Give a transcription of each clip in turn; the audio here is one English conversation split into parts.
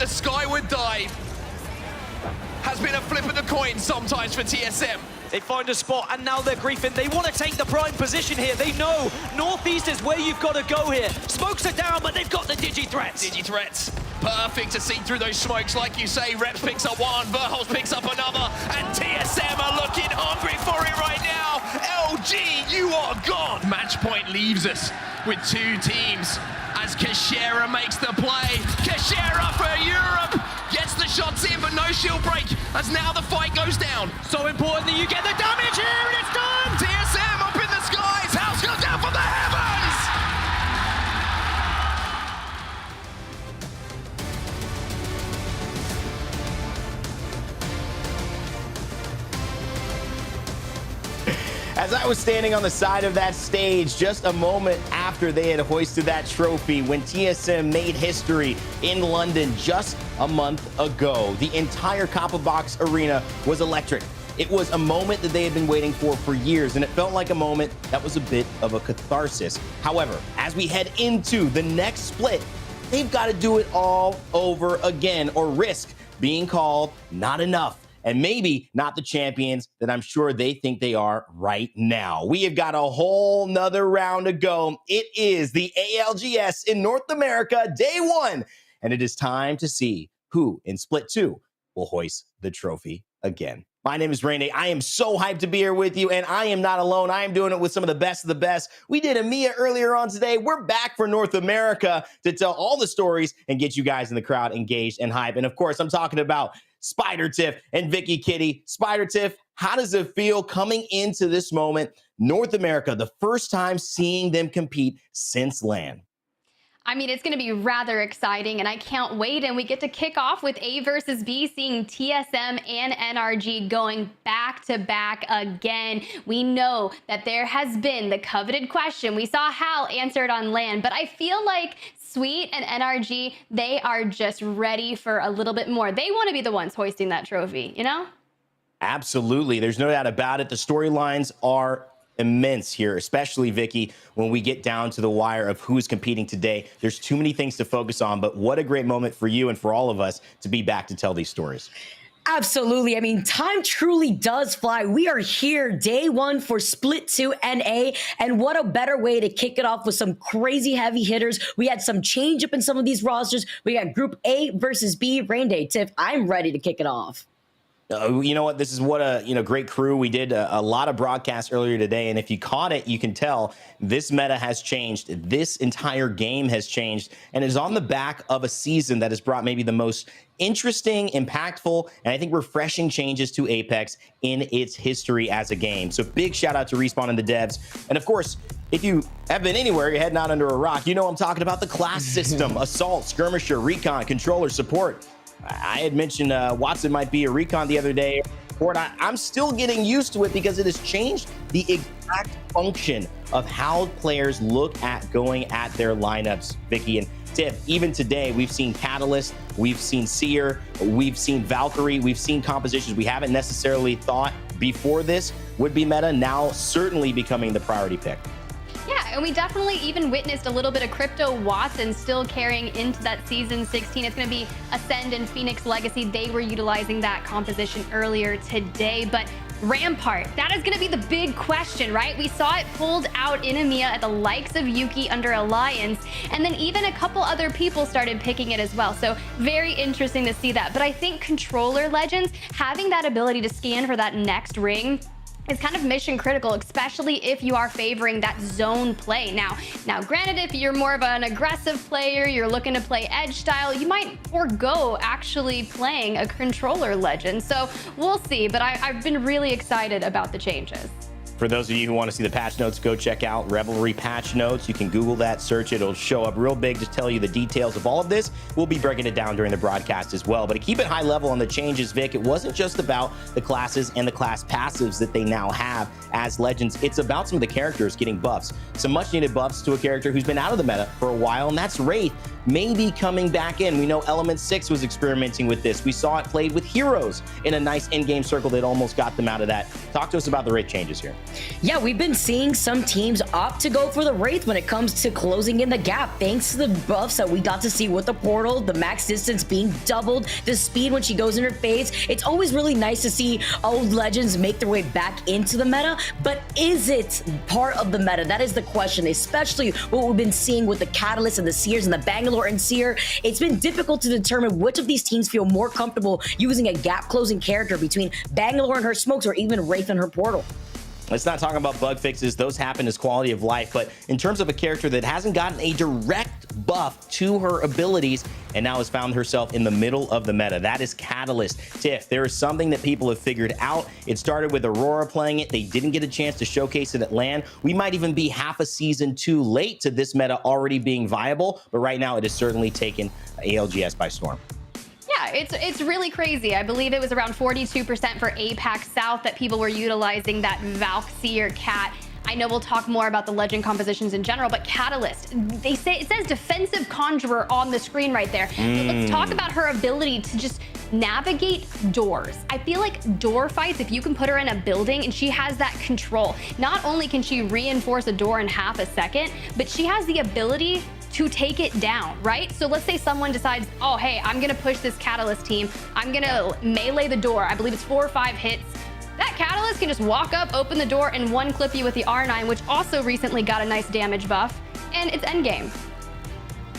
the skyward dive has been a flip of the coin sometimes for TSM. They find a spot, and now they're griefing. They want to take the prime position here. They know Northeast is where you've got to go here. Smokes are down, but they've got the Digi-threats. Digi-threats, perfect to see through those smokes. Like you say, Reps picks up one, Verholz picks up another, and TSM are looking hungry for it right now. LG, you are gone. Match point leaves us with two teams as Kashera makes the play. Kashera for Europe. Gets the shots in, but no shield break, as now the fight goes down. So important that you get the damage here, and it's done! TSM up in the skies, House goes down from the heavens! As I was standing on the side of that stage just a moment after they had hoisted that trophy, when TSM made history in London just a month ago, the entire Copper Box Arena was electric. It was a moment that they had been waiting for years, and it felt like a moment that was a bit of a catharsis. However, as we head into the next split, they've got to do it all over again, or risk being called not enough, and maybe not the champions that I'm sure they think they are right now. We have got a whole nother round to go. It is the ALGS in North America, day one, and it is time to see who in split two will hoist the trophy again. My name is Rainy. I am so hyped to be here with you, and I am not alone. I am doing it with some of the best of the best. We did EMEA earlier on today. We're back for North America to tell all the stories and get you guys in the crowd engaged and hype. And of course, I'm talking about Spider Tiff and Vicky Kitty. Spider Tiff, how does it feel coming into this moment? North America, the first time seeing them compete since LAN. I mean, it's going to be rather exciting, and I can't wait. And we get to kick off with A versus B, seeing TSM and NRG going back to back again. We know that there has been the coveted question. We saw Hal answer it on LAN, but I feel like Sweet and NRG, they are just ready for a little bit more. They want to be the ones hoisting that trophy, you know? Absolutely. There's no doubt about it. The storylines are immense here, especially Vicky, when we get down to the wire of who's competing today. There's too many things to focus on, but what a great moment for you and for all of us to be back to tell these stories. Absolutely. I mean, time truly does fly. We are here day one for Split 2 NA, and what a better way to kick it off with some crazy heavy hitters. We had some change up in some of these rosters. We got Group A versus B. Rain Day, Tiff, I'm ready to kick it off. You know what? This is what a great crew. We did a lot of broadcasts earlier today, and if you caught it, you can tell this meta has changed. This entire game has changed, and it is on the back of a season that has brought maybe the most interesting, impactful, and I think refreshing changes to Apex in its history as a game. So big shout out to Respawn and the devs. And of course, if you have been anywhere, you're heading out under a rock, you know I'm talking about the class system: Assault, Skirmisher, Recon, Controller, Support. I had mentioned Watson might be a Recon the other day. I'm still getting used to it because it has changed the exact function of how players look at going at their lineups, Vicky and Tiff. Even today, we've seen Catalyst, we've seen Seer, we've seen Valkyrie, we've seen compositions we haven't necessarily thought before this would be meta, now certainly becoming the priority pick. Yeah, and we definitely even witnessed a little bit of Crypto Watson still carrying into that Season 16. It's going to be Ascend and Phoenix Legacy. They were utilizing that composition earlier today, but Rampart, that is going to be the big question, right? We saw it pulled out in EMEA at the likes of Yuki under Alliance, and then even a couple other people started picking it as well. So very interesting to see that. But I think Controller Legends, having that ability to scan for that next ring, is kind of mission critical, especially if you are favoring that zone play. Now granted, if you're more of an aggressive player, you're looking to play edge style, you might forego actually playing a Controller Legend. So we'll see, but I've been really excited about the changes. For those of you who want to see the patch notes, go check out Revelry patch notes. You can Google that, search it. It'll show up real big to tell you the details of all of this. We'll be breaking it down during the broadcast as well. But to keep it high level on the changes, Vic, it wasn't just about the classes and the class passives that they now have as Legends. It's about some of the characters getting buffs. Some much needed buffs to a character who's been out of the meta for a while, and that's Wraith, maybe coming back in. We know Element 6 was experimenting with this. We saw it played with Heroes in a nice in-game circle that almost got them out of that. Talk to us about the Wraith changes here. Yeah, we've been seeing some teams opt to go for the Wraith when it comes to closing in the gap, thanks to the buffs that we got to see with the portal, the max distance being doubled, the speed when she goes in her phase. It's always really nice to see old legends make their way back into the meta, but is it part of the meta? That is the question, especially what we've been seeing with the Catalyst and the Seers and the Bangalore and Seer. It's been difficult to determine which of these teams feel more comfortable using a gap closing character between Bangalore and her smokes or even Wraith and her portal. Let's not talk about bug fixes. Those happen as quality of life. But in terms of a character that hasn't gotten a direct buff to her abilities and now has found herself in the middle of the meta, that is Catalyst. Tiff, there is something that people have figured out. It started with Aurora playing it. They didn't get a chance to showcase it at LAN. We might even be half a season too late to this meta already being viable. But right now, it has certainly taken ALGS by storm. Yeah, it's really crazy. I believe it was around 42% for APAC South that people were utilizing that Valk Seer Cat. I know we'll talk more about the legend compositions in general, but Catalyst, they say it says defensive conjurer on the screen right there. So let's talk about her ability to just navigate doors. I feel like door fights, if you can put her in a building and she has that control, not only can she reinforce a door in half a second, but she has the ability to take it down, right? So let's say someone decides, oh, hey, I'm gonna push this Catalyst team. I'm gonna melee the door. I believe it's 4 or 5 hits. That Catalyst can just walk up, open the door, and one clip you with the R9, which also recently got a nice damage buff, and it's endgame.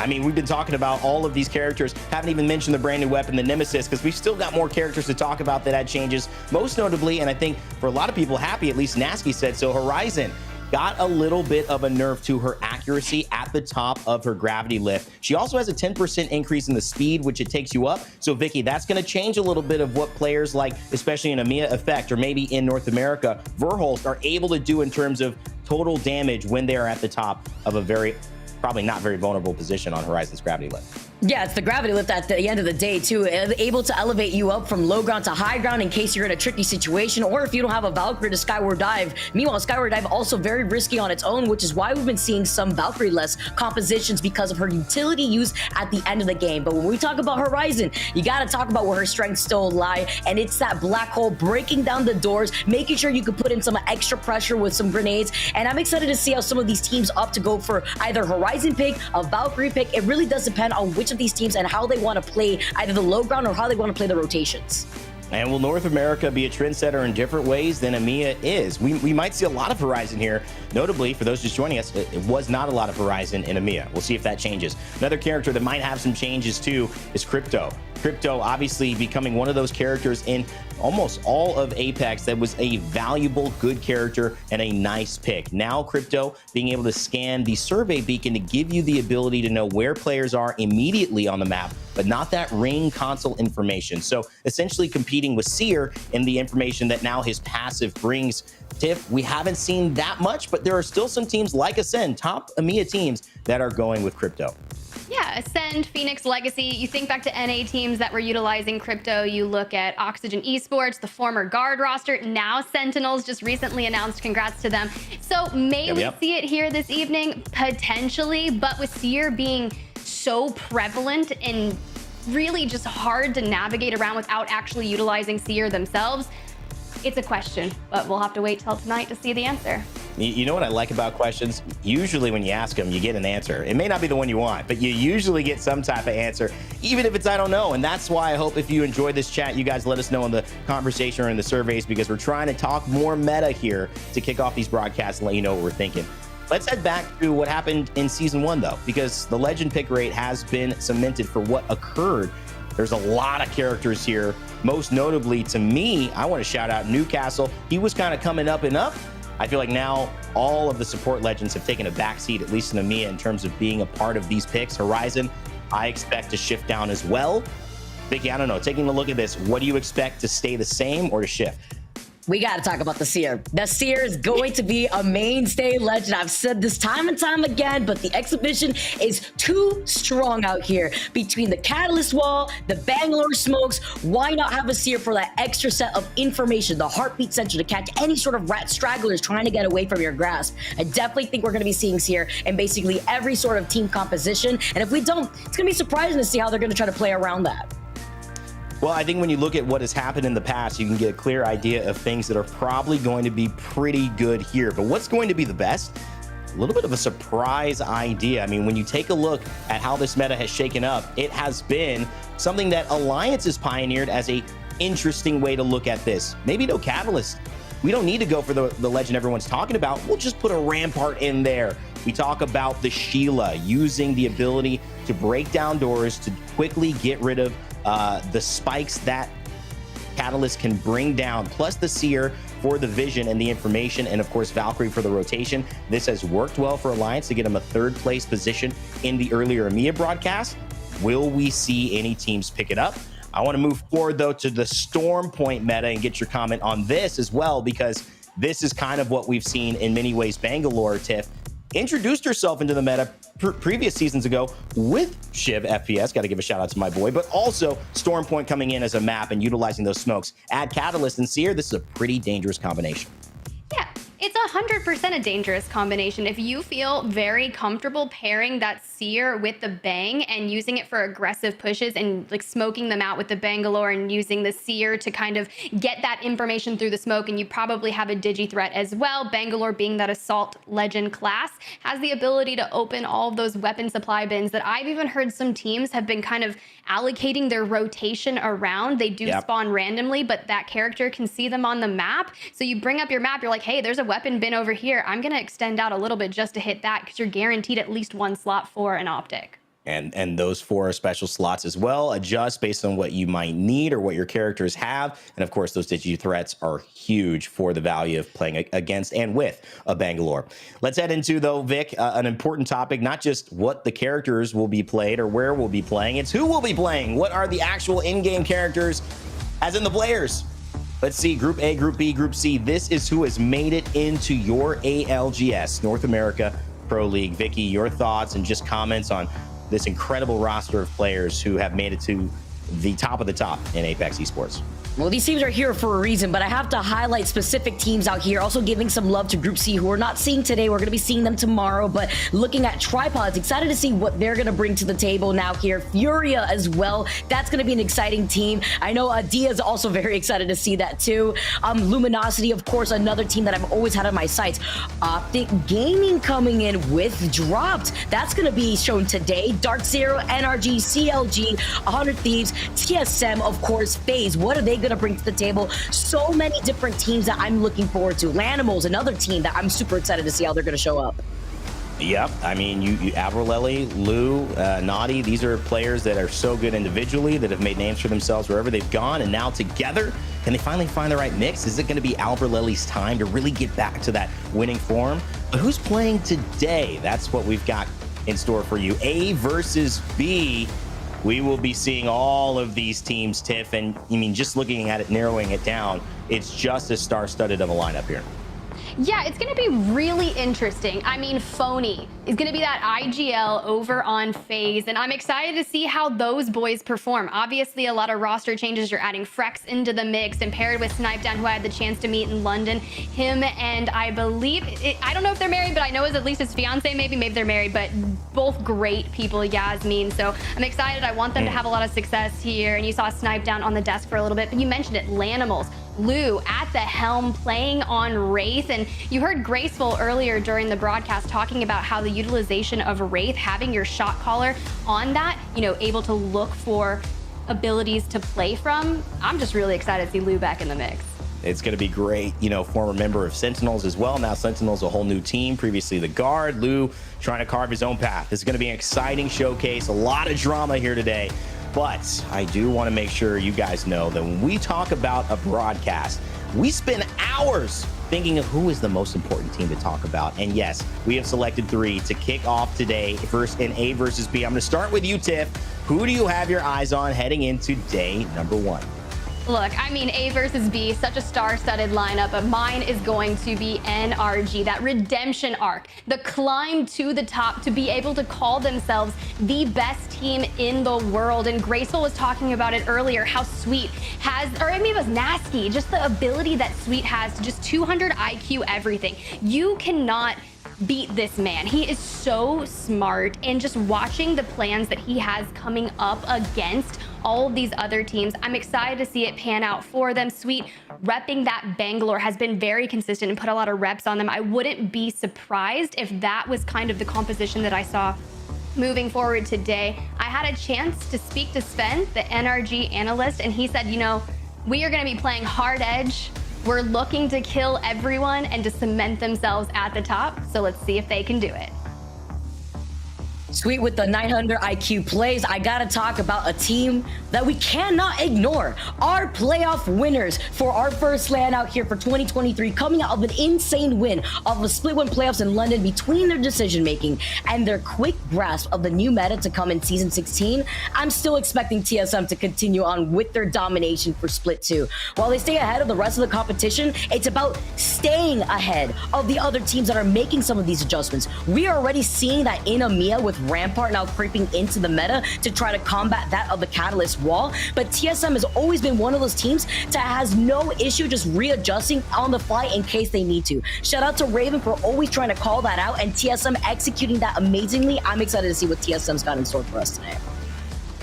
I mean, we've been talking about all of these characters, haven't even mentioned the brand new weapon, the Nemesis, because we've still got more characters to talk about that had changes. Most notably, and I think for a lot of people happy, at least Nasky said so, Horizon got a little bit of a nerf to her accuracy at the top of her gravity lift. She also has a 10% increase in the speed, which it takes you up. So Vicky, that's going to change a little bit of what players like, especially in EMEA Effect or maybe in North America, Verholst are able to do in terms of total damage when they are at the top of a probably not very vulnerable position on Horizon's gravity lift. Yeah, it's the gravity lift at the end of the day, too. Able to elevate you up from low ground to high ground in case you're in a tricky situation, or if you don't have a Valkyrie to Skyward Dive. Meanwhile, Skyward Dive also very risky on its own, which is why we've been seeing some Valkyrie-less compositions because of her utility use at the end of the game. But when we talk about Horizon, you got to talk about where her strengths still lie, and it's that black hole breaking down the doors, making sure you can put in some extra pressure with some grenades. And I'm excited to see how some of these teams opt to go for either Horizon pick, a Valkyrie pick. It really does depend on which of these teams and how they want to play either the low ground or how they want to play the rotations. And will North America be a trendsetter in different ways than EMEA is? We might see a lot of Horizon here. Notably, for those just joining us, it was not a lot of Horizon in EMEA. We'll see if that changes. Another character that might have some changes too is Crypto. Crypto obviously becoming one of those characters in almost all of Apex that was a valuable, good character and a nice pick. Now Crypto being able to scan the survey beacon to give you the ability to know where players are immediately on the map, but not that ring console information. So essentially competing with Seer in the information that now his passive brings. Tiff, we haven't seen that much, but there are still some teams like Ascend, top EMEA teams, that are going with Crypto. Yeah, Ascend, Phoenix Legacy. You think back to NA teams that were utilizing Crypto. You look at Oxygen Esports, the former Guard roster. Now Sentinels just recently announced. Congrats to them. So may we see it here this evening? Potentially, but with Seer being so prevalent and really just hard to navigate around without actually utilizing Seer themselves, it's a question, but we'll have to wait till tonight to see the answer. You know what I like about questions? Usually when you ask them, you get an answer. It may not be the one you want, but you usually get some type of answer, even if it's I don't know. And that's why I hope if you enjoyed this chat, you guys let us know in the conversation or in the surveys, because we're trying to talk more meta here to kick off these broadcasts and let you know what we're thinking. Let's head back to what happened in Season 1, though, because the Legend pick rate has been cemented for what occurred. There's a lot of characters here. Most notably, to me, I want to shout out Newcastle. He was kind of coming up and up. I feel like now all of the support legends have taken a backseat, at least in EMEA, in terms of being a part of these picks. Horizon, I expect to shift down as well. Vicky, I don't know, taking a look at this, what do you expect to stay the same or to shift? We got to talk about the Seer. The Seer is going to be a mainstay legend. I've said this time and time again, but the exhibition is too strong out here. Between the Catalyst wall, the Bangalore smokes, why not have a Seer for that extra set of information, the heartbeat sensor to catch any sort of rat stragglers trying to get away from your grasp? I definitely think we're going to be seeing Seer in basically every sort of team composition. And if we don't, it's going to be surprising to see how they're going to try to play around that. Well, I think when you look at what has happened in the past, you can get a clear idea of things that are probably going to be pretty good here. But what's going to be the best? A little bit of a surprise idea. I mean, when you take a look at how this meta has shaken up, it has been something that Alliance has pioneered as a interesting way to look at this. Maybe no Catalyst. We don't need to go for the legend everyone's talking about. We'll just put a Rampart in there. We talk about the Sheila using the ability to break down doors to quickly get rid of the spikes that Catalyst can bring down, plus the Seer for the vision and the information, and of course Valkyrie for the rotation. This has worked well for Alliance to get him a third place position in the earlier EMEA broadcast. Will we see any teams pick it up? I want to move forward though to the Storm Point meta and get your comment on this as well, because this is kind of what we've seen in many ways. Bangalore, Tiff, introduced herself into the meta previous seasons ago with Shiv FPS. Got to give a shout out to my boy, but also Storm Point coming in as a map and utilizing those smokes. Add Catalyst and Seer. This is a pretty dangerous combination. Yeah, it's 100% a dangerous combination. If you feel very comfortable pairing that Seer with the Bang and using it for aggressive pushes and like smoking them out with the Bangalore and using the Seer to kind of get that information through the smoke, and you probably have a digi threat as well. Bangalore, being that assault legend class, has the ability to open all of those weapon supply bins that I've even heard some teams have been kind of allocating their rotation around. They do spawn randomly, but that character can see them on the map. So you bring up your map, you're like, hey, there's a weapon bin over here. I'm going to extend out a little bit just to hit that, because you're guaranteed at least one slot for an optic. And those 4 special slots as well adjust based on what you might need or what your characters have. And of course, those digi threats are huge for the value of playing against and with a Bangalore. Let's head into, though, Vic, an important topic, not just what the characters will be played or where we'll be playing. It's who will be playing. What are the actual in-game characters, as in the players? Let's see, Group A, Group B, Group C. This is who has made it into your ALGS, North America Pro League. Vicky, your thoughts and just comments on this incredible roster of players who have made it to the top of the top in Apex Esports. Well, these teams are here for a reason, but I have to highlight specific teams out here. Also giving some love to Group C, who we're not seeing today. We're going to be seeing them tomorrow, but looking at Tripods, excited to see what they're going to bring to the table now here. Furia as well. That's going to be an exciting team. I know Dia is also very excited to see that too. Luminosity, of course, another team that I've always had on my sights. Optic Gaming coming in with Dropped. That's going to be shown today. Dark Zero, NRG, CLG, 100 Thieves, TSM, of course, FaZe. What are they going to bring to the table? So many different teams that I'm looking forward to. Lanimals, another team that I'm super excited to see how they're going to show up. Yep, I mean, you Avrolelli, Lou, Naughty, these are players that are so good individually, that have made names for themselves wherever they've gone, and now together, can they finally find the right mix? Is it going to be Avrolelli's time to really get back to that winning form? But who's playing today? That's what we've got in store for you. A versus B. We will be seeing all of these teams, Tiff, and I mean, just looking at it, narrowing it down, it's just as star-studded of a lineup here. Yeah, it's going to be really interesting. I mean, Phony is going to be that IGL over on FaZe, and I'm excited to see how those boys perform. Obviously, a lot of roster changes. You're adding Frex into the mix, and paired with Snipedown, who I had the chance to meet in London. Him and I believe, I don't know if they're married, but I know it's at least his fiance, maybe they're married, but both great people, Yasmin. So I'm excited. I want them to have a lot of success here. And you saw Snipedown on the desk for a little bit, but you mentioned it, Lanimals. Lou at the helm playing on Wraith, and you heard Graceful earlier during the broadcast talking about how the utilization of Wraith, having your shot caller on that, you know, able to look for abilities to play from. I'm just really excited to see Lou back in the mix. It's going to be great. You know, former member of Sentinels as well. Now Sentinels a whole new team. Previously the Guard. Lou trying to carve his own path. This is going to be an exciting showcase. A lot of drama here today. But I do want to make sure you guys know that when we talk about a broadcast, we spend hours thinking of who is the most important team to talk about. And yes, we have selected 3 to kick off today first in A versus B. I'm going to start with you, Tiff. Who do you have your eyes on heading into day number 1? Look, I mean, A versus B, such a star-studded lineup, but mine is going to be NRG, that redemption arc, the climb to the top to be able to call themselves the best team in the world. And Graceful was talking about it earlier, how Sweet has, or maybe it was Nasky, just the ability that Sweet has to just 200 IQ everything. You cannot beat this man. He is so smart, and just watching the plans that he has coming up against all of these other teams, I'm excited to see it pan out for them. Sweet repping that Bangalore has been very consistent and put a lot of reps on them. I wouldn't be surprised if that was kind of the composition that I saw moving forward today. I had a chance to speak to Sven, the NRG analyst, and he said, you know, we are going to be playing hard edge. We're looking to kill everyone and to cement themselves at the top. So let's see if they can do it. Sweet with the 900 IQ plays, I gotta talk about a team that we cannot ignore. Our playoff winners for our first land out here for 2023, coming out of an insane win of the split win playoffs in London. Between their decision making and their quick grasp of the new meta to come in season 16, I'm still expecting TSM to continue on with their domination for split 2. While they stay ahead of the rest of the competition, it's about staying ahead of the other teams that are making some of these adjustments. We are already seeing that in EMEA with Rampart now creeping into the meta to try to combat that of the Catalyst wall. But TSM has always been one of those teams that has no issue just readjusting on the fly in case they need to. Shout out to Raven for always trying to call that out and TSM executing that amazingly. I'm excited to see what TSM's got in store for us today.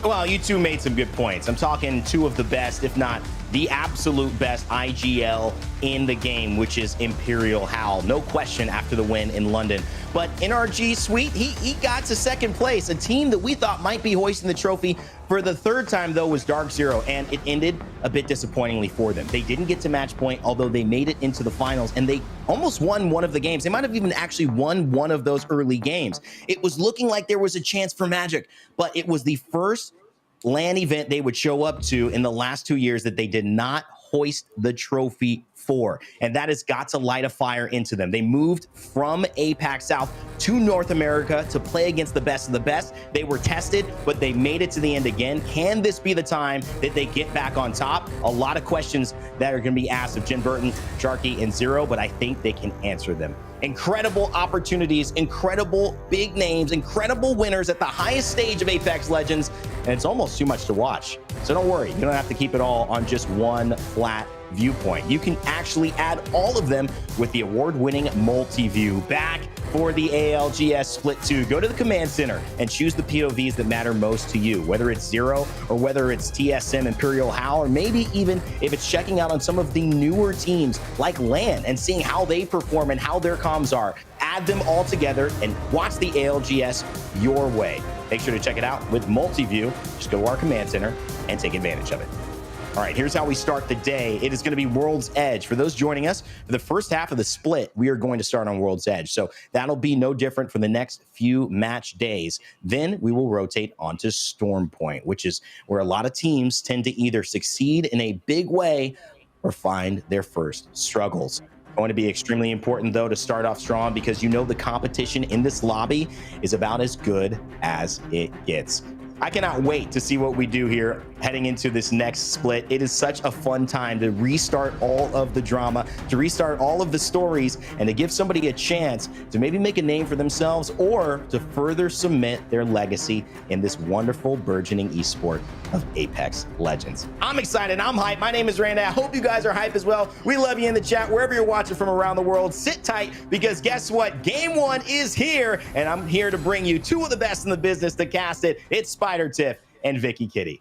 Well, you two made some good points. I'm talking two of the best, if not the absolute best IGL in the game, which is Imperial Howl. No question after the win in London. But NRG Sweet, he got to second place. A team that we thought might be hoisting the trophy for the third time, though, was Dark Zero, and it ended a bit disappointingly for them. They didn't get to match point, although they made it into the finals, and they almost won one of the games. They might have even actually won one of those early games. It was looking like there was a chance for Magic, but it was the first LAN event they would show up to in the last 2 years that they did not hoist the trophy for, and that has got to light a fire into them. They moved from APAC South to North America to play against the best of the best. They were tested, but they made it to the end again. Can this be the time that they get back on top? A lot of questions that are going to be asked of Jen Burton, Sharky, and Zero, but I think they can answer them. Incredible opportunities, incredible big names, incredible winners at the highest stage of Apex Legends, and it's almost too much to watch. So don't worry, you don't have to keep it all on just one flat viewpoint. You can actually add all of them with the award-winning multi-view. Back for the ALGS Split 2. Go to the command center and choose the POVs that matter most to you, whether it's Zero or whether it's TSM, Imperial Howl, or maybe even if it's checking out on some of the newer teams like LAN and seeing how they perform and how their comms are. Add them all together and watch the ALGS your way. Make sure to check it out with multi-view. Just go to our command center and take advantage of it. All right, here's how we start the day. It is going to be World's Edge. For those joining us, for the first half of the split, we are going to start on World's Edge. So that'll be no different for the next few match days. Then we will rotate onto Storm Point, which is where a lot of teams tend to either succeed in a big way or find their first struggles. Going to be extremely important, though, to start off strong because you know the competition in this lobby is about as good as it gets. I cannot wait to see what we do here heading into this next split. It is such a fun time to restart all of the drama, to restart all of the stories, and to give somebody a chance to maybe make a name for themselves or to further cement their legacy in this wonderful burgeoning esport of Apex Legends. I'm excited. I'm hyped. My name is Randy. I hope you guys are hyped as well. We love you in the chat wherever you're watching from around the world. Sit tight because guess what? Game 1 is here, and I'm here to bring you two of the best in the business to cast it. It's Spider Tiff and Vicky Kitty.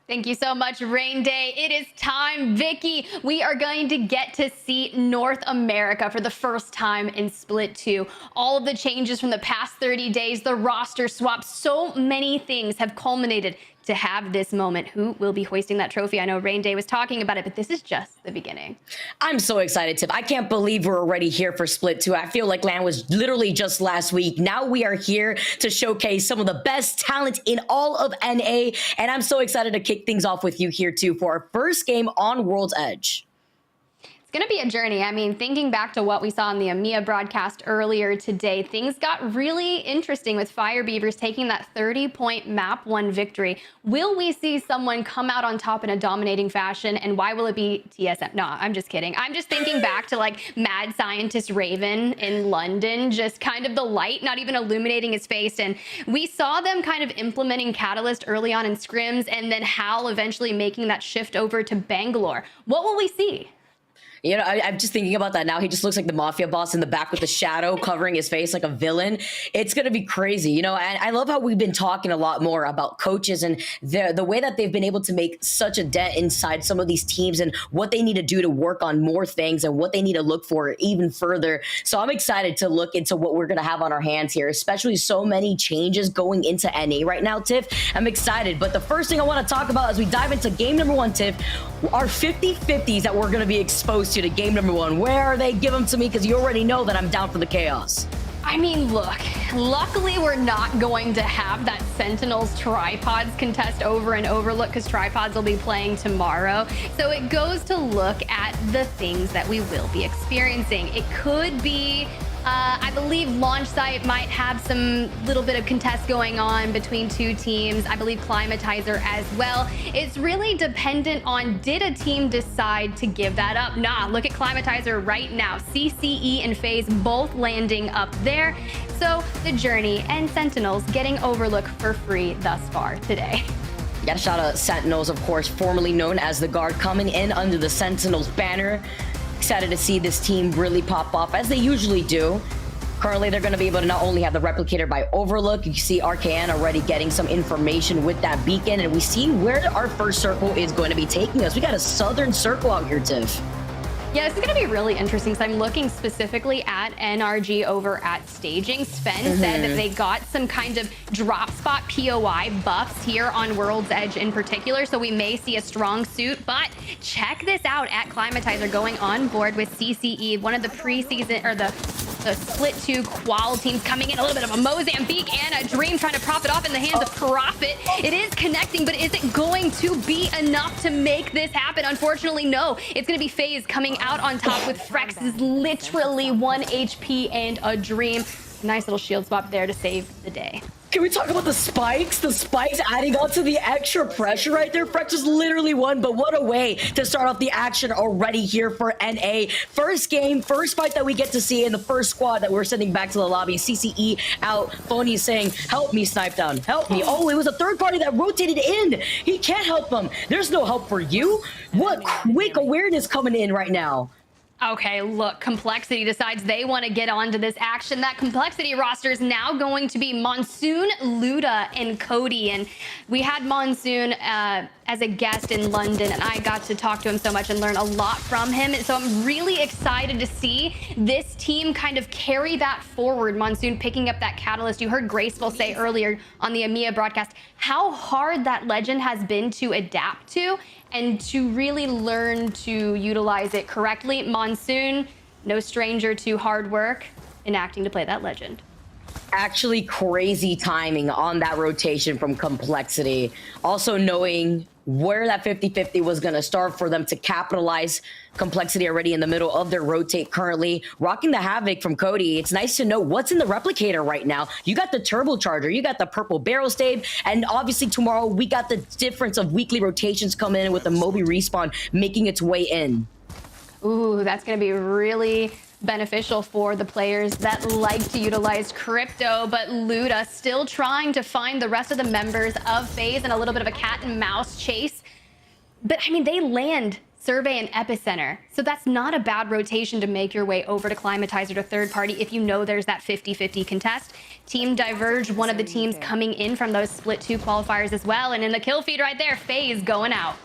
Thank you so much, Rain Day. It is time, Vicky. We are going to get to see North America for the first time in Split 2. All of the changes from the past 30 days, the roster swaps, so many things have culminated to have this moment. Who will be hoisting that trophy? I know Rain Day was talking about it, but this is just the beginning. I'm so excited, Tiff. I can't believe we're already here for Split 2. I feel like LAN was literally just last week. Now we are here to showcase some of the best talent in all of NA, and I'm so excited to kick things off with you here too for our first game on World's Edge. It's going to be a journey. I mean, thinking back to what we saw in the EMEA broadcast earlier today, things got really interesting with Fire Beavers taking that 30-point map 1 victory. Will we see someone come out on top in a dominating fashion, and why will it be TSM? No, I'm just kidding. I'm just thinking back to like mad scientist Raven in London, just kind of the light not even illuminating his face, and we saw them kind of implementing Catalyst early on in scrims, and then Hal eventually making that shift over to Bangalore. What will we see? You know, I'm just thinking about that now. He just looks like the mafia boss in the back with the shadow covering his face like a villain. It's going to be crazy, you know, and I love how we've been talking a lot more about coaches and the way that they've been able to make such a dent inside some of these teams and what they need to do to work on more things and what they need to look for even further. So I'm excited to look into what we're going to have on our hands here, especially so many changes going into NA right now, Tiff. I'm excited. But the first thing I want to talk about as we dive into game number one, Tiff, are 50-50s that we're going to be exposed to game number one. Where are they? Give them to me, because you already know that I'm down for the chaos. I mean, look, luckily we're not going to have that Sentinels Tripods contest over and overlook, because Tripods will be playing tomorrow. So it goes to look at the things that we will be experiencing. It could be I believe launch site might have some little bit of contest going on between two teams. I believe Climatizer as well. It's really dependent on, did a team decide to give that up? Nah, look at Climatizer right now. CCE and FaZe both landing up there. So the Journey and Sentinels getting Overlook for free thus far today. Got a shout out Sentinels, of course, formerly known as the Guard, coming in under the Sentinels banner. Excited to see this team really pop off, as they usually do. Currently, they're going to be able to not only have the Replicator by Overlook, you see RKN already getting some information with that beacon, and we see where our first circle is going to be taking us. We got a southern circle out here, Tiff. Yeah, this is going to be really interesting, because I'm looking specifically at NRG over at staging. Sven said that they got some kind of drop spot POI buffs here on World's Edge in particular, so we may see a strong suit. But check this out at Climatizer going on board with CCE, one of the preseason, or the split 2 qual teams coming in. A little bit of a Mozambique and a Dream trying to profit off in the hands of Profit. It is connecting, but is it going to be enough to make this happen? Unfortunately, no. It's going to be FaZe coming out on top with Frex is literally 1 HP and a Dream. Nice little shield swap there to save the day. Can we talk about the spikes? The spikes adding on to the extra pressure right there. Frex is literally one, but what a way to start off the action already here for NA. First game, first fight that we get to see in the first squad that we're sending back to the lobby. CCE out. Phony saying, help me, Snipe Down. Help me. Oh, it was a third party that rotated in. He can't help them. There's no help for you. What quick awareness coming in right now. Okay, look, Complexity decides they want to get onto this action. That Complexity roster is now going to be Monsoon, Luda, and Cody. And we had Monsoon as a guest in London, and I got to talk to him so much and learn a lot from him. So I'm really excited to see this team kind of carry that forward. Monsoon picking up that catalyst. You heard Graceful say earlier on the EMEA broadcast how hard that legend has been to adapt to and to really learn to utilize it correctly. Monsoon, no stranger to hard work, enacting to play that legend. Actually crazy timing on that rotation from Complexity. Also knowing where that 50-50 was going to start for them to capitalize. Complexity already in the middle of their rotate currently. Rocking the Havoc from Cody. It's nice to know what's in the Replicator right now. You got the Turbocharger, you got the Purple Barrel Stave, and obviously tomorrow we got the difference of weekly rotations coming in with the Moby Respawn making its way in. Ooh, that's going to be really beneficial for the players that like to utilize crypto, but Luda still trying to find the rest of the members of FaZe in a little bit of a cat and mouse chase. But I mean, they land Survey and Epicenter, so that's not a bad rotation to make your way over to Climatizer to third party if you know there's that 50-50 contest. Team Diverge, one of the teams coming in from those split 2 qualifiers as well, and in the kill feed right there, FaZe going out.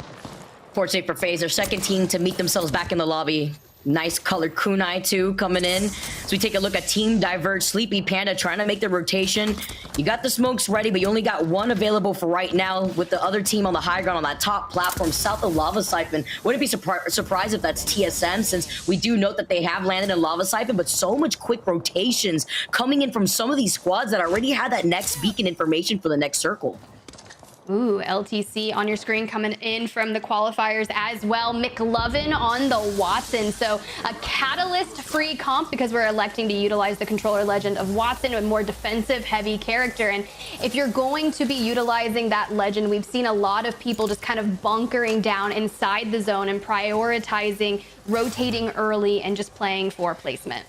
Fortunate for FaZe, their second team to meet themselves back in the lobby. Nice colored kunai too coming in. So we take a look at Team Diverge, Sleepy Panda trying to make the rotation. You got the smokes ready, but you only got one available for right now with the other team on the high ground on that top platform south of Lava Siphon. Wouldn't be surprised if that's TSM, since we do note that they have landed in Lava Siphon, but so much quick rotations coming in from some of these squads that already had that next beacon information for the next circle. Ooh, LTC on your screen coming in from the qualifiers as well. McLovin on the Watson. So a catalyst-free comp because we're electing to utilize the controller legend of Watson, a more defensive-heavy character. And if you're going to be utilizing that legend, we've seen a lot of people just kind of bunkering down inside the zone and prioritizing, rotating early, and just playing for placement.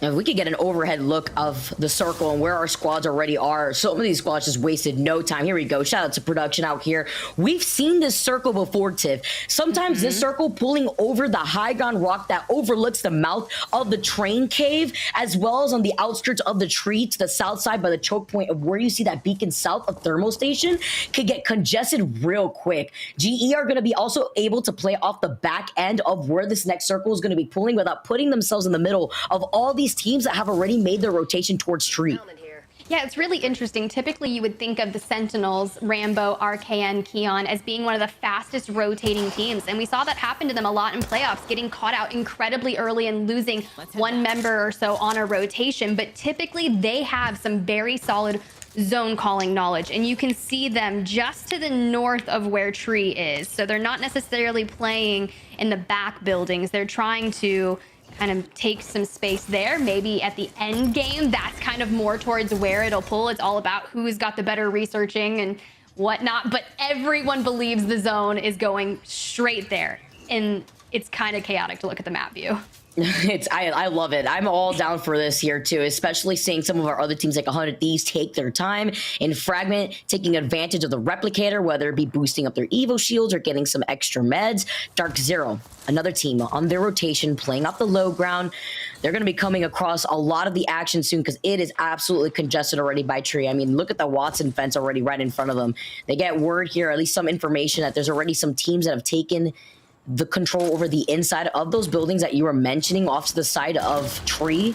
If we could get an overhead look of the circle and where our squads already are. Some of these squads just wasted no time. Here we go. Shout out to production out here. We've seen this circle before, Tiff. Sometimes this circle pulling over the high ground rock that overlooks the mouth of the train cave, as well as on the outskirts of the tree to the south side by the choke point of where you see that beacon south of thermal station, could get congested real quick. GE are going to be also able to play off the back end of where this next circle is going to be pulling without putting themselves in the middle of all these teams that have already made their rotation towards tree. Yeah, it's really interesting. Typically, you would think of the Sentinels, Rambo, RKN, Keon as being one of the fastest rotating teams. And we saw that happen to them a lot in playoffs, getting caught out incredibly early and losing one member or so on a rotation. But typically, they have some very solid zone calling knowledge, and you can see them just to the north of where tree is. So they're not necessarily playing in the back buildings. They're trying to kind of take some space there. Maybe at the end game, that's kind of more towards where it'll pull. It's all about who's got the better researching and whatnot, but everyone believes the zone is going straight there. And it's kind of chaotic to look at the map view. I love it. I'm all down for this here too, especially seeing some of our other teams like 100 Thieves take their time in Fragment, taking advantage of the replicator, whether it be boosting up their Evo shields or getting some extra meds. Dark Zero, another team on their rotation, playing off the low ground. They're going to be coming across a lot of the action soon because it is absolutely congested already by tree. I mean, look at the Watson fence already right in front of them. They get word here, at least some information, that there's already some teams that have taken the control over the inside of those buildings that you were mentioning off to the side of tree.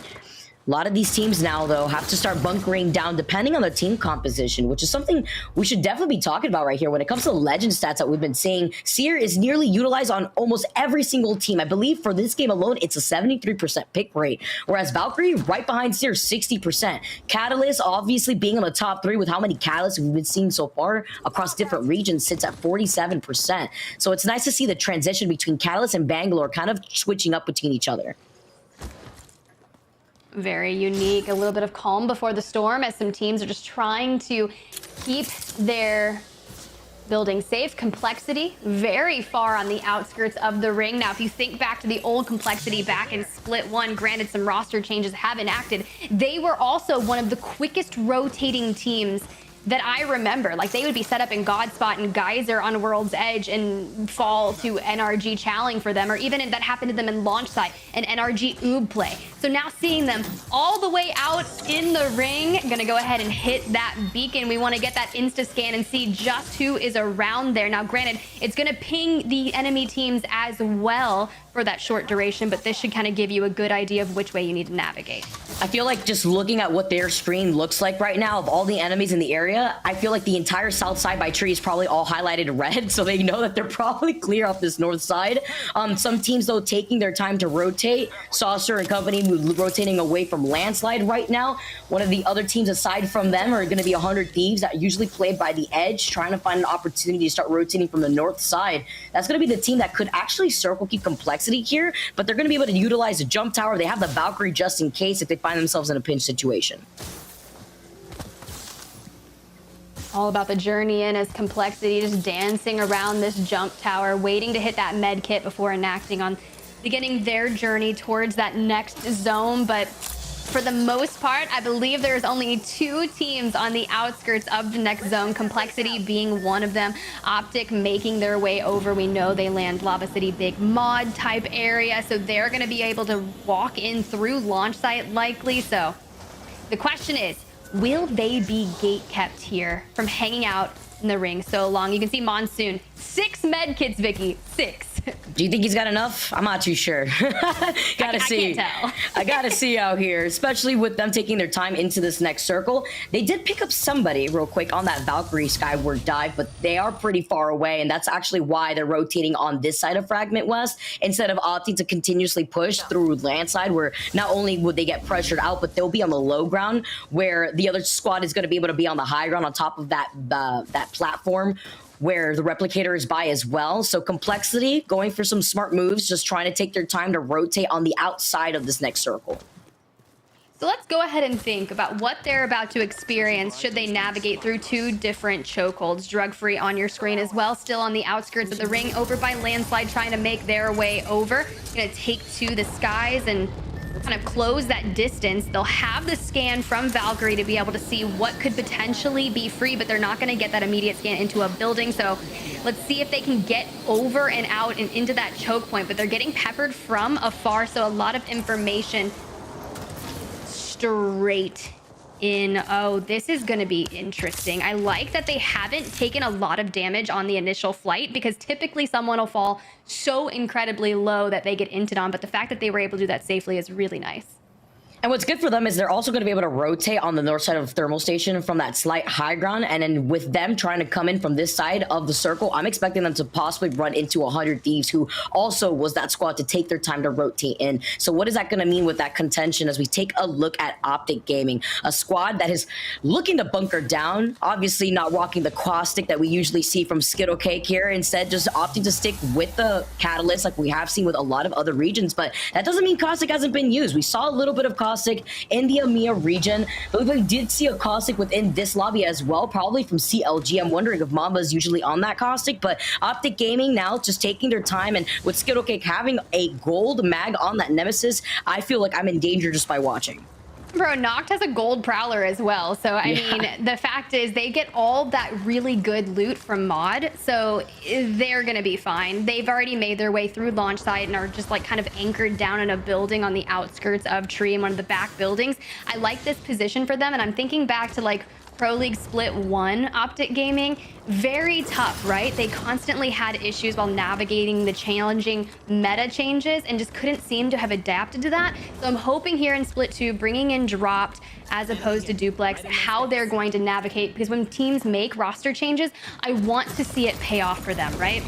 A lot of these teams now, though, have to start bunkering down depending on their team composition, which is something we should definitely be talking about right here. When it comes to legend stats that we've been seeing, Seer is nearly utilized on almost every single team. I believe for this game alone, it's a 73% pick rate, whereas Valkyrie right behind Seer, 60%. Catalyst, obviously being on the top 3 with how many Catalysts we've been seeing so far across different regions, sits at 47%. So it's nice to see the transition between Catalyst and Bangalore kind of switching up between each other. Very unique, a little bit of calm before the storm as some teams are just trying to keep their building safe. Complexity very far on the outskirts of the ring. Now, if you think back to the old Complexity back in Split 1, granted some roster changes have enacted, they were also one of the quickest rotating teams that I remember. Like, they would be set up in Godspot and Geyser on World's Edge and fall to NRG Challenge for them, or even that happened to them in Launch Site and NRG Oob play. So now seeing them all the way out in the ring, gonna go ahead and hit that beacon. We wanna get that insta scan and see just who is around there. Now, granted, it's gonna ping the enemy teams as well for that short duration, but this should kind of give you a good idea of which way you need to navigate. I feel like just looking at what their screen looks like right now of all the enemies in the area, I feel like the entire south side by tree is probably all highlighted red, so they know that they're probably clear off this north side. Some teams, though, taking their time to rotate. Saucer and company rotating away from Landslide right now. One of the other teams aside from them are going to be 100 Thieves that usually play by the edge, trying to find an opportunity to start rotating from the north side. That's going to be the team that could actually circle keep Complexity here, but they're going to be able to utilize the jump tower. They have the Valkyrie just in case if they find themselves in a pinch situation. All about the journey in as Complexity just dancing around this jump tower, waiting to hit that med kit before enacting on beginning their journey towards that next zone. But for the most part, I believe there's only 2 teams on the outskirts of the next zone, Complexity being one of them. Optic making their way over. We know they land Lava City big mod type area, so they're going to be able to walk in through launch site likely. So the question is, will they be gate kept here from hanging out in the ring so long? You can see Monsoon, 6 med kits, Vicky, 6. Do you think he's got enough? I'm not too sure. Gotta see. I can't tell. I gotta see out here, especially with them taking their time into this next circle. They did pick up somebody real quick on that Valkyrie skyward dive, but they are pretty far away, and that's actually why they're rotating on this side of Fragment West instead of opting to continuously push through Landside, where not only would they get pressured out, but they'll be on the low ground, where the other squad is going to be able to be on the high ground on top of that that platform where the replicator is by as well. So Complexity going for some smart moves, just trying to take their time to rotate on the outside of this next circle. So let's go ahead and think about what they're about to experience should they navigate through 2 different chokeholds. Drug-free on your screen as well, still on the outskirts of the ring, over by Landslide, trying to make their way over. Gonna take to the skies, and kind of close that distance. They'll have the scan from Valkyrie to be able to see what could potentially be free, but they're not going to get that immediate scan into a building. So let's see if they can get over and out and into that choke point, but they're getting peppered from afar. So a lot of information straight in. Oh, this is going to be interesting. I like that they haven't taken a lot of damage on the initial flight, because typically someone will fall so incredibly low that they get inted on, but the fact that they were able to do that safely is really nice. And what's good for them is they're also going to be able to rotate on the north side of Thermal Station from that slight high ground. And then with them trying to come in from this side of the circle, I'm expecting them to possibly run into 100 Thieves, who also was that squad to take their time to rotate in. So what is that going to mean with that contention as we take a look at Optic Gaming, a squad that is looking to bunker down, obviously not rocking the caustic that we usually see from Skittle Cake here, instead just opting to stick with the Catalyst like we have seen with a lot of other regions. But that doesn't mean caustic hasn't been used. We saw a little bit of caustic in the EMEA region, but we did see a caustic within this lobby as well, probably from CLG. I'm wondering if Mamba is usually on that caustic, but Optic Gaming now just taking their time, and with Skittle Cake having a gold mag on that Nemesis, I feel like I'm in danger just by watching. Bro, Noct has a gold prowler as well. So, I mean, the fact is they get all that really good loot from mod. So they're going to be fine. They've already made their way through launch site and are just like kind of anchored down in a building on the outskirts of Tree in one of the back buildings. I like this position for them. And I'm thinking back to like Pro League Split 1 Optic Gaming. Very tough, right? They constantly had issues while navigating the challenging meta changes and just couldn't seem to have adapted to that. So I'm hoping here in Split 2, bringing in Dropped as opposed to Duplex, how they're going to navigate, because when teams make roster changes, I want to see it pay off for them, right?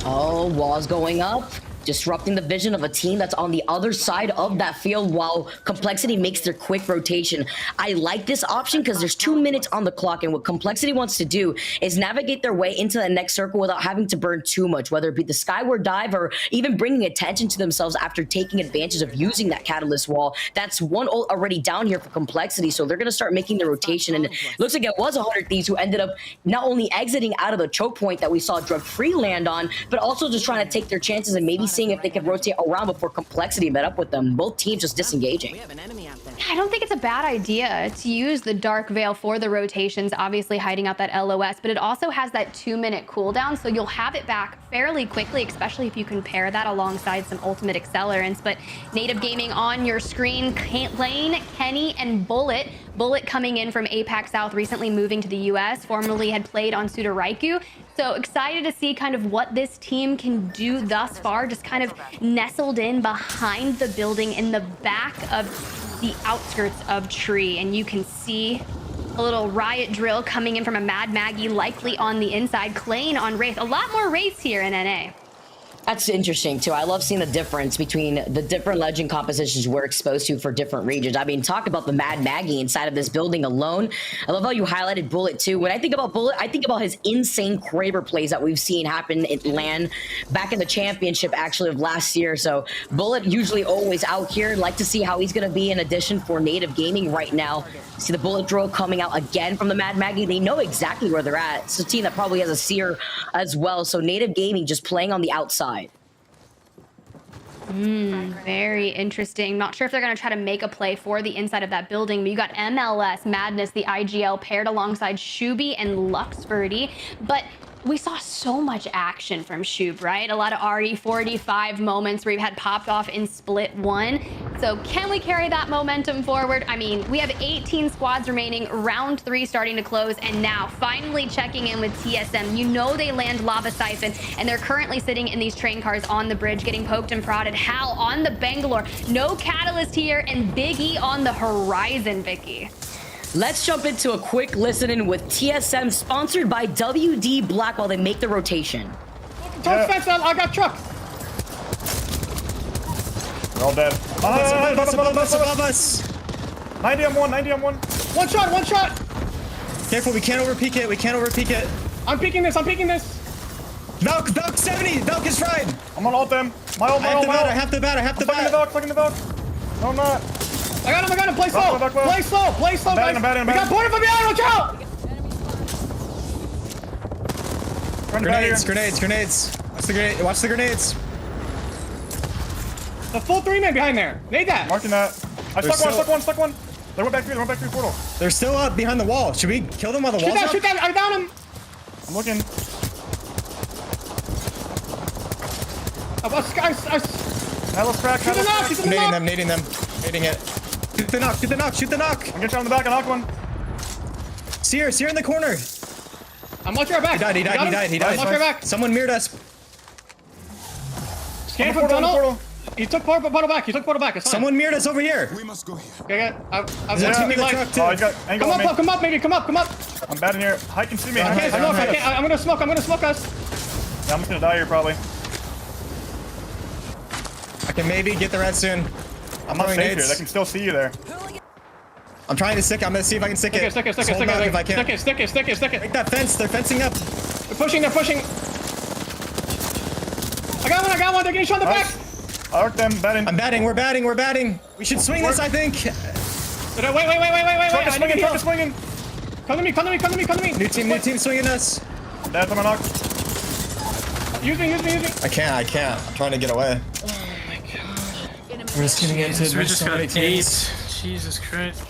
Oh, walls going up, disrupting the vision of a team that's on the other side of that field while Complexity makes their quick rotation. I like this option because there's 2 minutes on the clock, and what Complexity wants to do is navigate their way into the next circle without having to burn too much, whether it be the Skyward Dive or even bringing attention to themselves after taking advantage of using that Catalyst wall. That's one ult already down here for Complexity, so they're going to start making the rotation, and it looks like it was 100 Thieves who ended up not only exiting out of the choke point that we saw Drug Free land on, but also just trying to take their chances and maybe seeing if they could rotate around before Complexity met up with them. Both teams just disengaging. I don't think it's a bad idea to use the Dark Veil for the rotations, obviously hiding out that LOS, but it also has that 2-minute cooldown, so you'll have it back fairly quickly, especially if you can pair that alongside some ultimate accelerants. But Native Gaming on your screen, Lane, Kenny, and Bullet. Bullet coming in from APAC South, recently moving to the US, formerly had played on Sudaraiku. So excited to see kind of what this team can do thus far, just kind of nestled in behind the building in the back of the outskirts of Tree. And you can see a little riot drill coming in from a Mad Maggie, likely on the inside. Klain on Wraith. A lot more Wraiths here in NA. That's interesting too. I love seeing the difference between the different legend compositions we're exposed to for different regions. I mean, talk about the Mad Maggie inside of this building alone. I love how you highlighted Bullet too. When I think about Bullet, I think about his insane Kraber plays that we've seen happen in LAN back in the championship actually of last year. So Bullet usually always out here. Like to see how he's going to be in addition for Native Gaming right now. See the Bullet drill coming out again from the Mad Maggie. They know exactly where they're at. It's a team that probably has a seer as well. So Native Gaming just playing on the outside. Very interesting. Not sure if they're going to try to make a play for the inside of that building, but you got MLS, Madness, the IGL paired alongside Shuby and Luxverdi. But we saw so much action from Shub, right? A lot of RE45 moments where we've had popped off in Split 1. So can we carry that momentum forward? I mean, we have 18 squads remaining, round 3 starting to close, and now finally checking in with TSM. You know they land Lava Siphon, and they're currently sitting in these train cars on the bridge, getting poked and prodded. Hal on the Bangalore. No Catalyst here, and Big E on the horizon, Vicky. Let's jump into a quick listen-in with TSM, sponsored by WD Black while they make the rotation. Don't fence, I got truck. They're all dead. Above us. 90 on one, 90 on one. One shot. Careful, we can't overpeak it. I'm peeking this. Valk 70. Valk is fried. I'm on ult them. My ult. I have the bat. Fucking the Valk. No, I'm not. I got him. Play slow. Play slow, guys. I'm batting. We got border from behind. Watch out. Grenades. Watch the grenades. The full 3-man behind there. Nade that. Marking that. I They're stuck one. They went back through portal. They're still up behind the wall. Should we kill them while the wall's up? Shoot that. I down him. I'm looking. Atlas crack. Shoot the knock. Shoot the knock. Nading them. Nading it. Shoot the knock. I'm getting shot in the back. I knocked one. Seer in the corner. I'm watching our back. He died. I'm watching our back. Someone mirrored us. Scan from tunnel. He took portal back. It's fine. Someone mirrored us over here. Okay, I've There's a team in the truck too. Oh, he's got angle on me. Come up, baby. Come up. I'm bad in here. Hike can see me. I can't smoke. I'm gonna smoke us. Yeah, I'm just gonna die here probably. I can maybe get the red soon. I'm not throwing safe here. nades. They can still see you there. I'm trying to stick it. I'm gonna see if I can stick it. Stick it. Just hold back if I can. Stick it. Break that fence. They're fencing up. They're pushing. I got one. They're getting shot in the back. I arced them. Batting. I'm batting. We're batting. We should swing this, I think. Wait. Truck is swinging. Come to me. New team swinging us. Dad's on my knock. Use me. I can't. I'm trying to get away. Oh my god. We're just getting into We just got teams. 8. Jesus Christ.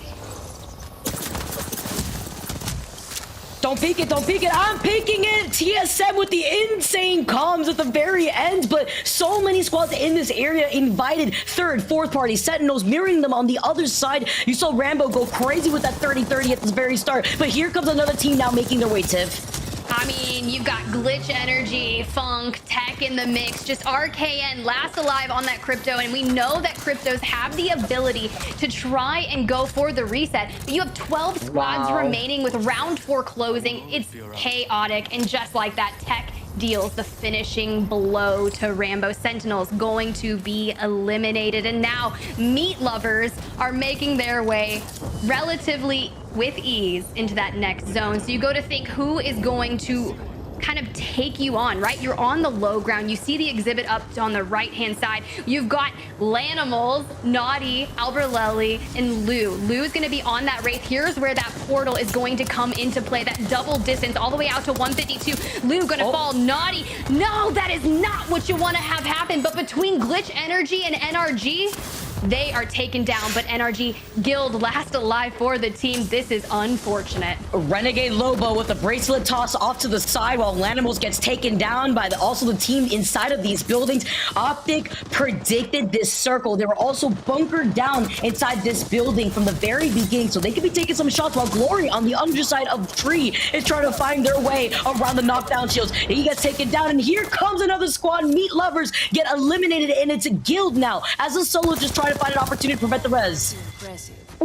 Don't peek it. I'm peeking it. TSM with the insane comms at the very end, but so many squads in this area invited third, fourth party Sentinels mirroring them on the other side. You saw Rambo go crazy with that 30-30 at the very start, but here comes another team now making their way, Tiff. I mean, you've got Glitch Energy, Funk, Tech in the mix, just RKN last alive on that Crypto, and we know that Cryptos have the ability to try and go for the reset, but you have 12 squads remaining with round 4 closing. It's chaotic, and just like that, Tech deals the finishing blow to Rambo. Sentinels going to be eliminated, and now meat lovers are making their way relatively with ease into that next zone. So you go to think who is going to kind of take you on, right? You're on the low ground. You see the exhibit up on the right-hand side. You've got Lanimals, Naughty, Alberlelli, and Lou. Lou's going to be on that Wraith. Here's where that portal is going to come into play. That double distance all the way out to 152. Lou going to fall. Naughty. No, that is not what you want to have happen. But between Glitch Energy and NRG, they are taken down, but NRG Guild last alive for the team. This is unfortunate. Renegade Lobo with the bracelet toss off to the side while Lanimals gets taken down by also the team inside of these buildings. Optic predicted this circle. They were also bunkered down inside this building from the very beginning, so they could be taking some shots while Glory on the underside of the tree is trying to find their way around the knockdown shields. He gets taken down, and here comes another squad. Meat lovers get eliminated, and it's a Guild now as a solo just trying to find an opportunity to prevent the res.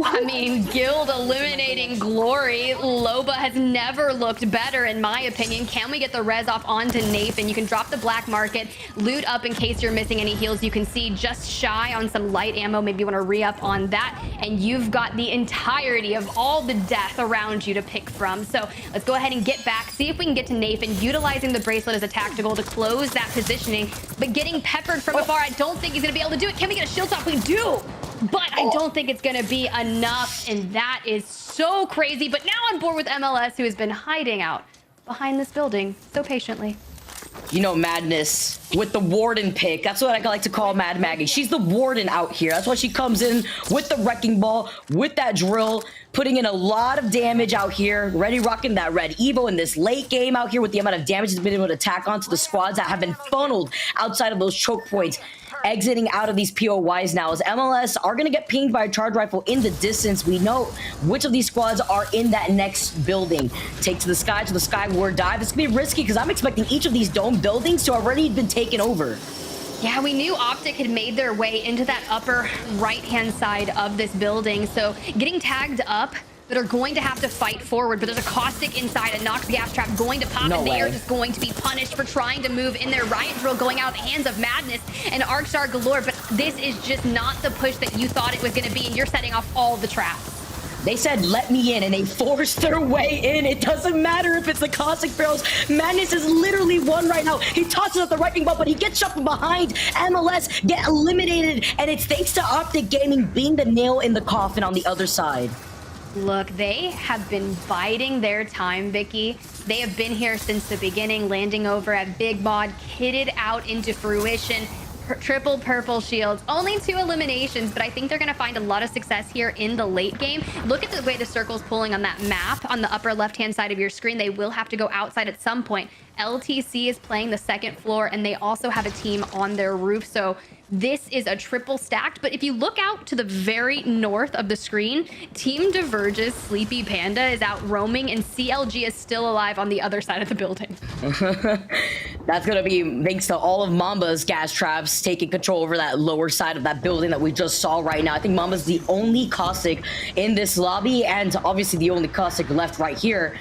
I mean, Guild eliminating Glory. Loba has never looked better, in my opinion. Can we get the res off onto Nathan? You can drop the black market, loot up in case you're missing any heals. You can see just shy on some light ammo. Maybe you want to re-up on that. And you've got the entirety of all the death around you to pick from. So let's go ahead and get back, see if we can get to Nathan, utilizing the bracelet as a tactical to close that positioning. But getting peppered from afar, I don't think he's going to be able to do it. Can we get a shield top? We do! But I don't think it's going to be enough, and that is so crazy. But now on board with MLS, who has been hiding out behind this building so patiently. You know, Madness with the Warden pick. That's what I like to call Mad Maggie. She's the Warden out here. That's why she comes in with the Wrecking Ball, with that drill, putting in a lot of damage out here. Ready rocking that red Evo in this late game out here with the amount of damage has been able to attack onto the squads that have been funneled outside of those choke points. Exiting out of these POYs now as MLS are going to get pinged by a charge rifle in the distance. We know which of these squads are in that next building. Take to the sky war dive. It's going to be risky because I'm expecting each of these dome buildings to already been taken over. Yeah, we knew Optic had made their way into that upper right-hand side of this building. So getting tagged up, that are going to have to fight forward, but there's a Caustic inside, a Nox gas trap going to pop, and they are just going to be punished for trying to move in their riot drill, going out of the hands of Madness and Arcstar galore. But this is just not the push that you thought it was going to be, and you're setting off all the traps. They said, let me in, and they forced their way in. It doesn't matter if it's the Caustic barrels. Madness is literally one right now. He tosses up the Wrecking Ball, but he gets shot from behind. MLS get eliminated, and it's thanks to Optic Gaming being the nail in the coffin on the other side. Look, they have been biding their time, Vicky. They have been here since the beginning, landing over at Big Mod, kitted out into fruition. triple purple shields. Only 2 eliminations, but I think they're going to find a lot of success here in the late game. Look at the way the circle's pulling on that map on the upper left-hand side of your screen. They will have to go outside at some point. LTC is playing the second floor, and they also have a team on their roof. So this is a triple stacked. But if you look out to the very north of the screen, Team Diverge's Sleepy Panda is out roaming, and CLG is still alive on the other side of the building. That's going to be thanks to all of Mamba's gas traps taking control over that lower side of that building that we just saw right now. I think Mamba's the only Caustic in this lobby, and obviously the only Caustic left right here.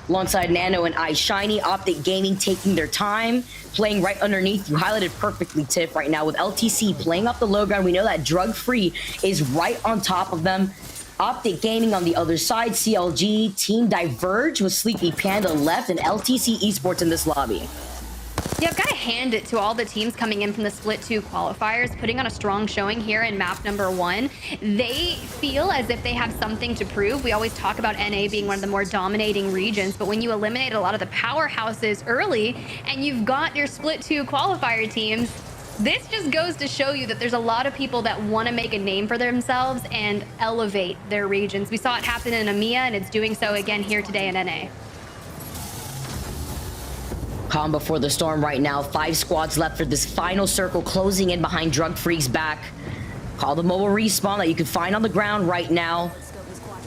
Alongside Nano and iShiny, Optic Gaming taking their time, playing right underneath. You highlighted perfectly, Tiff, right now with LTC playing up the low ground. We know that Drug Free is right on top of them. Optic Gaming on the other side, CLG, Team Diverge with Sleepy Panda left, and LTC Esports in this lobby. Yeah, I've got to hand it to all the teams coming in from the Split 2 qualifiers, putting on a strong showing here in map number 1. They feel as if they have something to prove. We always talk about NA being one of the more dominating regions, but when you eliminate a lot of the powerhouses early and you've got your Split 2 qualifier teams, this just goes to show you that there's a lot of people that want to make a name for themselves and elevate their regions. We saw it happen in EMEA, and it's doing so again here today in NA. Calm before the storm right now. 5 squads left for this final circle, closing in behind Drug Free's back. Call the mobile respawn that you can find on the ground right now.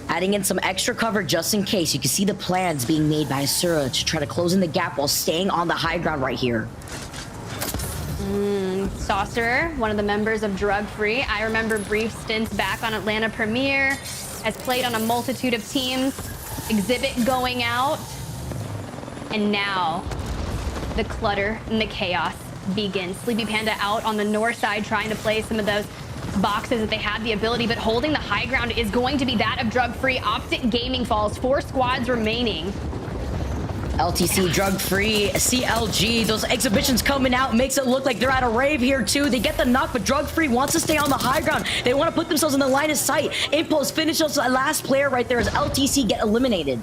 Adding in some extra cover just in case. You can see the plans being made by Asura to try to close in the gap while staying on the high ground right here. Saucer, one of the members of Drug Free. I remember brief stints back on Atlanta Premier, has played on a multitude of teams, Exhibit going out, and now the clutter and the chaos begins. Sleepy Panda out on the north side trying to play some of those boxes that they have the ability, but holding the high ground is going to be that of Drug Free. Optic Gaming falls, 4 squads remaining. LTC, Drug Free, CLG, those exhibitions coming out makes it look like they're at a rave here too. They get the knock, but Drug Free wants to stay on the high ground. They want to put themselves in the line of sight. Impulse finishes the last player right there as LTC get eliminated.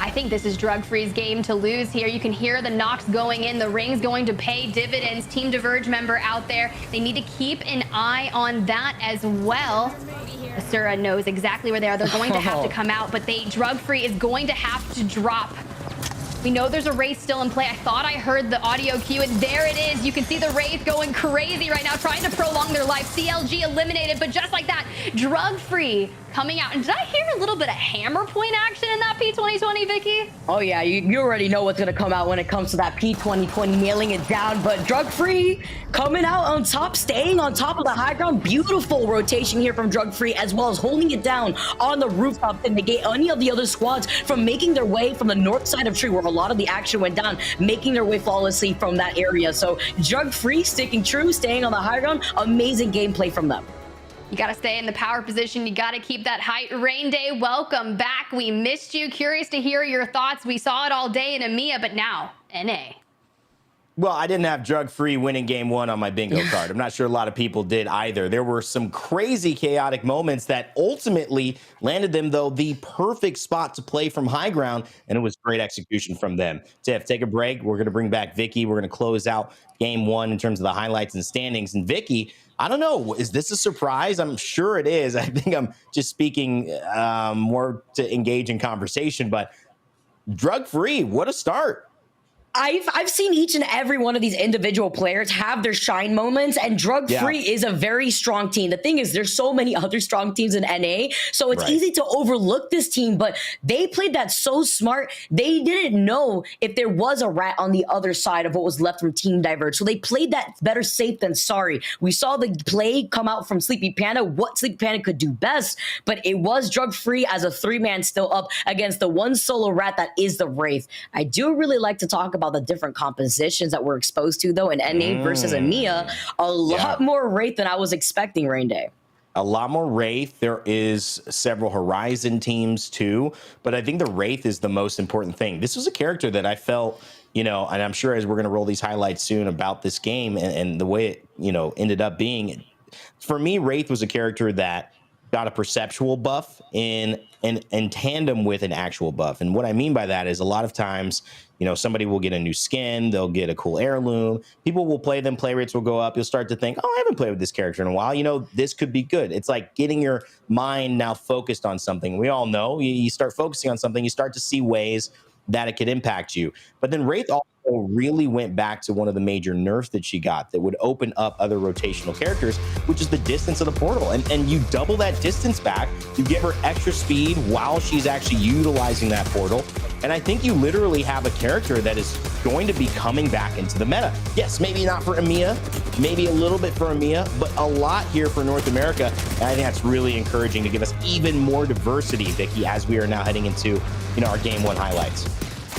I think this is Drug Free's game to lose here. You can hear the knocks going in. The ring's going to pay dividends. Team Diverge member out there. They need to keep an eye on that as well. Asura knows exactly where they are. They're going to have to come out, but Drug Free is going to have to drop. We know there's a Wraith still in play. I thought I heard the audio cue, and there it is. You can see the Wraith going crazy right now, trying to prolong their life. CLG eliminated, but just like that, Drug Free coming out. And did I hear a little bit of hammer point action in that P2020, Vicky? Oh yeah, you already know what's gonna come out when it comes to that P2020 nailing it down, but Drug Free coming out on top, staying on top of the high ground. Beautiful rotation here from Drug Free, as well as holding it down on the rooftop to negate any of the other squads from making their way from the north side of Tree, where a lot of the action went down, making their way flawlessly from that area. So Drug Free sticking true, staying on the high ground. Amazing gameplay from them. You got to stay in the power position. You got to keep that height. Rain Day, welcome back. We missed you. Curious to hear your thoughts. We saw it all day in EMEA, but now NA. Well, I didn't have Drug Free winning game 1 on my bingo card. I'm not sure a lot of people did either. There were some crazy chaotic moments that ultimately landed them, though, the perfect spot to play from high ground, and it was great execution from them. Tiff, take a break. We're going to bring back Vicky. We're going to close out game 1 in terms of the highlights and standings. And Vicky, I don't know, is this a surprise? I'm sure it is. I think I'm just speaking more to engage in conversation, but Drug Free, what a start. I've seen each and every one of these individual players have their shine moments, and Drug Free is a very strong team. The thing is, there's so many other strong teams in NA, so it's easy to overlook this team, but they played that so smart. They didn't know if there was a rat on the other side of what was left from Team Diverge, so they played that better safe than sorry. We saw the play come out from Sleepy Panda, what Sleepy Panda could do best, but it was Drug Free as a 3-man still up against the one solo rat that is the Wraith. I do really like to talk about the different compositions that we're exposed to, though, in NA versus EMEA. A lot more Wraith than I was expecting, Rain Day. A lot more Wraith. There is several Horizon teams, too, but I think the Wraith is the most important thing. This was a character that I felt, you know, and I'm sure as we're going to roll these highlights soon about this game and the way it, you know, ended up being, for me, Wraith was a character that got a perceptual buff in tandem with an actual buff. And what I mean by that is a lot of times, you know, somebody will get a new skin, they'll get a cool heirloom, people will play them, play rates will go up, you'll start to think, oh, I haven't played with this character in a while, you know, this could be good. It's like getting your mind now focused on something. We all know you start focusing on something, you start to see ways that it could impact you. But then Wraith also really went back to one of the major nerfs that she got that would open up other rotational characters, which is the distance of the portal. And you double that distance back, you give her extra speed while she's actually utilizing that portal. And I think you literally have a character that is going to be coming back into the meta. Yes, maybe not for EMEA, maybe a little bit for EMEA, but a lot here for North America. And I think that's really encouraging to give us even more diversity, Vicky, as we are now heading into, you know, our game 1 highlights.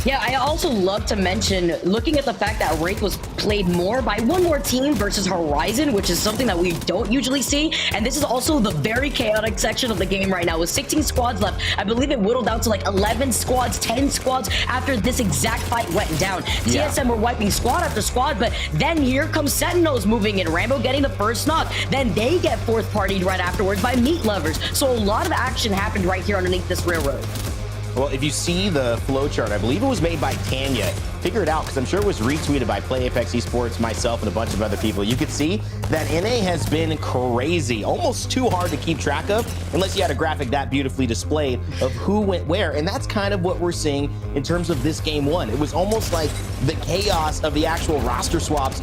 Yeah, I also love to mention, looking at the fact that Wraith was played more by one more team versus Horizon, which is something that we don't usually see. And this is also the very chaotic section of the game right now with 16 squads left. I believe it whittled down to like 11 squads, 10 squads after this exact fight went down. Yeah. TSM were wiping squad after squad, but then here comes Sentinels moving in. Rambo getting the first knock. Then they get fourth partied right afterwards by Meat Lovers. So a lot of action happened right here underneath this railroad. Well, if you see the flowchart, I believe it was made by Tanya. Figure it out, because I'm sure it was retweeted by Play Apex Esports, myself, and a bunch of other people. You could see that NA has been crazy, almost too hard to keep track of, unless you had a graphic that beautifully displayed of who went where. And that's kind of what we're seeing in terms of this game 1. It was almost like the chaos of the actual roster swaps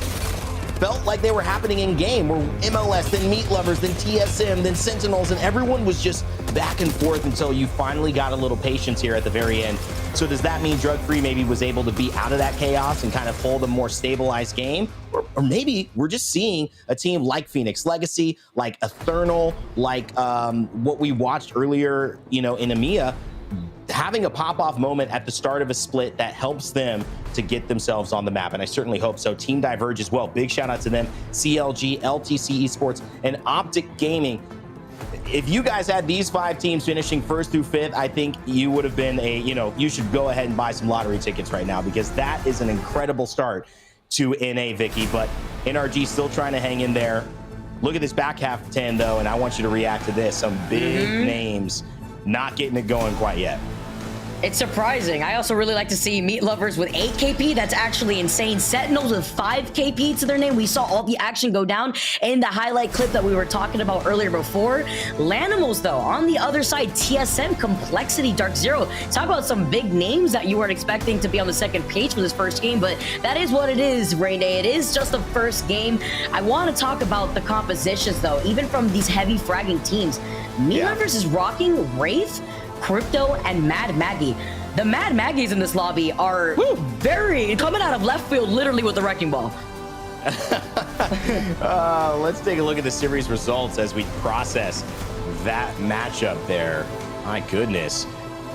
felt like they were happening in game, where MLS, then Meat Lovers, then TSM, then Sentinels, and everyone was just back and forth until you finally got a little patience here at the very end. So does that mean Drug Free maybe was able to be out of that chaos and kind of hold a more stabilized game? Or maybe we're just seeing a team like Phoenix Legacy, like Eternal, like what we watched earlier, you know, in EMEA, having a pop-off moment at the start of a split that helps them to get themselves on the map, and I certainly hope so. Team Diverge as well, big shout out to them. CLG, LTC Esports, and Optic Gaming. If you guys had these 5 teams finishing 1st through 5th, I think you would have been you should go ahead and buy some lottery tickets right now, because that is an incredible start to NA, Vicky. But NRG still trying to hang in there. Look at this back half 10 though, and I want you to react to this. Some big names not getting it going quite yet. It's surprising. I also really like to see Meat Lovers with 8 KP. That's actually insane. Sentinels with 5 KP to their name. We saw all the action go down in the highlight clip that we were talking about earlier before. Lanimals, though, on the other side, TSM, Complexity, Dark Zero. Talk about some big names that you weren't expecting to be on the second page for this first game, but that is what it is, Rain Day. It is just the first game. I want to talk about the compositions, though, even from these heavy fragging teams. Meat Lovers is rocking Wraith, Crypto, and Mad Maggie. The Mad Maggies in this lobby are very coming out of left field, literally with the wrecking ball. Let's take a look at the series results as we process that matchup there. My goodness,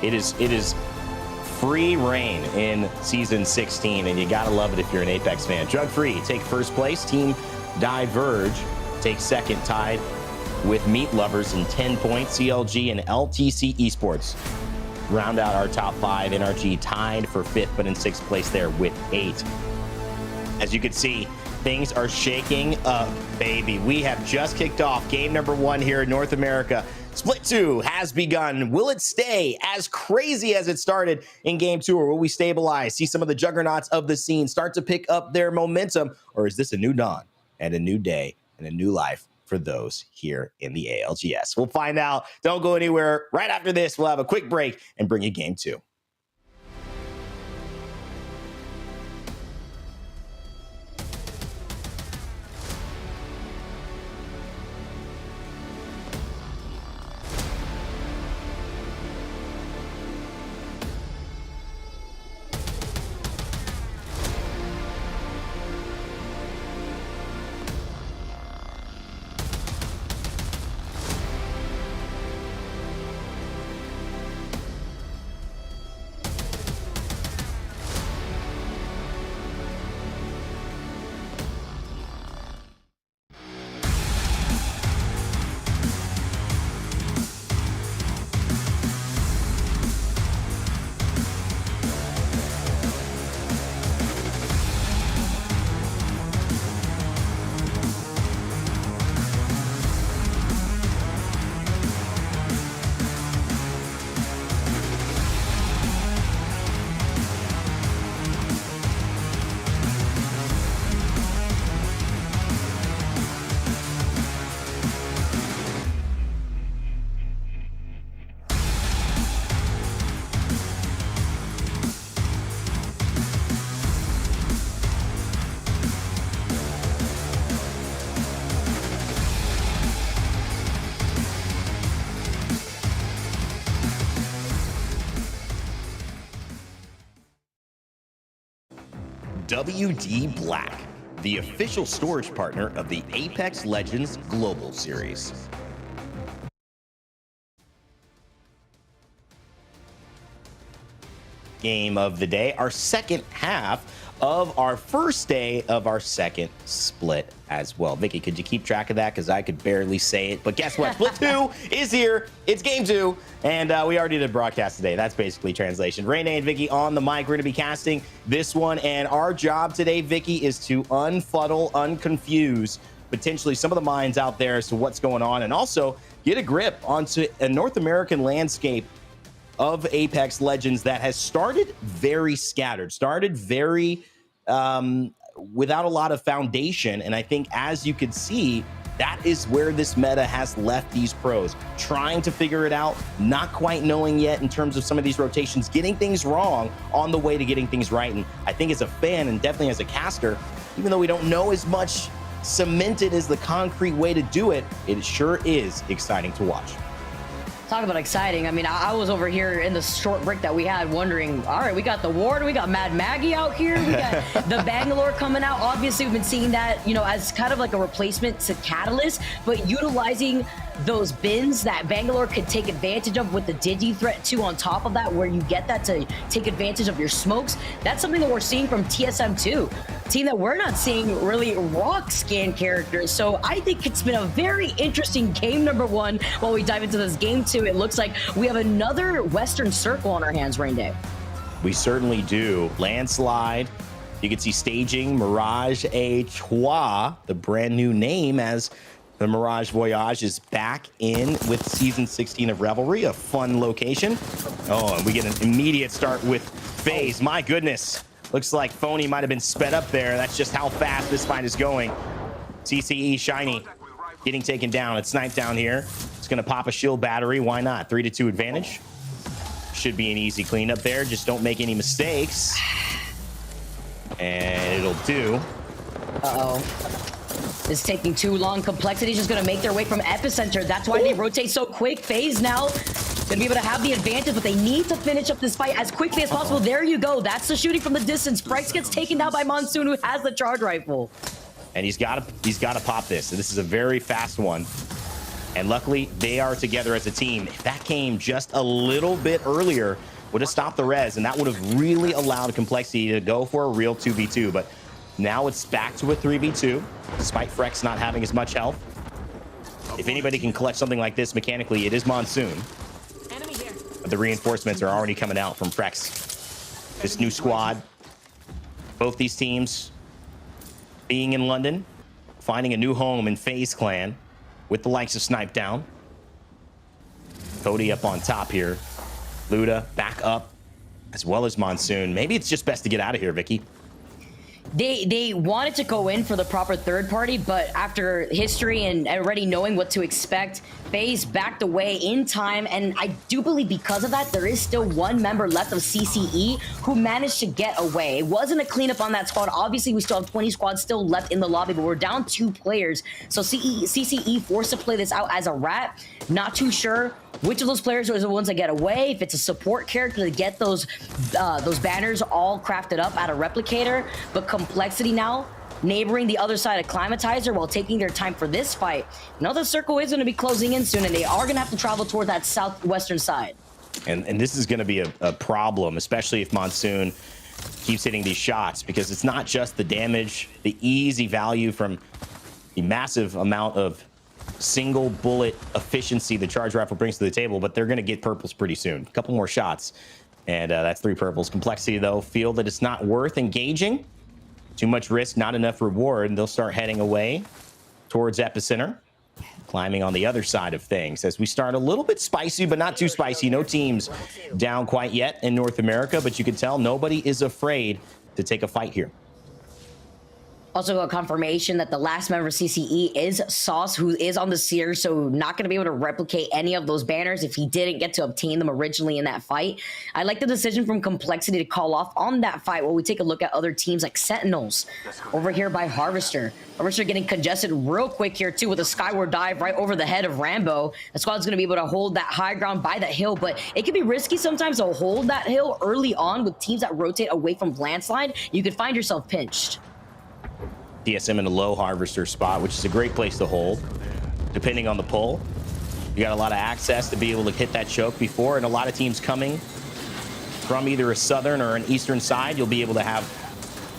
it is free reign in season 16, and you gotta love it if you're an Apex fan. Drug Free take 1st place. Team Diverge take 2nd, tied with Meat Lovers in 10 points. CLG and LTC Esports round out our top 5. NRG tied for 5th, but in 6th place there with 8. As you can see, things are shaking up, baby. We have just kicked off game number 1 here in North America. Split 2 has begun. Will it stay as crazy as it started in game 2, or will we stabilize, see some of the juggernauts of the scene start to pick up their momentum, or is this a new dawn and a new day and a new life for those here in the ALGS? We'll find out. Don't go anywhere. Right after this, we'll have a quick break and bring you game 2. WD Black, the official storage partner of the Apex Legends Global Series. Game of the day, our second half of our first day of our second split as well. Vicky, could you keep track of that? Because I could barely say it. But guess what? Split 2 is here. It's game 2. And we already did broadcast today. That's basically translation. Renee and Vicky on the mic. We're going to be casting this one. And our job today, Vicky, is to unfuddle, unconfuse potentially some of the minds out there as to what's going on. And also get a grip onto a North American landscape of Apex Legends that has started very scattered, started very without a lot of foundation. And I think, as you can see, that is where this meta has left these pros, trying to figure it out, not quite knowing yet in terms of some of these rotations, getting things wrong on the way to getting things right. And I think as a fan, and definitely as a caster, even though we don't know as much cemented as the concrete way to do it, it sure is exciting to watch. Talk about exciting. I mean, I was over here in the short break that we had wondering, all right, we got the Ward, we got Mad Maggie out here, we got the Bangalore coming out. Obviously, we've been seeing that, you know, as kind of like a replacement to Catalyst, but utilizing those bins that Bangalore could take advantage of with the Digi threat too on top of that, where you get that to take advantage of your smokes. That's something that we're seeing from TSM too. Team that we're not seeing really rock scan characters. So I think it's been a very interesting game number 1. While we dive into this game 2, it looks like we have another Western Circle on our hands, Rain Day. We certainly do. Landslide. You can see staging Mirage A Trois, the brand new name, as the Mirage Voyage is back in with Season 16 of Revelry, a fun location. Oh, and we get an immediate start with FaZe. My goodness. Looks like Phony might have been sped up there. That's just how fast this fight is going. CCE Shiny getting taken down. It's sniped down here. It's going to pop a shield battery. Why not? 3-2 advantage. Should be an easy cleanup there. Just don't make any mistakes. And it'll do. Uh-oh. It's taking too long. Complexity is just going to make their way from Epicenter. That's why they rotate so quick. FaZe now going to be able to have the advantage, but they need to finish up this fight as quickly as possible. There you go. That's the shooting from the distance. Price gets taken down by Monsoon, who has the charge rifle. And he's got to pop this. This is a very fast one. And luckily, they are together as a team. If that came just a little bit earlier, would have stopped the res, and that would have really allowed Complexity to go for a real 2v2. But now it's back to a 3v2, despite Frex not having as much health. If anybody can collect something like this mechanically, it is Monsoon. But the reinforcements are already coming out from Frex. This new squad, both these teams being in London, finding a new home in FaZe Clan with the likes of Snipe down. Cody up on top here. Luda back up, as well as Monsoon. Maybe it's just best to get out of here, Vicky. They wanted to go in for the proper third party, but after history and already knowing what to expect, FaZe backed away in time, and I do believe because of that, there is still one member left of CCE who managed to get away. It wasn't a cleanup on that squad. Obviously, we still have 20 squads still left in the lobby, but we're down 2 players. So CCE forced to play this out as a rat. Not too sure which of those players are the ones that get away. If it's a support character to get those banners all crafted up at a replicator, but Complexity now neighboring the other side of Climatizer while taking their time for this fight. Now the circle is going to be closing in soon, and they are going to have to travel toward that southwestern side. And this is going to be a problem, especially if Monsoon keeps hitting these shots, because it's not just the damage, the easy value from the massive amount of single bullet efficiency the charge rifle brings to the table, but they're going to get purples pretty soon. A couple more shots, and that's 3 purples. Complexity, though, feel that it's not worth engaging. Too much risk, not enough reward, and they'll start heading away towards Epicenter, climbing on the other side of things as we start a little bit spicy, but not too spicy. No teams down quite yet in North America, but you can tell nobody is afraid to take a fight here. Also got confirmation that the last member of CCE is Sauce, who is on the Seer, so not going to be able to replicate any of those banners if he didn't get to obtain them originally in that fight. I like the decision from Complexity to call off on that fight while we take a look at other teams like Sentinels over here by Harvester. Harvester getting congested real quick here too with a skyward dive right over the head of Rambo. The squad's going to be able to hold that high ground by that hill, but it can be risky sometimes to hold that hill early on with teams that rotate away from landslide. You could find yourself pinched. TSM in a low Harvester spot, which is a great place to hold, depending on the pull. You got a lot of access to be able to hit that choke before, and a lot of teams coming from either a southern or an eastern side, you'll be able to have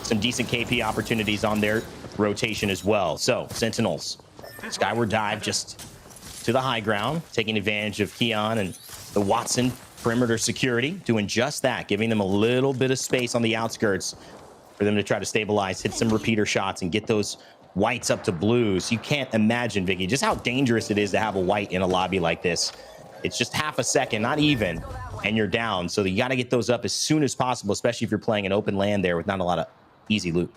some decent KP opportunities on their rotation as well. So, Sentinels, skyward dive just to the high ground, taking advantage of Keon and the Watson perimeter security, doing just that, giving them a little bit of space on the outskirts for them to try to stabilize, hit some repeater shots, and get those whites up to blues. You can't imagine, Vicky, just how dangerous it is to have a white in a lobby like this. It's just half a second, not even, and you're down. So you got to get those up as soon as possible, especially if you're playing an open land there with not a lot of easy loot.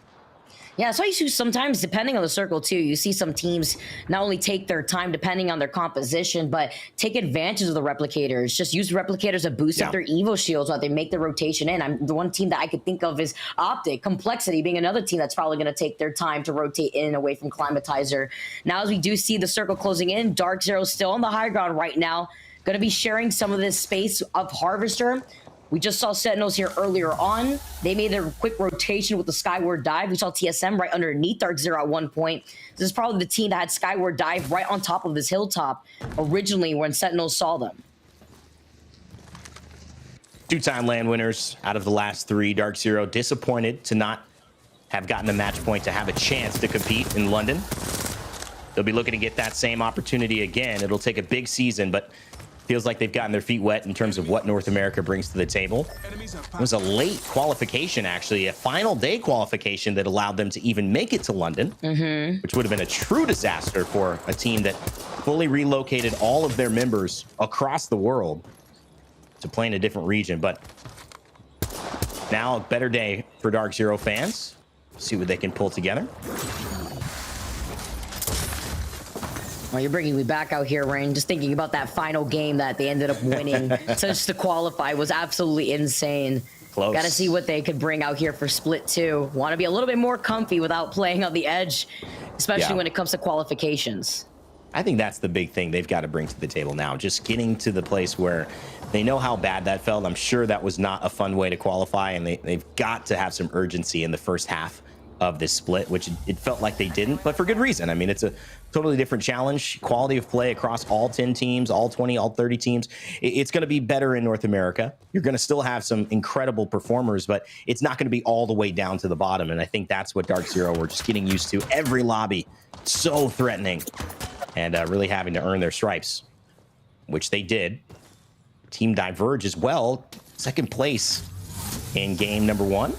Yeah, so you see sometimes, depending on the circle too, you see some teams not only take their time depending on their composition, but take advantage of the replicators. Just use replicators to boost up their Evo shields while they make the rotation in. The one team that I could think of is Optic. Complexity being another team that's probably going to take their time to rotate in and away from Climatizer. Now, as we do see the circle closing in, Dark Zero still on the high ground right now. Going to be sharing some of this space of Harvester. We just saw Sentinels here earlier on. They made their quick rotation with the Skyward Dive. We saw TSM right underneath Dark Zero at one point. This is probably the team that had Skyward Dive right on top of this hilltop originally when Sentinels saw them. Two-time land winners out of the last three. Dark Zero disappointed to not have gotten a match point to have a chance to compete in London. They'll be looking to get that same opportunity again. It'll take a big season, but feels like they've gotten their feet wet in terms of what North America brings to the table. It was a late qualification, actually, a final day qualification that allowed them to even make it to London, which would have been a true disaster for a team that fully relocated all of their members across the world to play in a different region. But now a better day for Dark Zero fans. See what they can pull together. Well, you're bringing me back out here, Rain. Just thinking about that final game that they ended up winning. Just to qualify was absolutely insane. Close. Got to see what they could bring out here for Split 2. Want to be a little bit more comfy without playing on the edge, especially when it comes to qualifications. I think that's the big thing they've got to bring to the table now. Just getting to the place where they know how bad that felt. I'm sure that was not a fun way to qualify, and they've got to have some urgency in the first half of this split, which it felt like they didn't, but for good reason. I mean, it's a totally different challenge, quality of play across all 10 teams, all 20, all 30 teams. It's going to be better in North America. You're going to still have some incredible performers, but it's not going to be all the way down to the bottom. And I think that's what Dark Zero were just getting used to. Every lobby so threatening and really having to earn their stripes, which they did. Team Diverge as well, second place in game number 1.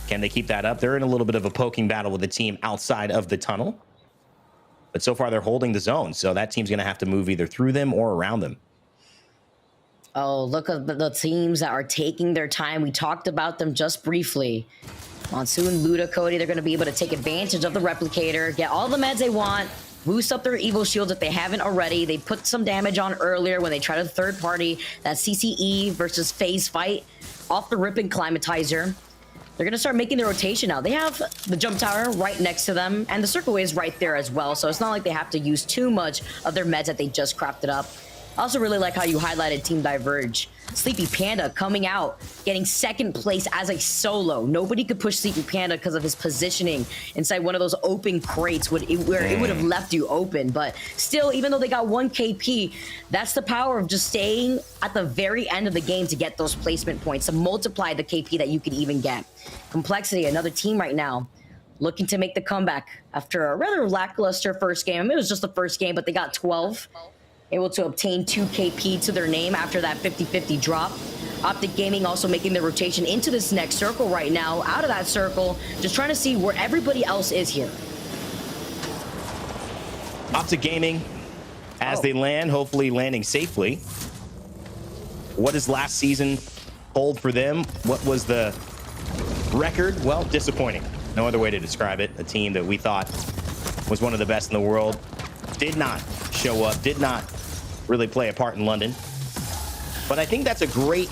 Can they keep that up? They're in a little bit of a poking battle with the team outside of the tunnel. But so far, they're holding the zone. So that team's going to have to move either through them or around them. Oh, look at the teams that are taking their time. We talked about them just briefly. Monsoon, Luda, Cody, they're going to be able to take advantage of the replicator, get all the meds they want, boost up their Evo shields if they haven't already. They put some damage on earlier when they tried a third party, that CCE versus FaZe fight, off the rip and Climatizer. They're going to start making the rotation now. They have the jump tower right next to them, and the circle is right there as well, so it's not like they have to use too much of their meds that they just crafted up. I also really like how you highlighted Team Diverge. Sleepy Panda coming out, getting second place as a solo. Nobody could push Sleepy Panda because of his positioning inside one of those open crates where it would have left you open. But still, even though they got 1 KP, that's the power of just staying at the very end of the game to get those placement points, to multiply the KP that you could even get. Complexity, another team right now, looking to make the comeback after a rather lackluster first game. I mean, it was just the first game, but they got 12. Able to obtain 2 KP to their name after that 50-50 drop. Optic Gaming also making the rotation into this next circle right now. Out of that circle, just trying to see where everybody else is here. Optic Gaming, as they land, hopefully landing safely. What does last season hold for them? What was the record? Well, disappointing. No other way to describe it. A team that we thought was one of the best in the world did not show up, did not really play a part in London. But I think that's a great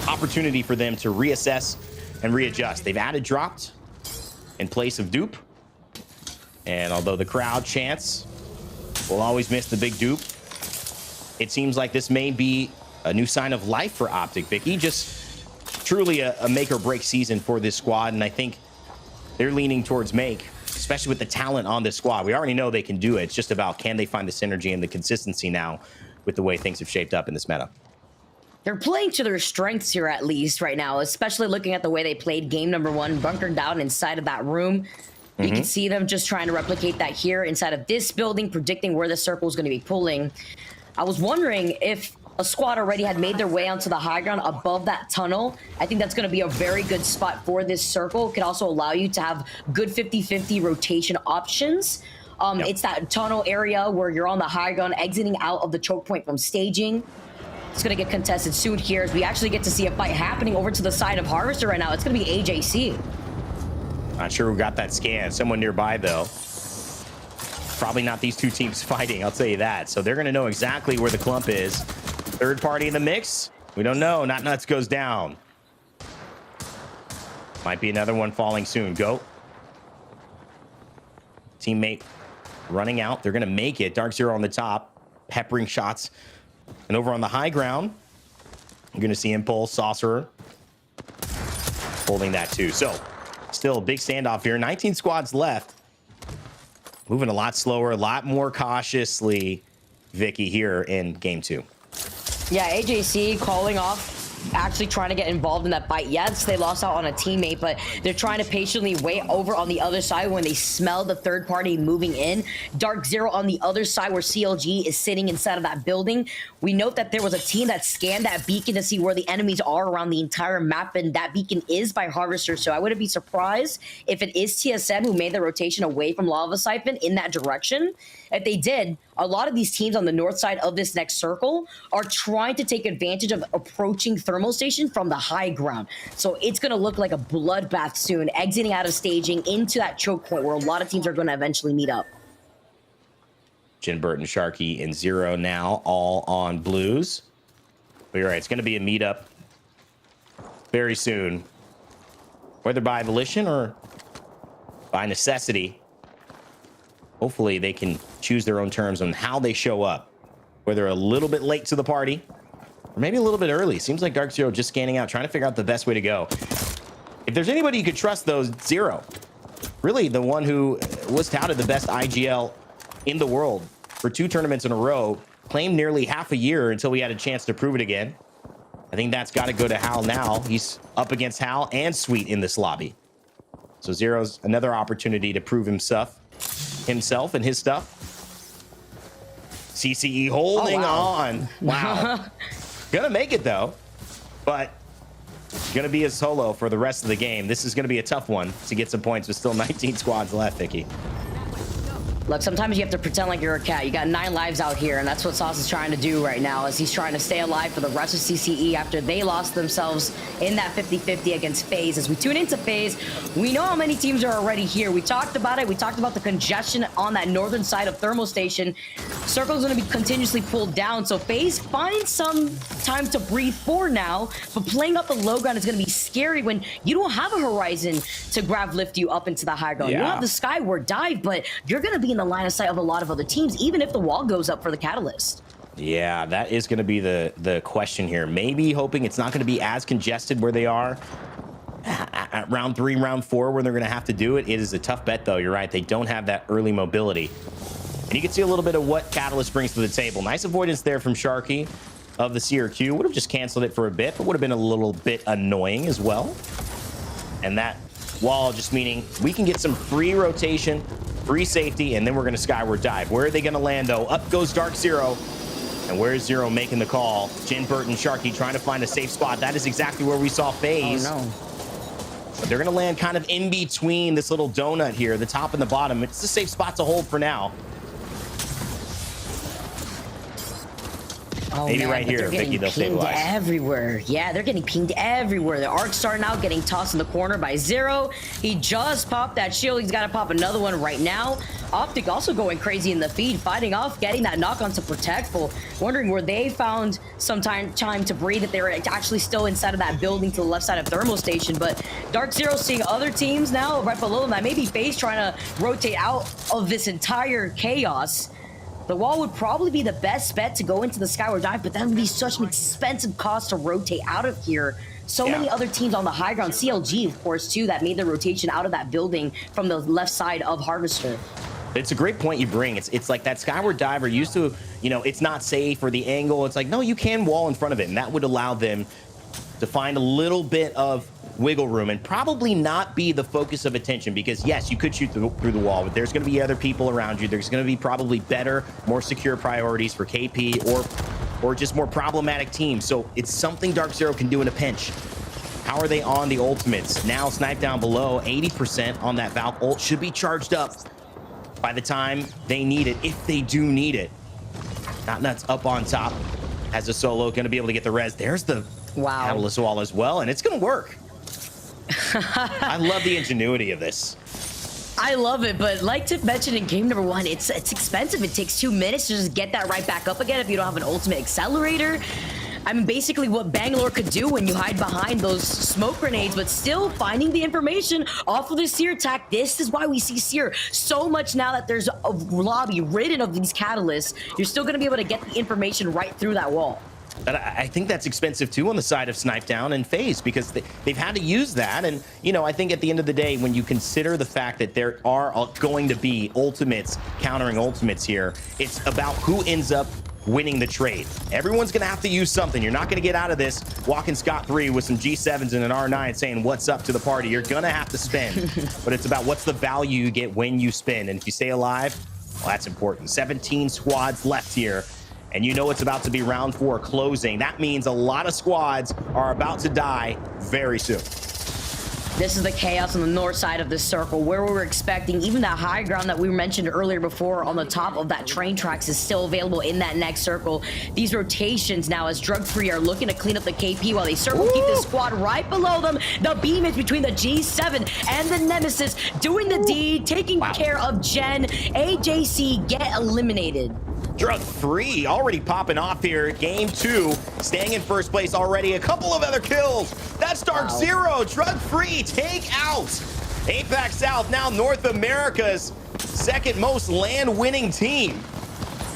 opportunity for them to reassess and readjust. They've added dropped in place of dupe. And although the crowd chants, we'll always miss the big dupe, it seems like this may be a new sign of life for Optic, Vicky. Just truly a make or break season for this squad. And I think they're leaning towards make, especially with the talent on this squad. We already know they can do it. It's just about, can they find the synergy and the consistency now with the way things have shaped up in this meta? They're playing to their strengths here, at least right now, especially looking at the way they played game number 1, bunkered down inside of that room. You can see them just trying to replicate that here inside of this building, predicting where the circle is going to be pulling. I was wondering if a squad already had made their way onto the high ground above that tunnel. I think that's going to be a very good spot for this circle. It could also allow you to have good 50-50 rotation options. It's that tunnel area where you're on the high ground, exiting out of the choke point from staging. It's going to get contested soon here as we actually get to see a fight happening over to the side of Harvester right now. It's going to be AJC. Not sure who got that scan. Someone nearby, though. Probably not these two teams fighting, I'll tell you that. So they're going to know exactly where the clump is. Third party in the mix? We don't know. Not Nuts goes down. Might be another one falling soon. Go. Teammate running out. They're going to make it. Dark Zero on the top. Peppering shots. And over on the high ground, you're going to see Impulse, Saucerer holding that too. So still a big standoff here. 19 squads left. Moving a lot slower, a lot more cautiously, Vicky, here in game 2. Yeah, AJC calling off, actually trying to get involved in that fight. Yes, they lost out on a teammate, but they're trying to patiently wait over on the other side when they smell the third party moving in. Dark Zero on the other side where CLG is sitting inside of that building. We note that there was a team that scanned that beacon to see where the enemies are around the entire map, and that beacon is by Harvester, so I wouldn't be surprised if it is TSM who made the rotation away from Lava Siphon in that direction. If they did, a lot of these teams on the north side of this next circle are trying to take advantage of approaching thermal station from the high ground. So it's going to look like a bloodbath soon, exiting out of staging into that choke point where a lot of teams are going to eventually meet up. Jinbert and Sharky and Zero now all on blues. But you're right, it's going to be a meetup very soon. Whether by volition or by necessity, hopefully they can choose their own terms on how they show up. Whether a little bit late to the party or maybe a little bit early. Seems like Dark Zero just scanning out, trying to figure out the best way to go. If there's anybody you could trust, though, Zero. Really the one who was touted the best IGL in the world for 2 tournaments in a row, claimed nearly half a year until we had a chance to prove it again. I think that's got to go to Hal now. He's up against Hal and Sweet in this lobby. So Zero's another opportunity to prove himself and his stuff. CCE holding on. Wow. Gonna make it, though. But gonna be a solo for the rest of the game. This is gonna be a tough one to get some points with still 19 squads left, Vicky. Look, sometimes you have to pretend like you're a cat. You got 9 lives out here, and that's what Sauce is trying to do right now, as he's trying to stay alive for the rest of CCE after they lost themselves in that 50-50 against FaZe. As we tune into FaZe, we know how many teams are already here. We talked about it. We talked about the congestion on that northern side of Thermal Station. Circle's going to be continuously pulled down, so FaZe finds some time to breathe for now, but playing up the low ground is going to be scary when you don't have a horizon to grav lift you up into the high ground. You don't have the skyward dive, but you're going to be in the line of sight of a lot of other teams, even if the wall goes up for the Catalyst. Yeah, that is going to be the question here. Maybe hoping it's not going to be as congested where they are at round 3, round 4, where they're going to have to do it. It is a tough bet, though. You're right. They don't have that early mobility. And you can see a little bit of what Catalyst brings to the table. Nice avoidance there from Sharky of the CRQ. Would have just canceled it for a bit, but would have been a little bit annoying as well. And that wall just meaning we can get some free rotation, free safety, and then we're going to skyward dive. Where are they going to land, though? Up goes Dark Zero. And where's Zero making the call? Jinbert and Sharky trying to find a safe spot. That is exactly where we saw FaZe. Oh, no. But they're going to land kind of in between this little donut here, the top and the bottom. It's a safe spot to hold for now. Oh, Maybe man, right but here, they're getting Vicky, they'll pinged stabilize. everywhere. Yeah, they're getting pinged everywhere. The Arc Star now getting tossed in the corner by Zero. He just popped that shield. He's got to pop another one right now. Optic also going crazy in the feed, fighting off, getting that knock on to Protectful. Wondering where they found some time to breathe, if they were actually still inside of that building to the left side of Thermal Station. But Dark Zero seeing other teams now right below them. That may be FaZe trying to rotate out of this entire chaos. The wall would probably be the best bet to go into the Skyward Dive, but that would be such an expensive cost to rotate out of here. So many other teams on the high ground, CLG, of course, too, that made the rotation out of that building from the left side of Harvester. It's a great point you bring. It's like that Skyward Diver used to, you know, it's not safe or the angle. It's like, no, you can wall in front of it, and that would allow them to find a little bit of wiggle room and probably not be the focus of attention, because yes, you could shoot through the wall, but there's going to be other people around you. There's going to be probably better, more secure priorities for KP or just more problematic teams. So it's something Dark Zero can do in a pinch. How are they on the ultimates? Now snipe down below, 80% on that Valk ult should be charged up by the time they need it, if they do need it. Not Nuts up on top as a solo, going to be able to get the res. There's the Catalyst wall as well, and it's going to work. I love the ingenuity of this. I love it, but like Tip mentioned in game number 1, it's expensive. It takes 2 minutes to just get that right back up again if you don't have an ultimate accelerator. I mean, basically what Bangalore could do when you hide behind those smoke grenades, but still finding the information off of the Seer attack. This is why we see Seer so much now that there's a lobby ridden of these catalysts. You're still going to be able to get the information right through that wall. But I think that's expensive too on the side of Snipe Down and FaZe, because they've had to use that. And, you know, I think at the end of the day, when you consider the fact that there are going to be ultimates countering ultimates here, it's about who ends up winning the trade. Everyone's going to have to use something. You're not going to get out of this walking scot-free with some G7s and an R9 saying, what's up to the party? You're going to have to spend. But it's about what's the value you get when you spend. And if you stay alive, well, that's important. 17 squads left here. And you know it's about to be round 4 closing. That means a lot of squads are about to die very soon. This is the chaos on the north side of this circle, where we were expecting even that high ground that we mentioned earlier before on the top of that train tracks is still available in that next circle. These rotations now as Drug Free are looking to clean up the KP while they circle keep this squad right below them. The beam is between the G7 and the Nemesis doing the deed, taking care of Jen. AJC get eliminated. Drug Free already popping off here. Game 2, staying in first place already. A couple of other kills. That's Dark Zero. Drug Free take out APAC South, now North America's second most land-winning team,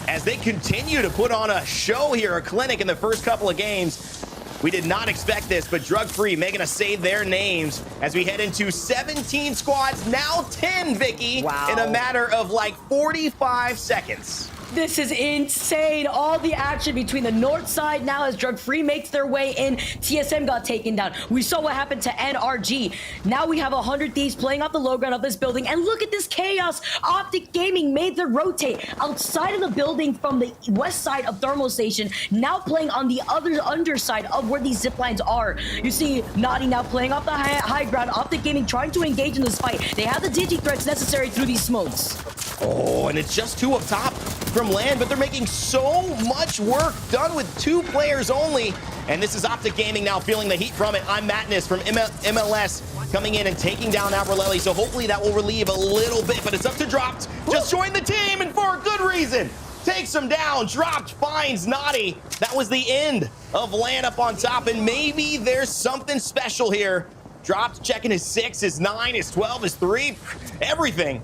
as they continue to put on a show here, a clinic in the first couple of games. We did not expect this, but Drug Free making us say their names as we head into 17 squads, now 10, Vicky, in a matter of like 45 seconds. This is insane. All the action between the north side now as Drug Free makes their way in. TSM got taken down. We saw what happened to NRG. Now we have 100 Thieves playing off the low ground of this building. And look at this chaos. Optic Gaming made the rotate outside of the building from the west side of Thermal Station, now playing on the other underside of where these zip lines are. You see Naughty now playing off the high ground. Optic Gaming trying to engage in this fight. They have the digi threats necessary through these smokes. Oh, and it's just 2 up top from land, but they're making so much work done with 2 players only. And this is Optic Gaming now feeling the heat from it. I'm Madness from MLS coming in and taking down Abralelli, so hopefully that will relieve a little bit, but it's up to Dropped. Just joined the team, and for a good reason. Takes him down. Dropped finds Naughty. That was the end of land up on top, and maybe there's something special here. Dropped checking his 6, his 9, his 12, his 3, everything.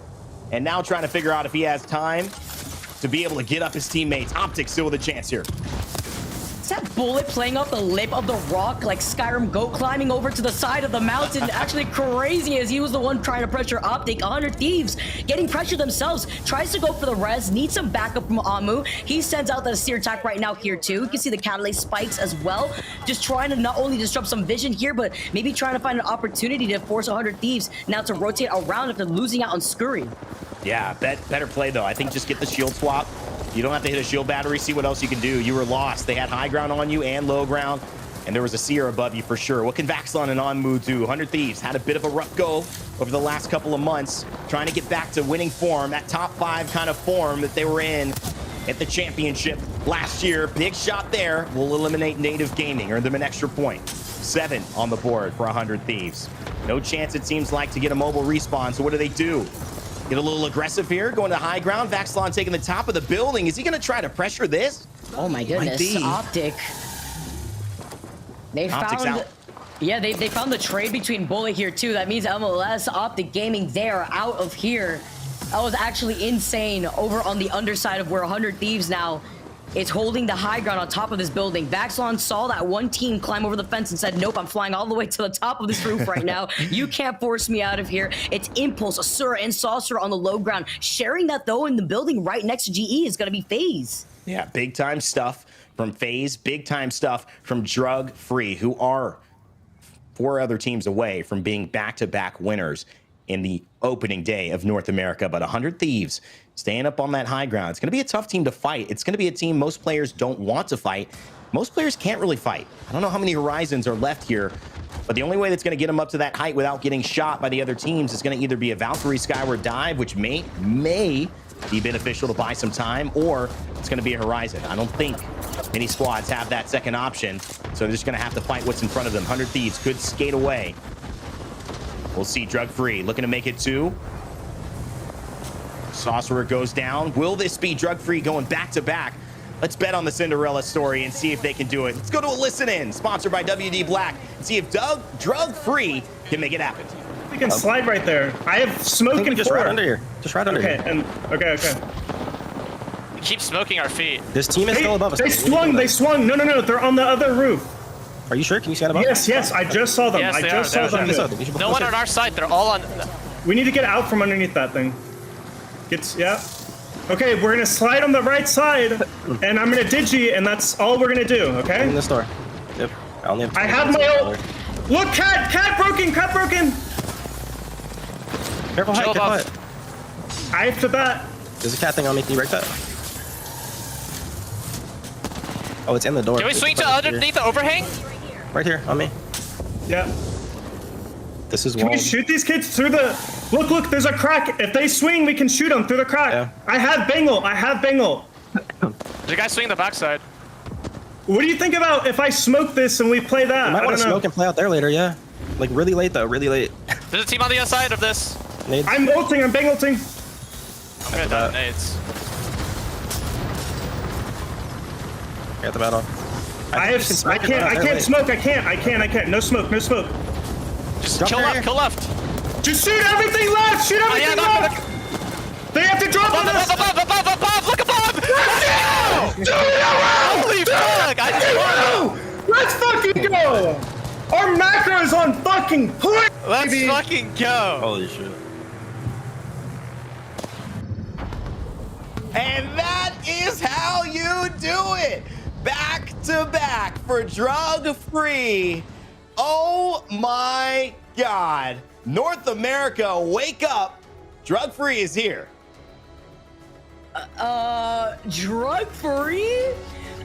And now trying to figure out if he has time to be able to get up his teammates. Optic still with a chance here. Is that bullet playing off the lip of the rock like Skyrim goat climbing over to the side of the mountain? Actually crazy, as he was the one trying to pressure Optic. 100 Thieves getting pressure themselves. Tries to go for the res. Needs some backup from Amu. He sends out the Seer attack right now here too. You can see the catalyst spikes as well. Just trying to not only disrupt some vision here, but maybe trying to find an opportunity to force 100 Thieves now to rotate around after losing out on Scurry. Yeah, better play though. I think just get the shield swap. You don't have to hit a shield battery. See what else you can do. You were lost. They had high ground on you and low ground, and there was a Seer above you for sure. What can Vaxlon and Onmu do? 100 Thieves had a bit of a rough go over the last couple of months, trying to get back to winning form, that top 5 kind of form that they were in at the championship. last year. Big shot there will eliminate Native Gaming, earn them an extra point. 7 on the board for 100 Thieves. No chance, it seems like, to get a mobile respawn. So what do? Get a little aggressive here, going to high ground. Vaxlon taking the top of the building. Is he going to try to pressure this? Oh my goodness, Optic. They Optic's found, out. yeah, they found the trade between Bullet here too. That means MLS, Optic Gaming, they are out of here. That was actually insane. Over on the underside of where 100 Thieves now is holding the high ground on top of this building. Vaxlon saw that one team climb over the fence and said, nope, I'm flying all the way to the top of this roof right now. You can't force me out of here. It's Impulse, Asura, and Saucer on the low ground. Sharing that, though, in the building right next to GE is going to be FaZe. Yeah, big time stuff from FaZe, big time stuff from Drug Free, who are 4 other teams away from being back-to-back winners in the opening day of North America. But 100 Thieves staying up on that high ground. It's going to be a tough team to fight. It's going to be a team most players don't want to fight. Most players can't really fight. I don't know how many Horizons are left here, but the only way that's going to get them up to that height without getting shot by the other teams is going to either be a Valkyrie Skyward Dive, which may be beneficial to buy some time, or it's going to be a Horizon. I don't think many squads have that second option, so they're just going to have to fight what's in front of them. 100 Thieves could skate away. We'll see. Drug Free looking to make it 2. Sorcerer goes down. Will this be Drug Free going back to back? Let's bet on the Cinderella story and see if they can do it. Let's go to a listen in, sponsored by WD Black, and see if Drug Free can make it happen. We can slide right there. I have smoke and just right under here. Just right under here. Okay. We keep smoking our feet. This team is still above us. They swung. No. They're on the other roof. Are you sure? Can you see that above? Yes. I just saw them. Yes, I just saw them. No one on our side. They're all on. We need to get out from underneath that thing. Yeah. Okay, we're gonna slide on the right side, and I'm gonna digi, and that's all we're gonna do. Okay. In this door. Yep. I have my ult. Look, cat broken. Careful, height. I have to bat. There's a cat thing on me. Can you break that? Oh, it's in the door. Can we swing to underneath the overhang? Right here, on me. Yeah. This is Can we shoot these kids through the... Look, there's a crack. If they swing, we can shoot them through the crack. Yeah. I have Bangle. There's a guy swinging the backside. What do you think about if I smoke this and we play that? You might want to smoke and play out there later, yeah. Like, really late, though. Really late. There's a team on the other side of this. Nades. I'm ulting. I'm Bang ulting. I'm gonna die nades. Got the battle. I can't smoke. I can't. No smoke. Just kill left. Just shoot everything left. Shoot everything left. They have to drop on us. Above, look above. Holy fuck! Let's fucking go. Our macro is on fucking point. Let's fucking go. Holy shit. And that is how you do it. Back to back for Drug Free. Oh my God. North America, wake up. Drug Free is here. Drug Free?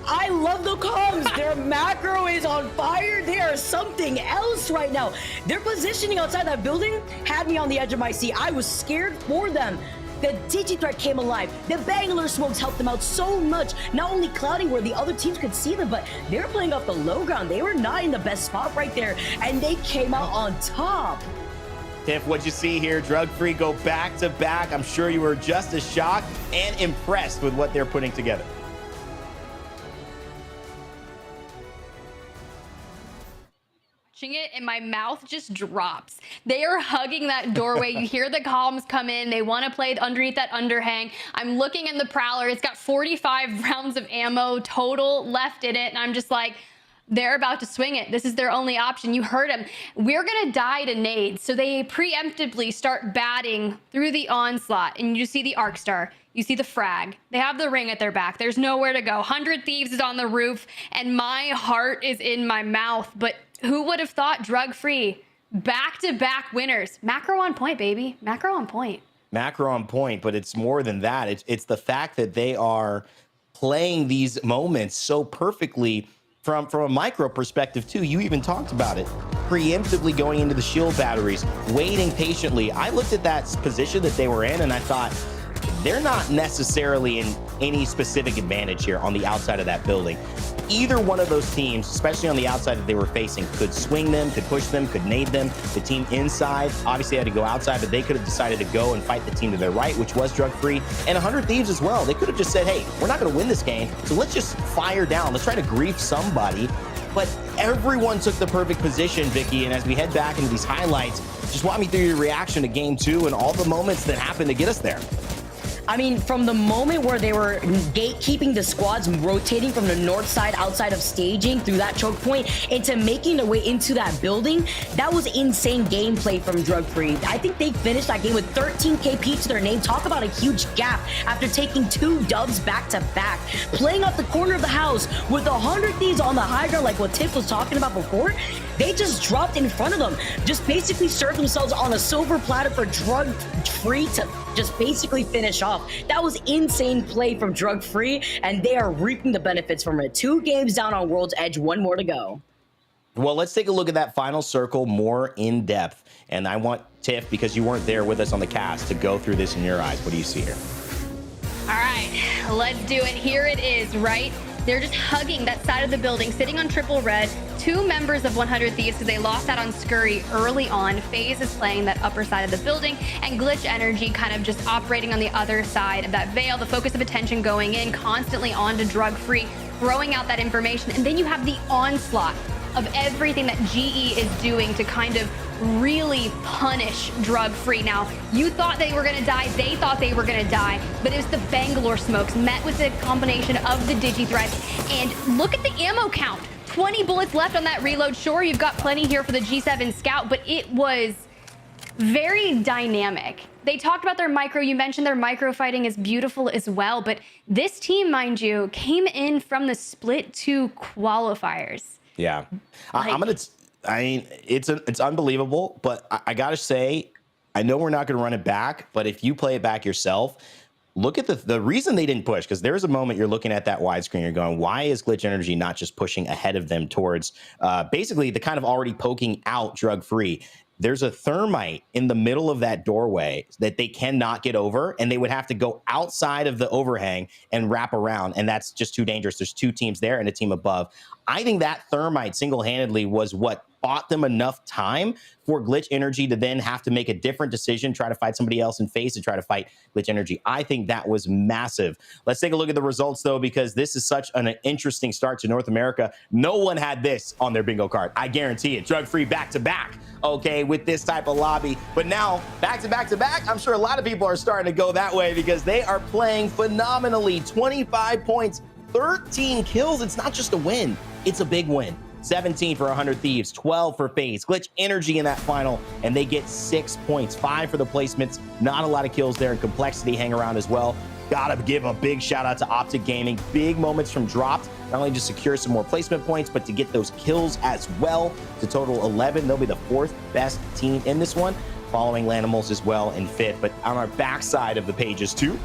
I love the comms. Their macro is on fire. They are something else right now. Their positioning outside that building had me on the edge of my seat. I was scared for them. The Digi-Threat came alive. The Bangalore smokes helped them out so much. Not only clouding where the other teams could see them, but they were playing off the low ground. They were not in the best spot right there, and they came out on top. Tiff, what'd you see here? Drug Free go back to back. I'm sure you were just as shocked and impressed with what they're putting together. It and my mouth just drops. They are hugging that doorway. You hear the comms come in. They want to play underneath that underhang. I'm looking in the Prowler. It's got 45 rounds of ammo total left in it. And I'm just like, they're about to swing it. This is their only option. You heard him. We're going to die to nades. So they preemptively start batting through the onslaught. And you see the Arc Star. You see the frag. They have the ring at their back. There's nowhere to go. 100 Thieves is on the roof. And my heart is in my mouth. But who would have thought Drug Free? Back-to-back winners. Macro on point, baby. Macro on point. Macro on point, but it's more than that. It's the fact that they are playing these moments so perfectly from a micro perspective, too. You even talked about it. Preemptively going into the shield batteries, waiting patiently. I looked at that position that they were in, and I thought, they're not necessarily any specific advantage here on the outside of that building. Either one of those teams, especially on the outside that they were facing, could swing them, could push them, could nade them. The team inside obviously had to go outside, but they could have decided to go and fight the team to their right, which was Drug Free, and 100 Thieves as well. They could have just said, hey, we're not going to win this game, so let's just fire down. Let's try to grief somebody. But everyone took the perfect position, Vicky, and as we head back into these highlights, just walk me through your reaction to game 2 and all the moments that happened to get us there. I mean, from the moment where they were gatekeeping the squads, rotating from the north side outside of staging through that choke point into making their way into that building, that was insane gameplay from Drug Free. I think they finished that game with 13 KP to their name. Talk about a huge gap after taking 2 dubs back to back. Playing off the corner of the house with 100 Thieves on the high ground, like what Tiff was talking about before, they just dropped in front of them. Just basically served themselves on a silver platter for Drug Free to just basically finish off. That was insane play from Drug Free, and they are reaping the benefits from it. 2 games down on World's Edge, 1 more to go. Well, let's take a look at that final circle more in depth. And I want Tiff, because you weren't there with us on the cast, to go through this in your eyes. What do you see here? All right, let's do it. Here it is, right? They're just hugging that side of the building, sitting on triple red. 2 members of 100 Thieves, because they lost out on Scurry early on. FaZe is playing that upper side of the building, and Glitch Energy kind of just operating on the other side of that veil. The focus of attention going in constantly onto Drug Free, throwing out that information. And then you have the onslaught of everything that GE is doing to kind of really punish Drug Free. Now, you thought they were going to die, they thought they were going to die, but it was the Bangalore smokes met with the combination of the Digi threats. And look at the ammo count. 20 bullets left on that reload. Sure, you've got plenty here for the G7 Scout, but it was very dynamic. They talked about their micro. You mentioned their micro fighting is beautiful as well, but this team, mind you, came in from the split 2 qualifiers. Yeah, I mean, it's unbelievable, but I gotta say, I know we're not gonna run it back, but if you play it back yourself, look at the reason they didn't push, because there's a moment you're looking at that widescreen, you're going, why is Glitch Energy not just pushing ahead of them towards basically the kind of already poking out Drug Free? There's a thermite in the middle of that doorway that they cannot get over, and they would have to go outside of the overhang and wrap around, and that's just too dangerous. There's 2 teams there and a team above. I think that thermite single-handedly was what bought them enough time for Glitch Energy to then have to make a different decision, try to fight somebody else in FaZe to try to fight Glitch Energy. I think that was massive. Let's take a look at the results, though, because this is such an interesting start to North America. No one had this on their bingo card. I guarantee it. Drug Free back-to-back, okay, with this type of lobby. But now, back-to-back-to-back, I'm sure a lot of people are starting to go that way because they are playing phenomenally. 25 points, 13 kills. It's not just a win. It's a big win. 17 for 100 Thieves, 12 for FaZe. Glitch Energy in that final, and they get 6 points, 5 for the placements. Not a lot of kills there, and Complexity hang around as well. Gotta give a big shout out to Optic Gaming. Big moments from Dropped, not only to secure some more placement points, but to get those kills as well to total 11. They'll be the 4th best team in this one, following Lanimals as well in 5th. But on our backside of the pages too,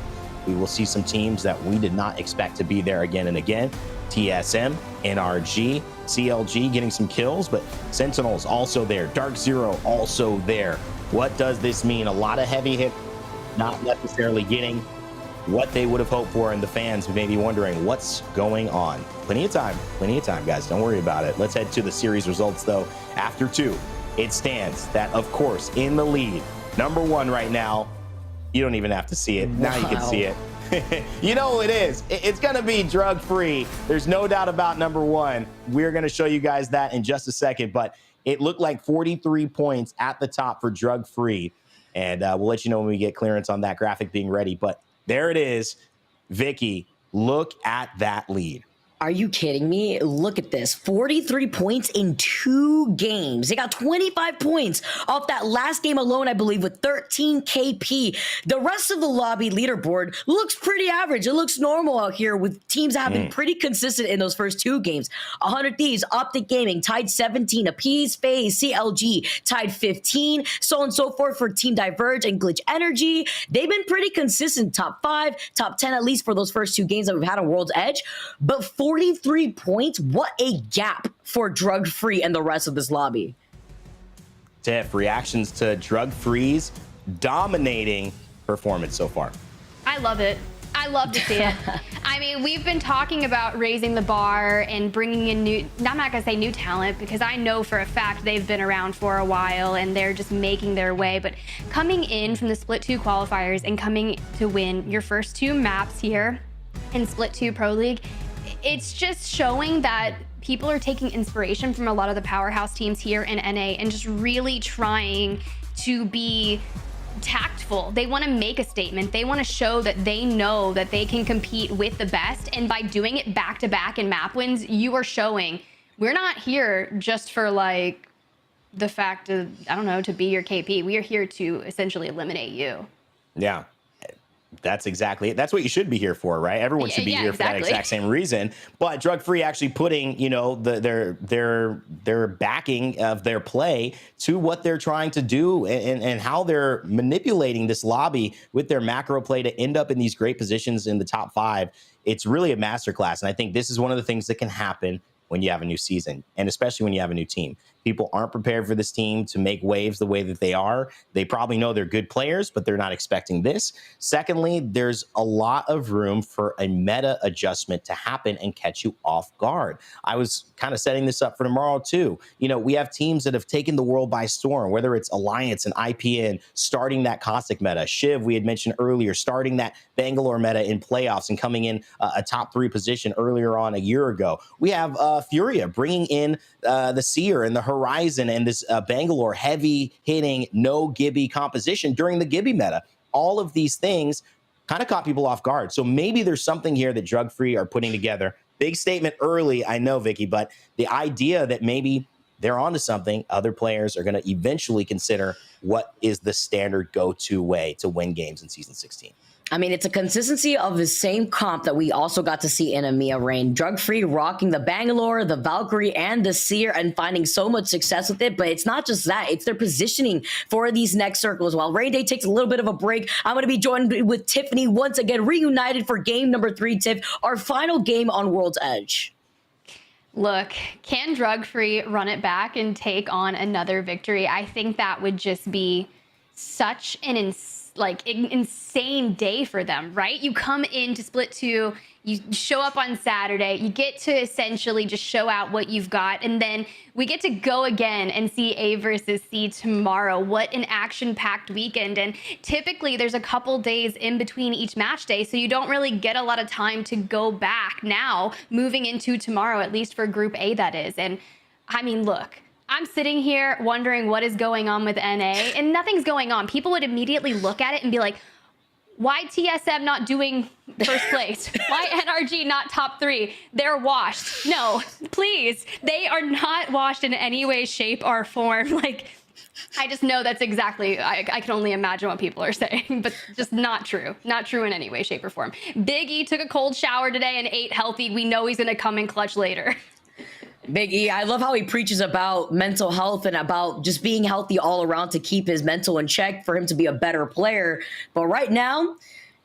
we will see some teams that we did not expect to be there again and again. TSM, NRG, CLG getting some kills, but Sentinels also there. Dark Zero also there. What does this mean? A lot of heavy hit, not necessarily getting what they would have hoped for, and the fans may be wondering what's going on. Plenty of time, guys. Don't worry about it. Let's head to the series results, though. After 2, it stands that, of course, in the lead, number 1 right now. You don't even have to see it. Now you can see it. You know who it is. It's going to be Drug Free. There's no doubt about number 1. We're going to show you guys that in just a second, but it looked like 43 points at the top for Drug Free, and we'll let you know when we get clearance on that graphic being ready, but there it is. Vicky, look at that lead. Are you kidding me? Look at this. 43 points in 2 games. They got 25 points off that last game alone, I believe, with 13 KP. The rest of the lobby leaderboard looks pretty average. It looks normal out here with teams that have been pretty consistent in those first 2 games. 100 Thieves, Optic Gaming, tied 17 apiece. FaZe, CLG, tied 15. So on and so forth for Team Diverge and Glitch Energy. They've been pretty consistent. Top 5, top 10 at least for those first 2 games that we've had on World's Edge. But 43 points, what a gap for Drug Free and the rest of this lobby. Tiff, reactions to Drug Free's dominating performance so far. I love it. I love to see it. I mean, we've been talking about raising the bar and bringing in new, I'm not gonna say new talent, because I know for a fact they've been around for a while and they're just making their way. But coming in from the Split 2 qualifiers and coming to win your first 2 maps here in Split 2 Pro League, it's just showing that people are taking inspiration from a lot of the powerhouse teams here in NA and just really trying to be tactful. They want to make a statement. They want to show that they know that they can compete with the best. And by doing it back to back in map wins, you are showing we're not here just for like the fact of, I don't know, to be your KP. We are here to essentially eliminate you. Yeah. That's exactly it. That's what you should be here for, right? Everyone should be here for that exact same reason. But Drug Free actually putting, you know, their backing of their play to what they're trying to do and how they're manipulating this lobby with their macro play to end up in these great positions in the top 5. It's really a masterclass. And I think this is one of the things that can happen when you have a new season, and especially when you have a new team. People aren't prepared for this team to make waves the way that they are. They probably know they're good players, but they're not expecting this. Secondly, there's a lot of room for a meta adjustment to happen and catch you off guard. I was kind of setting this up for tomorrow too. You know, we have teams that have taken the world by storm, whether it's Alliance and IPN starting that Caustic meta, Shiv, we had mentioned earlier, starting that Bangalore meta in playoffs and coming in a top 3 position earlier on a year ago. We have Furia bringing in the Seer and the Horizon and this Bangalore heavy hitting no Gibby composition during the Gibby meta. All of these things kind of caught people off guard. So maybe there's something here that Drug Free are putting together. Big statement early, I know, Vicky, but the idea that maybe they're onto something, other players are going to eventually consider what is the standard go-to way to win games in Season 16. I mean, it's a consistency of the same comp that we also got to see in EMEA Rain. Drug Free rocking the Bangalore, the Valkyrie, and the Seer and finding so much success with it. But it's not just that. It's their positioning for these next circles. While Rain Day takes a little bit of a break, I'm going to be joined with Tiffany once again, reunited for game number 3, Tiff, our final game on World's Edge. Look, can Drug Free run it back and take on another victory? I think that would just be such an insane day for them, right? You come into Split 2, you show up on Saturday, you get to essentially just show out what you've got, and then we get to go again and see A versus C tomorrow. What an action-packed weekend. And typically there's a couple days in between each match day, so you don't really get a lot of time to go back now, moving into tomorrow, at least for Group A, that is. And I mean, look, I'm sitting here wondering what is going on with NA, and nothing's going on. People would immediately look at it and be like, why TSM not doing first place? Why NRG not top 3? They're washed. No, please. They are not washed in any way, shape, or form. Like, I just know that's exactly, I can only imagine what people are saying, but just not true. Not true in any way, shape, or form. Big E took a cold shower today and ate healthy. We know he's going to come in clutch later. Big E, I love how he preaches about mental health and about just being healthy all around to keep his mental in check for him to be a better player. But right now,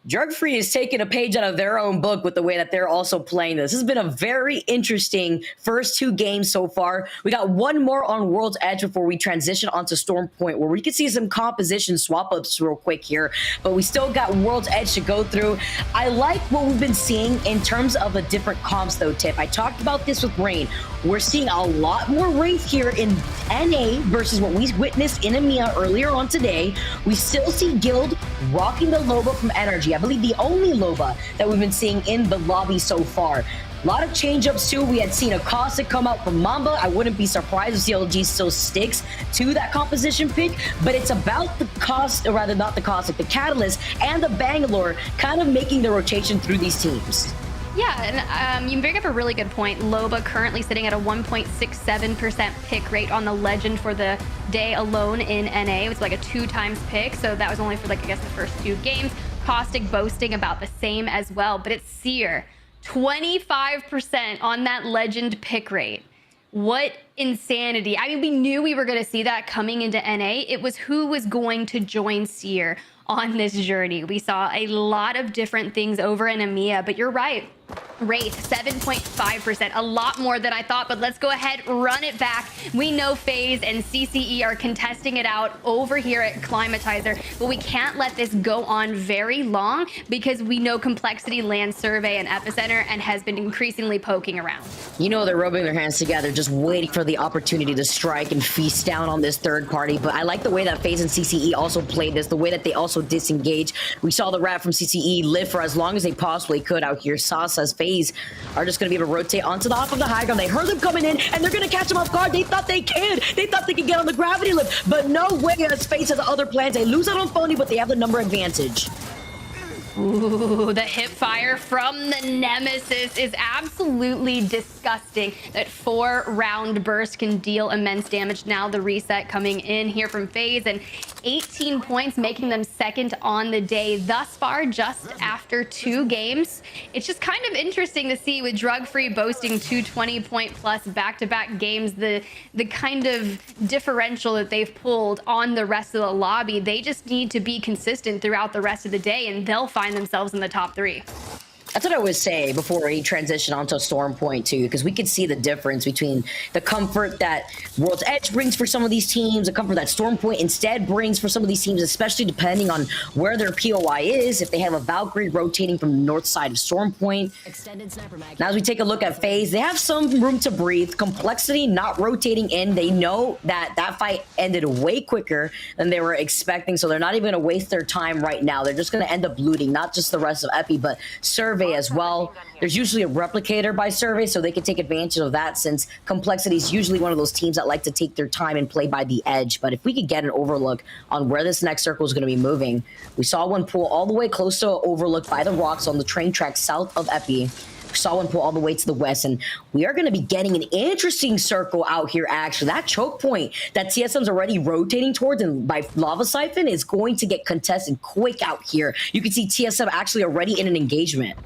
Drug Free is taking a page out of their own book with the way that they're also playing this. This has been a very interesting first 2 games so far. We got one more on World's Edge before we transition onto Storm Point, where we can see some composition swap-ups real quick here. But we still got World's Edge to go through. I like what we've been seeing in terms of the different comps, though, Tiff. I talked about this with Rain. We're seeing a lot more Wraith here in NA versus what we witnessed in EMEA earlier on today. We still see Guild rocking the Loba from Energy. I believe the only Loba that we've been seeing in the lobby so far. A lot of change-ups too. We had seen a Caustic come out from Mamba. I wouldn't be surprised if CLG still sticks to that composition pick, but it's about the cost, or rather not the Caustic, the Catalyst and the Bangalore kind of making the rotation through these teams. Yeah, and you bring up a really good point. Loba currently sitting at a 1.67% pick rate on the Legend for the day alone in NA. It was like a 2 times pick, so that was only for, like, I guess the first 2 games. Caustic boasting about the same as well, but it's Seer, 25% on that Legend pick rate. What insanity. I mean, we knew we were going to see that coming into NA. It was who was going to join Seer on this journey. We saw a lot of different things over in EMEA, but you're right. Wraith, 7.5%, a lot more than I thought, but let's go ahead, run it back. We know FaZe and CCE are contesting it out over here at Climatizer, but we can't let this go on very long because we know Complexity lands Survey and Epicenter and has been increasingly poking around. You know they're rubbing their hands together, just waiting for the opportunity to strike and feast down on this third party. But I like the way that FaZe and CCE also played this, the way that they also disengage. We saw the rat from CCE live for as long as they possibly could out here. Sauce says FaZe are just going to be able to rotate onto the top of the high ground. They heard them coming in, and they're going to catch them off guard. They thought they could. They thought they could get on the gravity lift, but no way, as FaZe has other plans. They lose out on Phony, but they have the number advantage. Ooh, the hip fire from the Nemesis is absolutely disgusting. That 4-round burst can deal immense damage. Now the reset coming in here from FaZe, and 18 points, making them second on the day thus far, just after 2 games. It's just kind of interesting to see with Drug Free boasting 220-point-plus back-to-back games, the kind of differential that they've pulled on the rest of the lobby. They just need to be consistent throughout the rest of the day, and they'll find themselves in the top 3. That's what I always say before he transitioned onto Storm Point too, because we could see the difference between the comfort that World's Edge brings for some of these teams, the comfort that Storm Point instead brings for some of these teams, especially depending on where their POI is. If they have a Valkyrie rotating from the north side of Storm Point. Now as we take a look at FaZe, they have some room to breathe. Complexity not rotating in. They know that that fight ended way quicker than they were expecting, so they're not even going to waste their time right now. They're just going to end up looting not just the rest of Epi, but Survey as well. There's usually a replicator by Survey, so they can take advantage of that, since Complexity is usually one of those teams that like to take their time and play by the edge. But if we could get an overlook on where this next circle is going to be moving, we saw one pull all the way close to overlook by the rocks on the train track south of Epi. We saw one pull all the way to the west, and we are going to be getting an interesting circle out here, actually. That choke point that TSM's already rotating towards and by Lava Siphon is going to get contested quick out here. You can see TSM actually already in an engagement.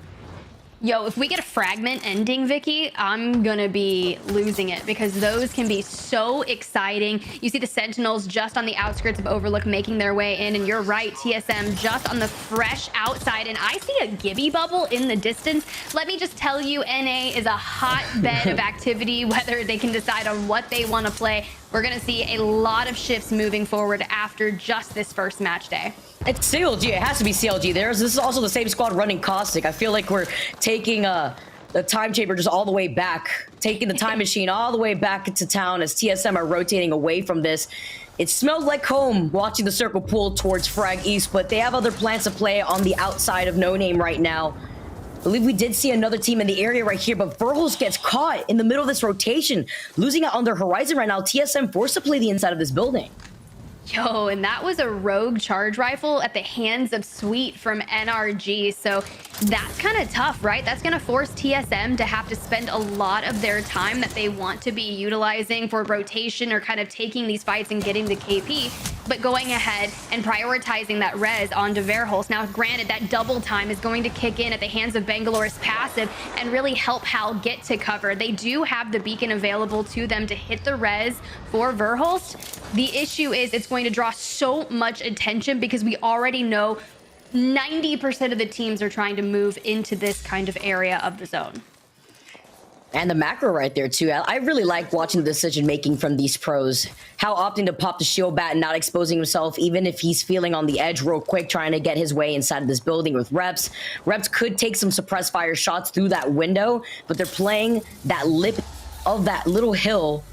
Yo, if we get a fragment ending, Vicky, I'm gonna be losing it, because those can be so exciting. You see the Sentinels just on the outskirts of Overlook making their way in, and you're right, TSM just on the fresh outside, and I see a Gibby bubble in the distance. Let me just tell you, NA is a hotbed of activity, whether they can decide on what they want to play. We're gonna see a lot of shifts moving forward after just this first match day. It's CLG. It has to be CLG. This is also the same squad running Caustic. I feel like we're taking the time chamber just all the way back, taking the time machine all the way back into town as TSM are rotating away from this. It smells like home watching the circle pull towards Frag East, but they have other plans to play on the outside of No Name right now. I believe we did see another team in the area right here, but Verhulst gets caught in the middle of this rotation, losing out on their horizon right now. TSM forced to play the inside of this building. Yo, and that was a rogue charge rifle at the hands of Sweet from NRG. So that's kind of tough, right? That's going to force TSM to have to spend a lot of their time that they want to be utilizing for rotation or kind of taking these fights and getting the KP, but going ahead and prioritizing that res onto Verhulst. Now, granted, that double time is going to kick in at the hands of Bangalore's passive and really help Hal get to cover. They do have the beacon available to them to hit the res for Verhulst. The issue is it's going to draw so much attention because we already know 90% of the teams are trying to move into this kind of area of the zone. And the macro right there too. I really like watching the decision making from these pros. How opting to pop the shield bat and not exposing himself, even if he's feeling on the edge real quick, trying to get his way inside of this building with Reps. Reps could take some suppressed fire shots through that window, but they're playing that lip of that little hill,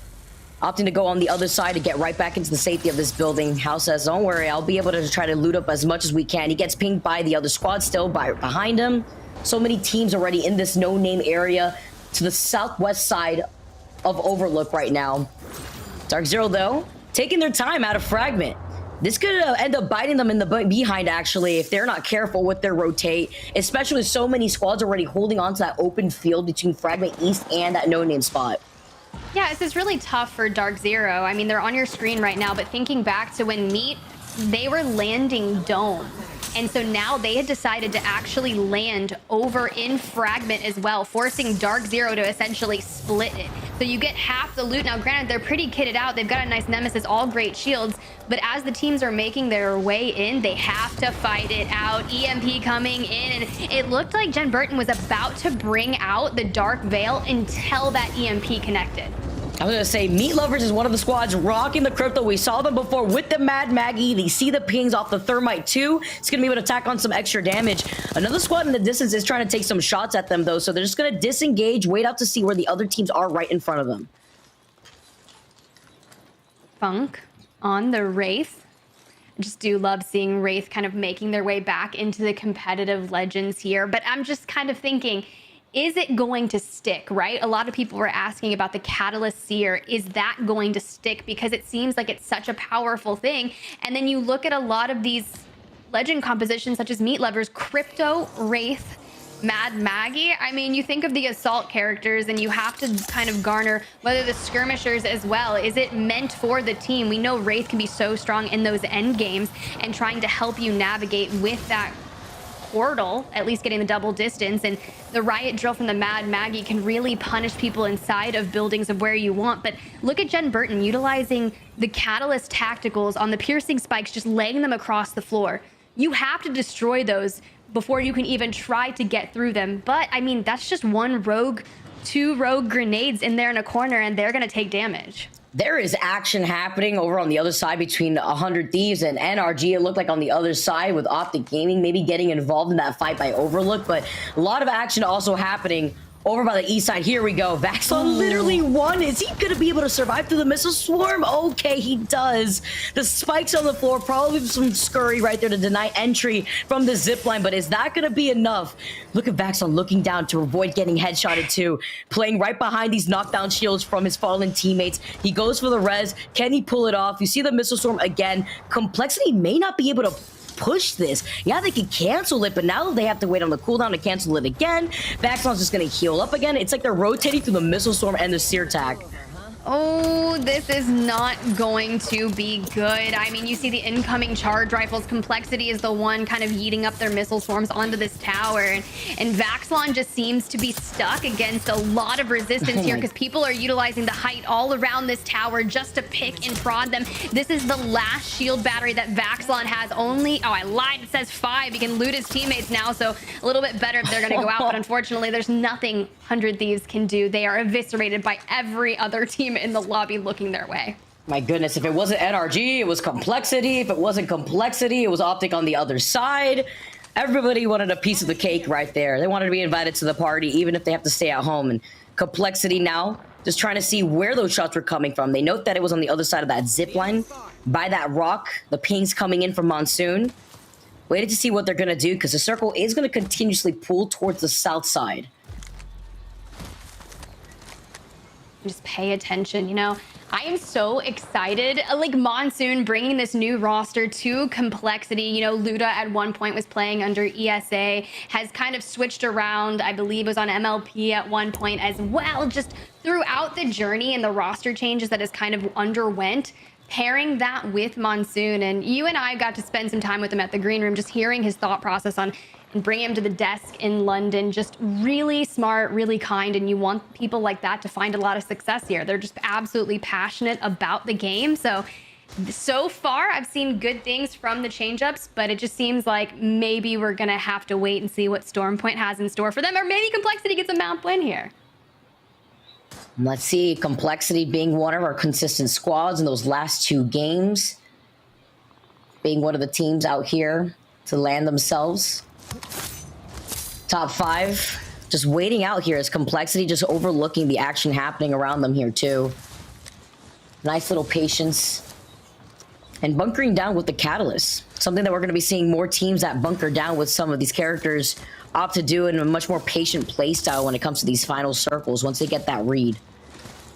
opting to go on the other side to get right back into the safety of this building. House says, don't worry, I'll be able to try to loot up as much as we can. He gets pinged by the other squad still behind him. So many teams already in this no-name area to the southwest side of Overlook right now. Dark Zero, though, taking their time out of Fragment. This could end up biting them in the behind, actually, if they're not careful with their rotate, especially with so many squads already holding on to that open field between Fragment East and that no-name spot. Yeah, this is really tough for Dark Zero. I mean, they're on your screen right now, but thinking back to when Meat, they were landing Dome. And so now they had decided to actually land over in Fragment as well, forcing Dark Zero to essentially split it. So you get half the loot. Now, granted, they're pretty kitted out. They've got a nice Nemesis, all great shields. But as the teams are making their way in, they have to fight it out. EMP coming in, and it looked like Jen Burton was about to bring out the Dark Veil until that EMP connected. I was gonna say, Meat Lovers is one of the squads rocking the crypto. We saw them before with the Mad Maggie. They see the pings off the Thermite too. It's gonna be able to tack on some extra damage. Another squad in the distance is trying to take some shots at them though, so they're just gonna disengage, wait out to see where the other teams are right in front of them. Funk on the Wraith. I just do love seeing Wraith kind of making their way back into the competitive legends here, but I'm just kind of thinking, is it going to stick, right? A lot of people were asking about the Catalyst Seer. Is that going to stick? Because it seems like it's such a powerful thing. And then you look at a lot of these legend compositions, such as Meat Lovers, Crypto, Wraith, Mad Maggie. I mean, you think of the assault characters and you have to kind of garner whether the skirmishers as well. Is it meant for the team? We know Wraith can be so strong in those end games and trying to help you navigate with that portal, at least getting the double distance, and the riot drill from the Mad Maggie can really punish people inside of buildings of where you want. But look at Jen Burton utilizing the Catalyst tacticals on the piercing spikes, just laying them across the floor. You have to destroy those before you can even try to get through them. But I mean, that's just one rogue, two rogue grenades in there in a corner, and they're gonna take damage. There is action happening over on the other side between 100 Thieves and NRG. It looked like on the other side with Optic Gaming maybe getting involved in that fight by Overlook, but a lot of action also happening over by the east side. Here we go. Vaxon literally won. Is he going to be able to survive through the missile swarm? Okay, he does. The spikes on the floor, probably some scurry right there to deny entry from the zipline, but is that going to be enough? Look at Vaxon looking down to avoid getting headshotted too. Playing right behind these knockdown shields from his fallen teammates. He goes for the res. Can he pull it off? You see the missile swarm again. Complexity may not be able to push this. Yeah, they could cancel it, but now they have to wait on the cooldown to cancel it again. Vaxon's just gonna heal up again. It's like they're rotating through the missile storm and the seer tag. Oh, this is not going to be good. I mean, you see the incoming charge rifles. Complexity is the one kind of yeeting up their missile swarms onto this tower. And Vaxlon just seems to be stuck against a lot of resistance here because people are utilizing the height all around this tower just to pick and prod them. This is the last shield battery that Vaxlon has. Only, oh, I lied. It says 5. He can loot his teammates now, so a little bit better if they're going to go out. But unfortunately, there's nothing 100 Thieves can do. They are eviscerated by every other team in the lobby looking their way. My goodness, if it wasn't NRG, it was Complexity. If it wasn't Complexity, it was Optic on the other side. Everybody wanted a piece of the cake right there. They wanted to be invited to the party, even if they have to stay at home. And Complexity now just trying to see where those shots were coming from. They note that it was on the other side of that zip line by that rock. The pings coming in from Monsoon. Waited to see what they're going to do because the circle is going to continuously pull towards the south side. Just pay attention, you know. I am so excited. Like Monsoon bringing this new roster to Complexity. You know, Luda at one point was playing under ESA, has kind of switched around. I believe was on MLP at one point as well. Just throughout the journey and the roster changes that has kind of underwent, pairing that with Monsoon. And you and I got to spend some time with him at the green room, just hearing his thought process on and bring him to the desk in London. Just really smart, really kind, and you want people like that to find a lot of success here. They're just absolutely passionate about the game. So far, I've seen good things from the change-ups, but it just seems like maybe we're gonna have to wait and see what Stormpoint has in store for them, or maybe Complexity gets a map win here. Let's see, Complexity being one of our consistent squads in those last 2 games. Being one of the teams out here to land themselves top 5, just waiting out here as Complexity just overlooking the action happening around them here too. Nice little patience and bunkering down with the Catalyst, something that we're going to be seeing more teams that bunker down with some of these characters opt to do in a much more patient play style when it comes to these final circles once they get that read.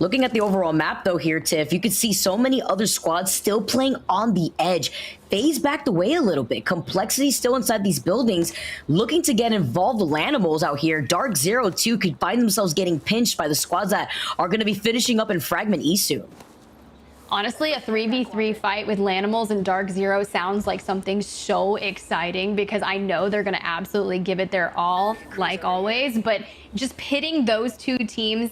Looking at the overall map, though, here, Tiff, you could see so many other squads still playing on the edge. FaZe backed away a little bit. Complexity still inside these buildings, looking to get involved with Lanimals out here. Dark Zero, too, could find themselves getting pinched by the squads that are going to be finishing up in Fragment E soon. Honestly, a 3v3 fight with Lanimals and Dark Zero sounds like something so exciting because I know they're going to absolutely give it their all, like always. But just pitting those two teams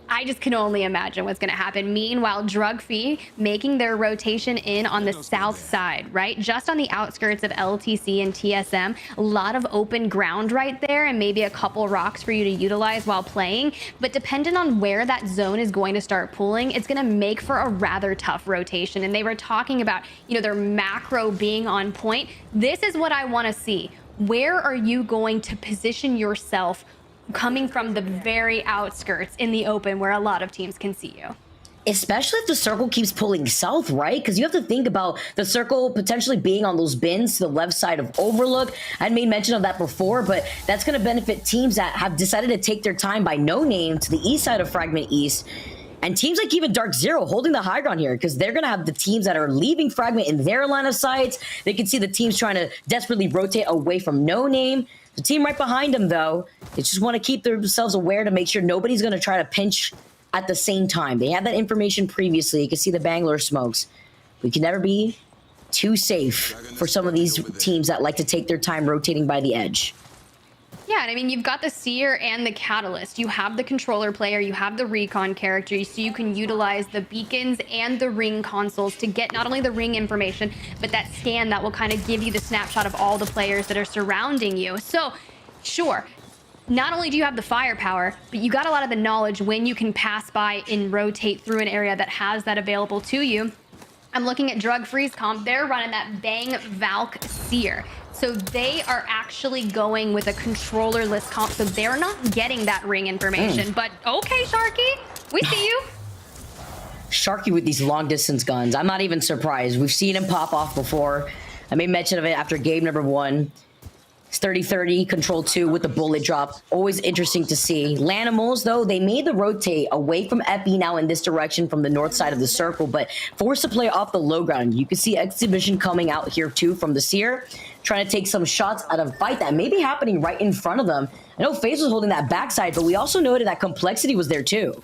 I just can only imagine what's going to happen. Meanwhile, Drugfee making their rotation in on the south side, right? Just on the outskirts of LTC and TSM. A lot of open ground right there and maybe a couple rocks for you to utilize while playing. But depending on where that zone is going to start pulling, it's going to make for a rather tough rotation. And they were talking about, you know, their macro being on point. This is what I want to see. Where are you going to position yourself coming from the very outskirts in the open where a lot of teams can see you? Especially if the circle keeps pulling south, right? Because you have to think about the circle potentially being on those bins to the left side of Overlook. I made mention of that before, but that's going to benefit teams that have decided to take their time by no name to the east side of Fragment East. And teams like even Dark Zero holding the high ground here because they're going to have the teams that are leaving Fragment in their line of sight. They can see the teams trying to desperately rotate away from no name. The team right behind them, though, they just want to keep themselves aware to make sure nobody's going to try to pinch at the same time. They had that information previously. You can see the Bangalore smokes. We can never be too safe for some of these teams that like to take their time rotating by the edge. Yeah, and I mean, you've got the Seer and the Catalyst. You have the controller player, you have the recon character, so you can utilize the beacons and the ring consoles to get not only the ring information, but that scan that will kind of give you the snapshot of all the players that are surrounding you. So, sure, not only do you have the firepower, but you got a lot of the knowledge when you can pass by and rotate through an area that has that available to you. I'm looking at Drug Freeze comp. They're running that Bang Valk Seer. So they are actually going with a controllerless comp, so they're not getting that ring information. But okay, Sharky, we see you. Sharky with these long distance guns. I'm not even surprised. We've seen him pop off before. I made mention of it after game number 1. It's 30-30, control 2 with the bullet drop. Always interesting to see. Lanimals, though, they made the rotate away from Epi now in this direction from the north side of the circle, but forced to play off the low ground. You can see Exhibition coming out here, too, from the Seer, trying to take some shots at a fight that may be happening right in front of them. I know FaZe was holding that backside, but we also noted that Complexity was there, too.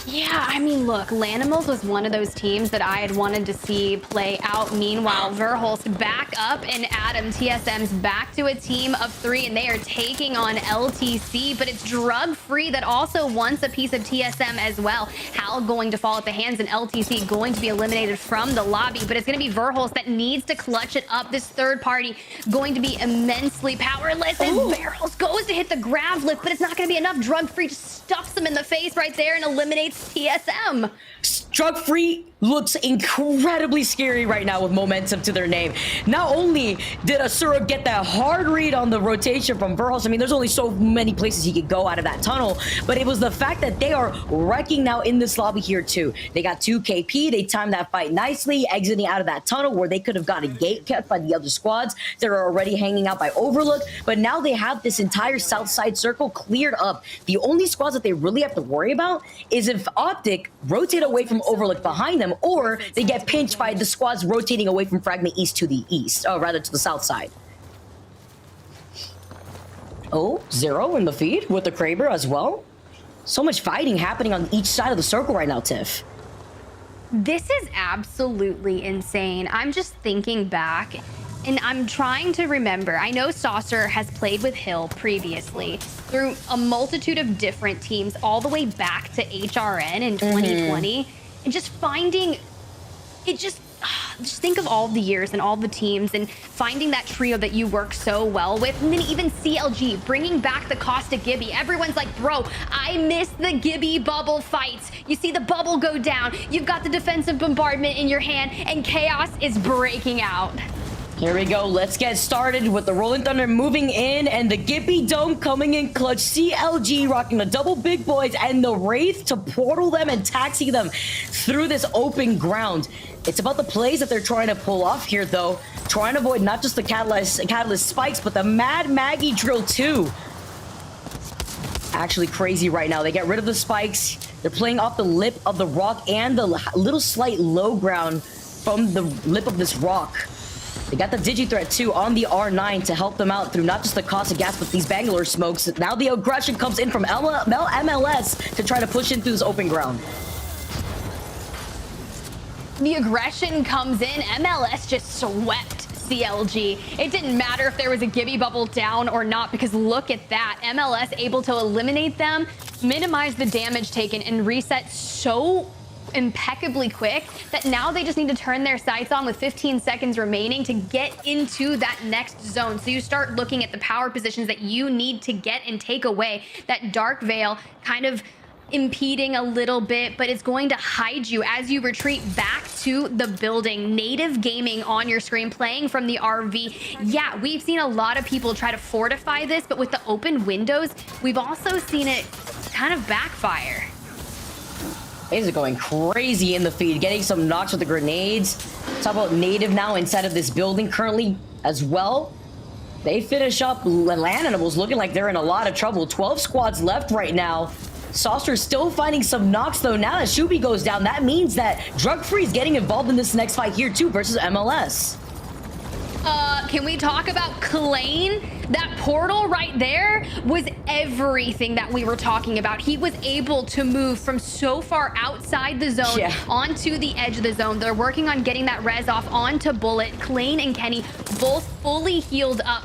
Yeah, I mean, look, Lanimals was one of those teams that I had wanted to see play out. Meanwhile, Verhulst back up and Adam TSM's back to a team of 3, and they are taking on LTC, but it's Drug-Free that also wants a piece of TSM as well. Hal going to fall at the hands, and LTC going to be eliminated from the lobby, but it's going to be Verhulst that needs to clutch it up. This third party going to be immensely powerless, and Verhulst goes to hit the grab lift, but it's not going to be enough. Drug-Free just stuffs him in the face right there and eliminates TSM. Drug-Free looks incredibly scary right now with momentum to their name. Not only did Asura get that hard read on the rotation from Verhulst, I mean, there's only so many places he could go out of that tunnel, but it was the fact that they are wrecking now in this lobby here too. They got 2 KP, they timed that fight nicely, exiting out of that tunnel where they could have got a gate kept by the other squads that are already hanging out by Overlook, but now they have this entire south side circle cleared up. The only squads that they really have to worry about is if Optic rotate away from Overlook behind them, or they get pinched by the squads rotating away from Fragment East to the east, or rather to the south side. Oh, Zero in the feed with the Kraber as well. So much fighting happening on each side of the circle right now, Tiff. This is absolutely insane. I'm just thinking back, and I'm trying to remember. I know Saucer has played with Hill previously through a multitude of different teams, all the way back to HRN in 2020. And just finding it, just think of all the years and all the teams and finding that trio that you work so well with. And then even CLG bringing back the Costa Gibby. Everyone's like, bro, I miss the Gibby bubble fights. You see the bubble go down, you've got the defensive bombardment in your hand, and chaos is breaking out. Here we go. Let's get started with the Rolling Thunder moving in and the Gibby Dome coming in clutch. CLG rocking the double big boys and the Wraith to portal them and taxi them through this open ground. It's about the plays that they're trying to pull off here, though. Trying to avoid not just the Catalyst spikes, but the Mad Maggie drill, too. Actually crazy right now. They get rid of the spikes. They're playing off the lip of the rock and the little slight low ground from the lip of this rock. They got the Digi-Threat, too, on the R9 to help them out through not just the cost of gas, but these Bangalore smokes. Now the aggression comes in from MLS to try to push in through this open ground. The aggression comes in. MLS just swept CLG. It didn't matter if there was a Gibby bubble down or not, because look at that. MLS able to eliminate them minimize the damage taken and reset so impeccably quick that now they just need to turn their sights on with 15 seconds remaining to get into that next zone. So you start looking at the power positions that you need to get and take away. That Dark Veil kind of impeding a little bit, but it's going to hide you as you retreat back to the building. Native Gaming on your screen playing from the RV. Yeah, we've seen a lot of people try to fortify this, but with the open windows, we've also seen it kind of backfire. FaZe are going crazy in the feed, getting some knocks with the grenades. Talk about Native now inside of this building currently as well. They finish up Land Animals looking like they're in a lot of trouble. 12 squads left right now. Saucer's still finding some knocks though. Now that Shubi goes down, that means that Drug Free is getting involved in this next fight here too versus MLS. Can we talk about Klain? That portal right there was everything that we were talking about. He was able to move from so far outside the zone onto the edge of the zone. They're working on getting that res off onto Bullet. Klain and Kenny both fully healed up.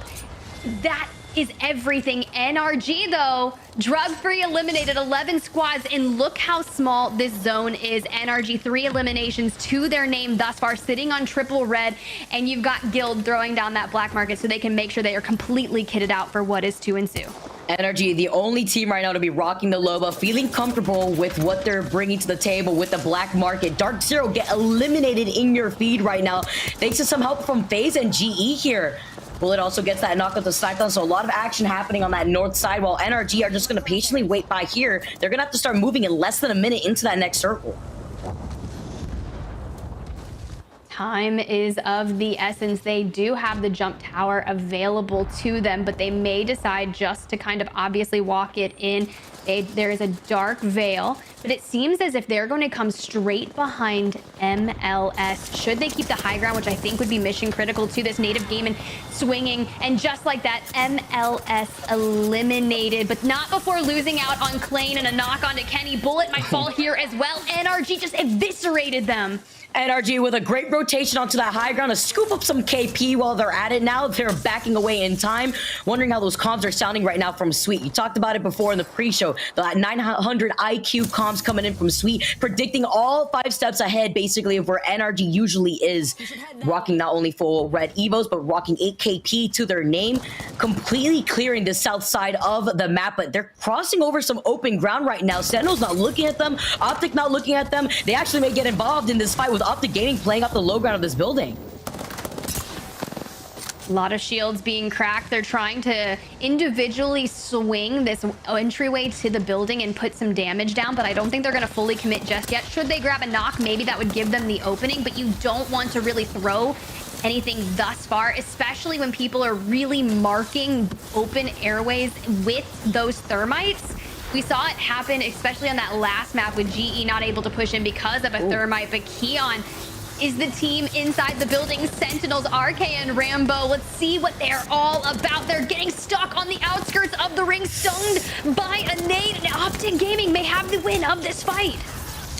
That is everything. NRG though, Drug Free eliminated 11 squads, and look how small this zone is. NRG 3 eliminations to their name thus far, sitting on triple red, and you've got Guild throwing down that black market so they can make sure they are completely kitted out for what is to ensue. NRG, the only team right now to be rocking the Loba, feeling comfortable with what they're bringing to the table with the black market. Dark Zero get eliminated in your feed right now, thanks to some help from FaZe and GE here. Bullet also gets that knock with the Cyclone, so a lot of action happening on that north side, while NRG are just going to patiently wait by here. They're going to have to start moving in less than a minute into that next circle. Time is of the essence. They do have the jump tower available to them, but they may decide just to kind of obviously walk it in. There is a Dark Veil, but it seems as if they're going to come straight behind MLS. Should they keep the high ground, which I think would be mission critical to this. Native Gaming swinging, and just like that, MLS eliminated, but not before losing out on Klain and a knock onto Kenny. Bullet might fall here as well. NRG just eviscerated them. NRG with a great rotation onto that high ground to scoop up some KP while they're at it. Now they're backing away in time. Wondering how those comms are sounding right now from Sweet. You talked about it before in the pre-show. The 900 IQ comms coming in from Sweet, predicting all 5 steps ahead basically of where NRG usually is. Rocking not only full red Evos, but rocking 8 KP to their name. Completely clearing the south side of the map, but they're crossing over some open ground right now. Sentinel's not looking at them. Optic not looking at them. They actually may get involved in this fight with Optic Gaming playing up the low ground of this building. A lot of shields being cracked. They're trying to individually swing this entryway to the building and put some damage down, but I don't think they're going to fully commit just yet. Should they grab a knock, maybe that would give them the opening, but you don't want to really throw anything thus far, especially when people are really marking open airways with those thermites. We saw it happen, especially on that last map with GE not able to push in because of a thermite, but Keon is the team inside the building. Sentinels, RK, and Rambo. Let's see what they're all about. They're getting stuck on the outskirts of the ring, stoned by a nade, and Optic Gaming may have the win of this fight.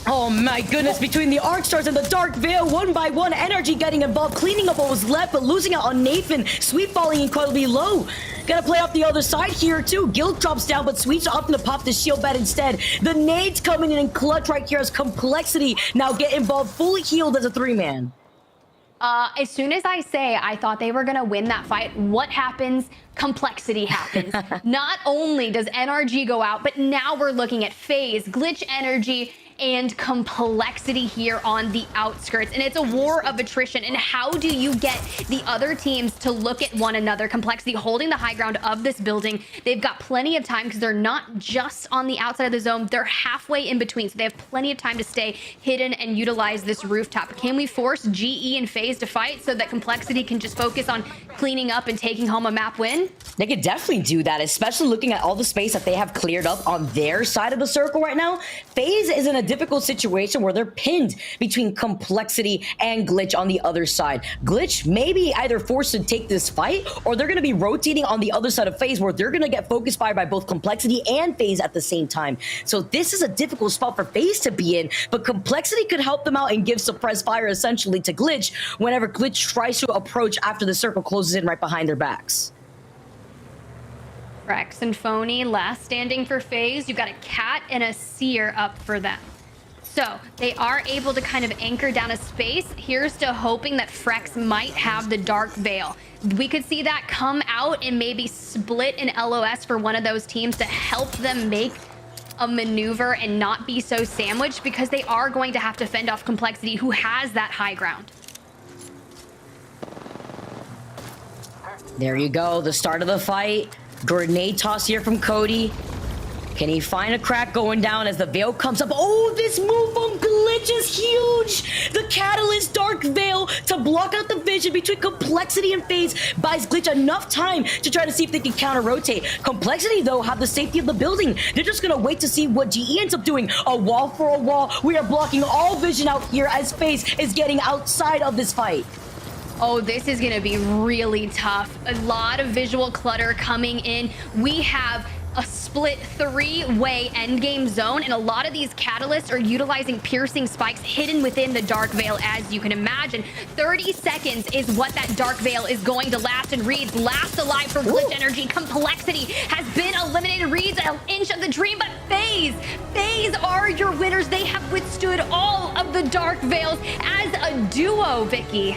Oh my goodness, between the Arc Stars and the Dark Veil, one by one, NRG getting involved, cleaning up what was left, but losing out on Nathan. Sweet falling incredibly low. Gonna play off the other side here too. Guild drops down, but Sweet's opting to pop the shield bed instead. The nades coming in clutch right here as Complexity now get involved, fully healed as a 3-man. As soon as I say I thought they were going to win that fight, what happens? Complexity happens. Not only does NRG go out, but now we're looking at FaZe, Glitch Energy, and Complexity here on the outskirts. And it's a war of attrition. And how do you get the other teams to look at one another? Complexity holding the high ground of this building. They've got plenty of time because they're not just on the outside of the zone. They're halfway in between. So they have plenty of time to stay hidden and utilize this rooftop. Can we force GE and FaZe to fight so that Complexity can just focus on cleaning up and taking home a map win? They could definitely do that, especially looking at all the space that they have cleared up on their side of the circle right now. FaZe is in a difficult situation where they're pinned between Complexity and Glitch on the other side. Glitch may be either forced to take this fight, or they're going to be rotating on the other side of FaZe, where they're going to get focused by both Complexity and FaZe at the same time. So this is a difficult spot for FaZe to be in, but Complexity could help them out and give suppressed fire essentially to Glitch whenever Glitch tries to approach after the circle closes in right behind their backs. Rex and Phony last standing for FaZe. You've got a Cat and a Seer up for them. So they are able to kind of anchor down a space. Here's to hoping that Frex might have the Dark Veil. We could see that come out and maybe split an LOS for one of those teams to help them make a maneuver and not be so sandwiched, because they are going to have to fend off Complexity, who has that high ground. There you go, the start of the fight. Grenade toss here from Cody. Can he find a crack going down as the Veil comes up? Oh, this move from Glitch is huge! The Catalyst Dark Veil to block out the vision between Complexity and FaZe buys Glitch enough time to try to see if they can counter-rotate. Complexity, though, have the safety of the building. They're just gonna wait to see what GE ends up doing. A wall for a wall. We are blocking all vision out here as FaZe is getting outside of this fight. Oh, this is gonna be really tough. A lot of visual clutter coming in. We have a split three-way endgame zone, and a lot of these catalysts are utilizing piercing spikes hidden within the Dark Veil, as you can imagine. 30 seconds is what that Dark Veil is going to last, and Reed's last alive for Glitch Energy. Complexity has been eliminated. Reed's an inch of the dream, but FaZe are your winners. They have withstood all of the Dark Veils as a duo, Vicky.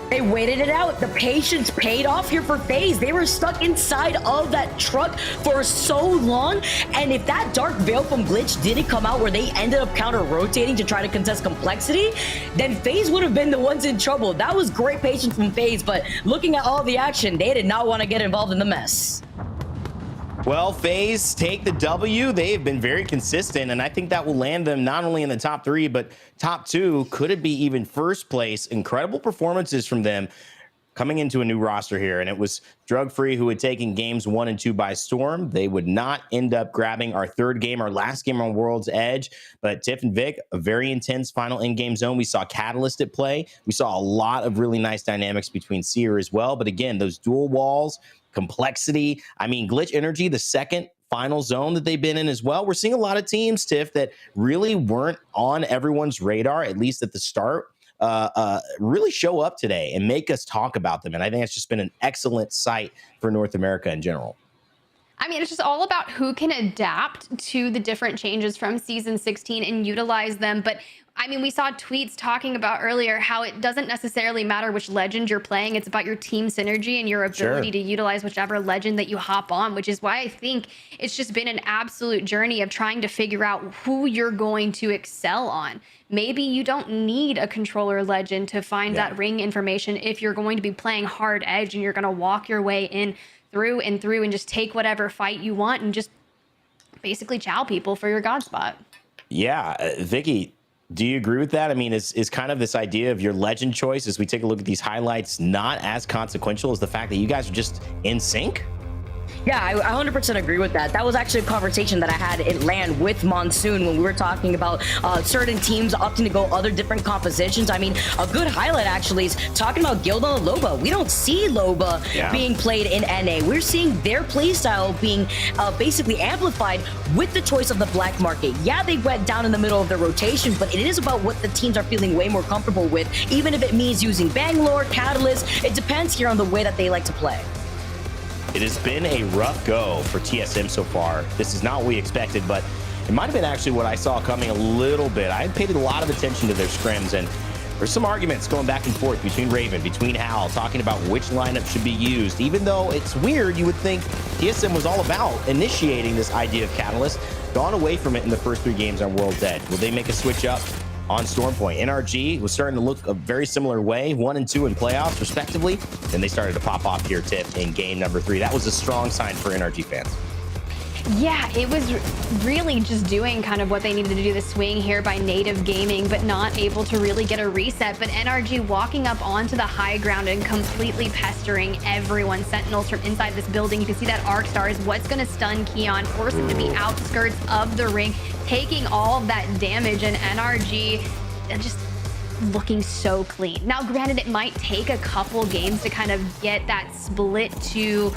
They waited it out. The patience paid off here for FaZe. They were stuck inside of that truck for so long. And if that Dark Veil from Glitch didn't come out where they ended up counter-rotating to try to contest Complexity, then FaZe would have been the ones in trouble. That was great patience from FaZe, but looking at all the action, they did not want to get involved in the mess. Well, FaZe take the W. They've been very consistent, and I think that will land them not only in the top 3, but top 2. Could it be even first place? Incredible performances from them coming into a new roster here, and it was Drug Free who had taken games 1 and 2 by storm. They would not end up grabbing our 3rd game, our last game on World's Edge, but Tiff and Vic, a very intense final in-game zone. We saw Catalyst at play. We saw a lot of really nice dynamics between Seer as well, but again, those dual walls, Complexity. I mean, Glitch Energy, the second final zone that they've been in as well. We're seeing a lot of teams, Tiff, that really weren't on everyone's radar, at least at the start, really show up today and make us talk about them. And I think it's just been an excellent sight for North America in general. I mean, it's just all about who can adapt to the different changes from Season 16 and utilize them. But I mean, we saw tweets talking about earlier how it doesn't necessarily matter which legend you're playing. It's about your team synergy and your ability to utilize whichever legend that you hop on, which is why I think it's just been an absolute journey of trying to figure out who you're going to excel on. Maybe you don't need a controller legend to find that ring information if you're going to be playing hard edge and you're going to walk your way in through and just take whatever fight you want and just basically chow people for your god spot. Yeah, Vicky, do you agree with that? I mean, is kind of this idea of your legend choice as we take a look at these highlights not as consequential as the fact that you guys are just in sync? Yeah, I 100% agree with that. That was actually a conversation that I had at LAN with Monsoon when we were talking about certain teams opting to go other different compositions. I mean, a good highlight actually is talking about Gilda and Loba. We don't see Loba being played in NA. We're seeing their playstyle being basically amplified with the choice of the black market. Yeah, they went down in the middle of the rotation, but it is about what the teams are feeling way more comfortable with, even if it means using Bangalore, Catalyst. It depends here on the way that they like to play. It has been a rough go for TSM so far. This is not what we expected, but it might have been actually what I saw coming a little bit. I paid a lot of attention to their scrims, and there's some arguments going back and forth between Raven, between Hal, talking about which lineup should be used. Even though it's weird, you would think TSM was all about initiating this idea of Catalyst, gone away from it in the first 3 games on World's Edge. Will they make a switch up on Stormpoint? NRG was starting to look a very similar way, 1 and 2 in playoffs respectively. Then they started to pop off here, Tiff, in game number 3. That was a strong sign for NRG fans. Yeah, it was really just doing kind of what they needed to do, the swing here by Native Gaming, but not able to really get a reset. But NRG walking up onto the high ground and completely pestering everyone. Sentinels from inside this building. You can see that Arc Star is what's going to stun Keon, force him to be outskirts of the ring, taking all of that damage, and NRG just looking so clean. Now, granted, it might take a couple games to kind of get that split to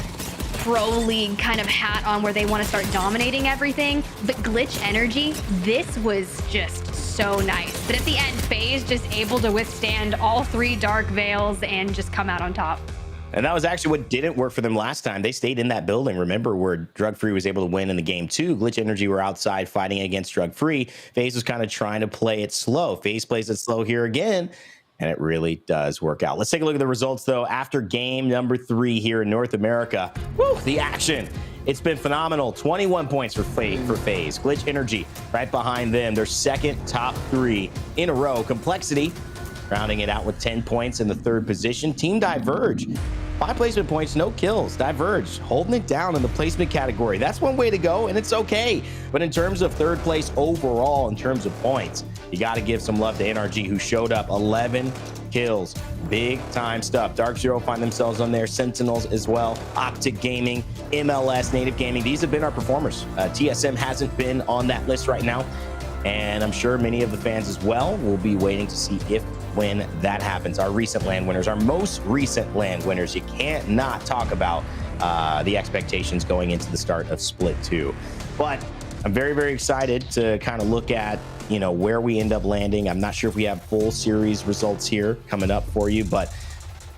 pro league kind of hat on where they want to start dominating everything, but Glitch Energy, this was just so nice. But at the end, FaZe just able to withstand all 3 Dark Veils and just come out on top. And that was actually what didn't work for them last time. They stayed in that building. Remember where Drug Free was able to win in the game 2. Glitch Energy were outside fighting against Drug Free. FaZe was kind of trying to play it slow. FaZe plays it slow here again, and it really does work out. Let's take a look at the results, though. After game number 3 here in North America, woo, the action. It's been phenomenal. 21 points for FaZe. Glitch Energy right behind them. Their second top 3 in a row. Complexity rounding it out with 10 points in the 3rd position. Team Diverge, 5 placement points, no kills. Diverge holding it down in the placement category. That's one way to go, and it's okay. But in terms of 3rd place overall, in terms of points, you got to give some love to NRG, who showed up 11 kills. Big time stuff. Dark Zero find themselves on there. Sentinels as well. Optic Gaming, MLS, Native Gaming. These have been our performers. TSM hasn't been on that list right now, and I'm sure many of the fans as well will be waiting to see if when that happens. Our recent land winners, our most recent land winners. You can't not talk about the expectations going into the start of Split 2. But I'm very, very excited to kind of look at, you know, where we end up landing. I'm not sure if we have full series results here coming up for you, but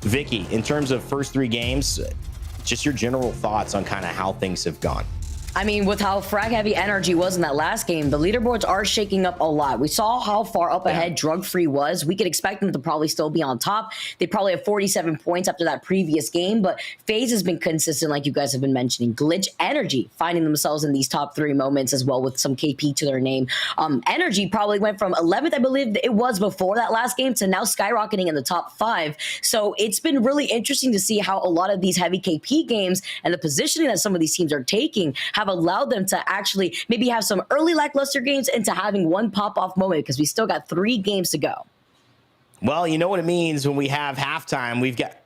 Vicky, in terms of first 3 games, just your general thoughts on kind of how things have gone. I mean, with how frag heavy NRG was in that last game, the leaderboards are shaking up a lot. We saw how far up ahead Drug Free was. We could expect them to probably still be on top. They probably have 47 points after that previous game, but FaZe has been consistent, like you guys have been mentioning. Glitch Energy finding themselves in these top 3 moments as well with some KP to their name. Energy probably went from 11th, I believe it was before that last game, to now skyrocketing in the top 5. So it's been really interesting to see how a lot of these heavy KP games and the positioning that some of these teams are taking have allowed them to actually maybe have some early lackluster games into having one pop-off moment, because we still got 3 games to go. Well, you know what it means when we have halftime. We've got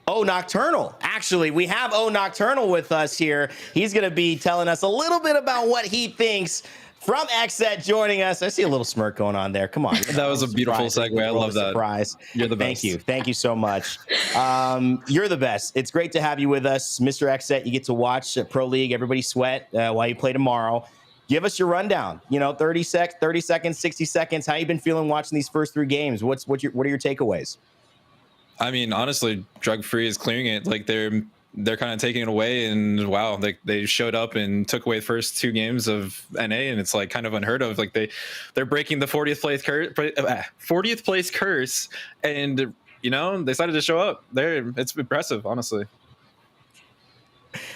Nocturnal. Actually, we have Nocturnal with us here. He's going to be telling us a little bit about what he thinks from XSET joining us. I see a little smirk going on there. Come on. That was a beautiful segue. I love that. Surprise. You're the best. Thank you so much. You're the best. It's great to have you with us, Mr. XSET. You get to watch Pro League, everybody sweat while you play tomorrow. Give us your rundown. 30 seconds, 60 seconds. How you been feeling watching these first 3 games? What are your takeaways? I mean, honestly, Drug Free is clearing it. Like they're kind of taking it away, and wow, they showed up and took away the first 2 games of NA, and it's like kind of unheard of. Like they're breaking the 40th place curse, and they decided to show up. It's impressive, honestly.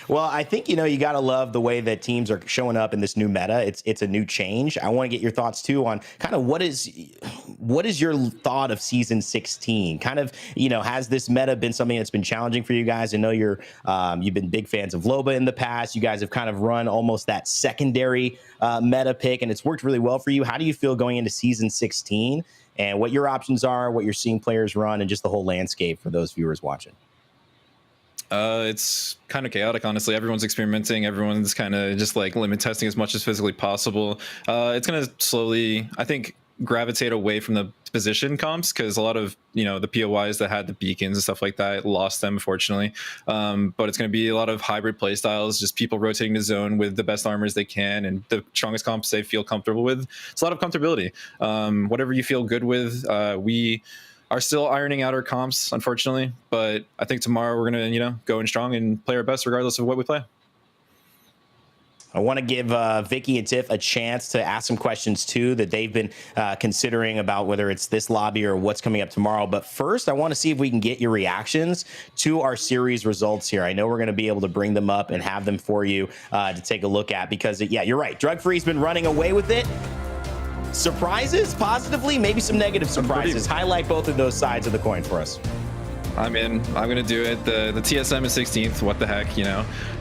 Well, I think, you got to love the way that teams are showing up in this new meta. It's a new change. I want to get your thoughts, too, on kind of what is your thought of Season 16? Kind of, has this meta been something that's been challenging for you guys? I know you've been big fans of Loba in the past. You guys have kind of run almost that secondary meta pick, and it's worked really well for you. How do you feel going into Season 16 and what your options are, what you're seeing players run, and just the whole landscape for those viewers watching? It's kind of chaotic, honestly. Everyone's experimenting. Everyone's kind of just like limit testing as much as physically possible. It's going to slowly, I think, gravitate away from the position comps, because a lot of the POIs that had the beacons and stuff like that lost them, unfortunately. But it's going to be a lot of hybrid play styles, just people rotating the zone with the best armors they can and the strongest comps they feel comfortable with. It's a lot of comfortability. Whatever you feel good with. We are still ironing out our comps, unfortunately, but I think tomorrow we're gonna, go in strong and play our best regardless of what we play. I want to give Vicky and Tiff a chance to ask some questions too that they've been considering about whether it's this lobby or what's coming up tomorrow. But first, I want to see if we can get your reactions to our series results here. I know we're going to be able to bring them up and have them for you to take a look at, because you're right. Drug Free's been running away with it. Surprises, positively, maybe some negative surprises. Highlight both of those sides of the coin for us. I'm in. I'm gonna do it. The TSM is 16th. What the heck,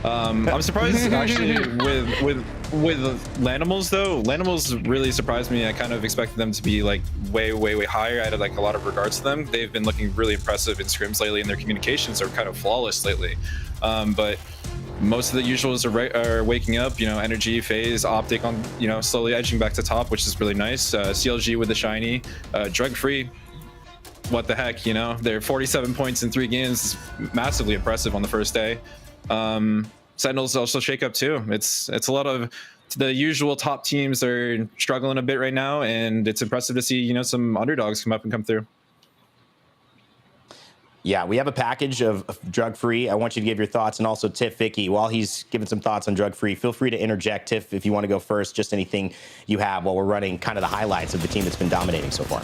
I'm surprised actually with Lanimals though. Lanimals really surprised me. I kind of expected them to be like way higher. I had like a lot of regards to them. They've been looking really impressive in scrims lately, and their communications are kind of flawless lately. But most of the usuals are waking up. Energy, FaZe, Optic on slowly edging back to top, which is really nice. CLG with the shiny. Drug Free, what the heck, they're 47 points in 3 games, massively impressive on the first day. Sentinels also shake up too. It's a lot of the usual top teams are struggling a bit right now, and it's impressive to see some underdogs come up and come through. Yeah, we have a package of drug-free. I want you to give your thoughts, and also Tiff, Vicky, while he's giving some thoughts on drug-free, feel free to interject, Tiff, if you want to go first, just anything you have while we're running kind of the highlights of the team that's been dominating so far.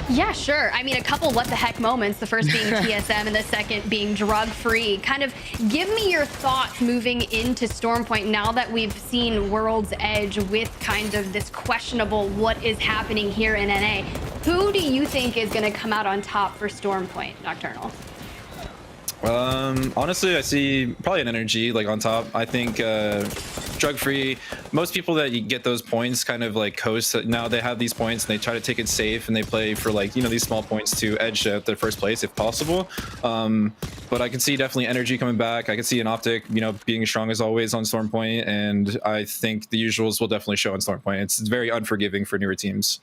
Yeah, sure. I mean, a couple what the heck moments, the first being TSM and the second being drug-free. Kind of give me your thoughts moving into Stormpoint now that we've seen World's Edge with kind of this questionable what is happening here in NA. Who do you think is going to come out on top for Stormpoint, Nocturnal? Honestly, I see probably an energy like on top. I think drug free, most people that you get those points kind of like coast. Now they have these points and they try to take it safe and they play for like, you know, these small points to edge at their first place if possible. But I can see definitely energy coming back. I can see an Optic, you know, being as strong as always on Stormpoint, and I think the usuals will definitely show on Stormpoint. It's very unforgiving for newer teams.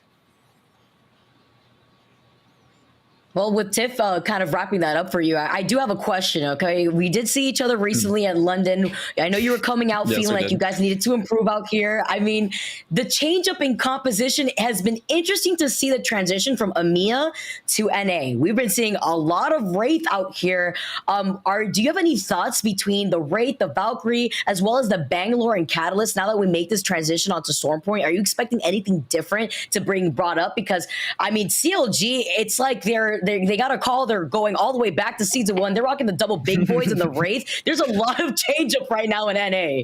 Well, with Tiff kind of wrapping that up for you, I do have a question, okay? We did see each other recently at London. I know you were coming out feeling like you guys needed to improve out here. I mean, the change up in composition has been interesting to see the transition from EMEA to NA. We've been seeing a lot of Wraith out here. Do you have any thoughts between the Wraith, the Valkyrie, as well as the Bangalore and Catalyst now that we make this transition onto Stormpoint? Are you expecting anything different to bring brought up? Because, I mean, CLG, it's like they got a call. They're going all the way back to season 1. They're rocking the double big boys and the Wraith. There's a lot of change up right now in NA.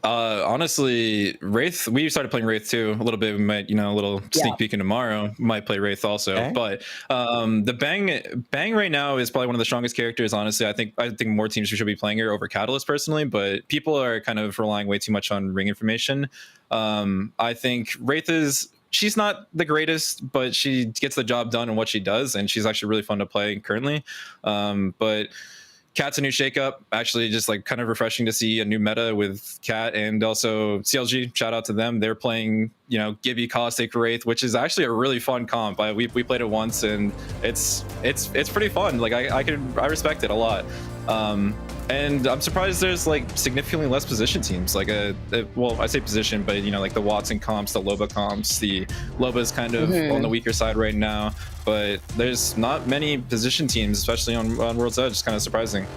Honestly, Wraith, we started playing Wraith too a little bit. We might, you know, a little sneak peek in tomorrow. Might play Wraith also. Okay. But the Bang right now is probably one of the strongest characters. Honestly, I think more teams should be playing her over Catalyst personally. But people are kind of relying way too much on ring information. I think Wraith she's not the greatest, but she gets the job done in what she does, and she's actually really fun to play currently. But Cat's a new shakeup, actually just like kind of refreshing to see a new meta with Cat, and also CLG, shout out to them. They're playing, you know, Gibby, Caustic, Wraith, which is actually a really fun comp. We played it once and it's pretty fun. Like I respect it a lot. And I'm surprised there's like significantly less position teams. Like well, I say position, but you know, like the Watson comps, the Loba comps. The Loba's kind of on the weaker side right now, but there's not many position teams, especially on World's Edge. It's kind of surprising.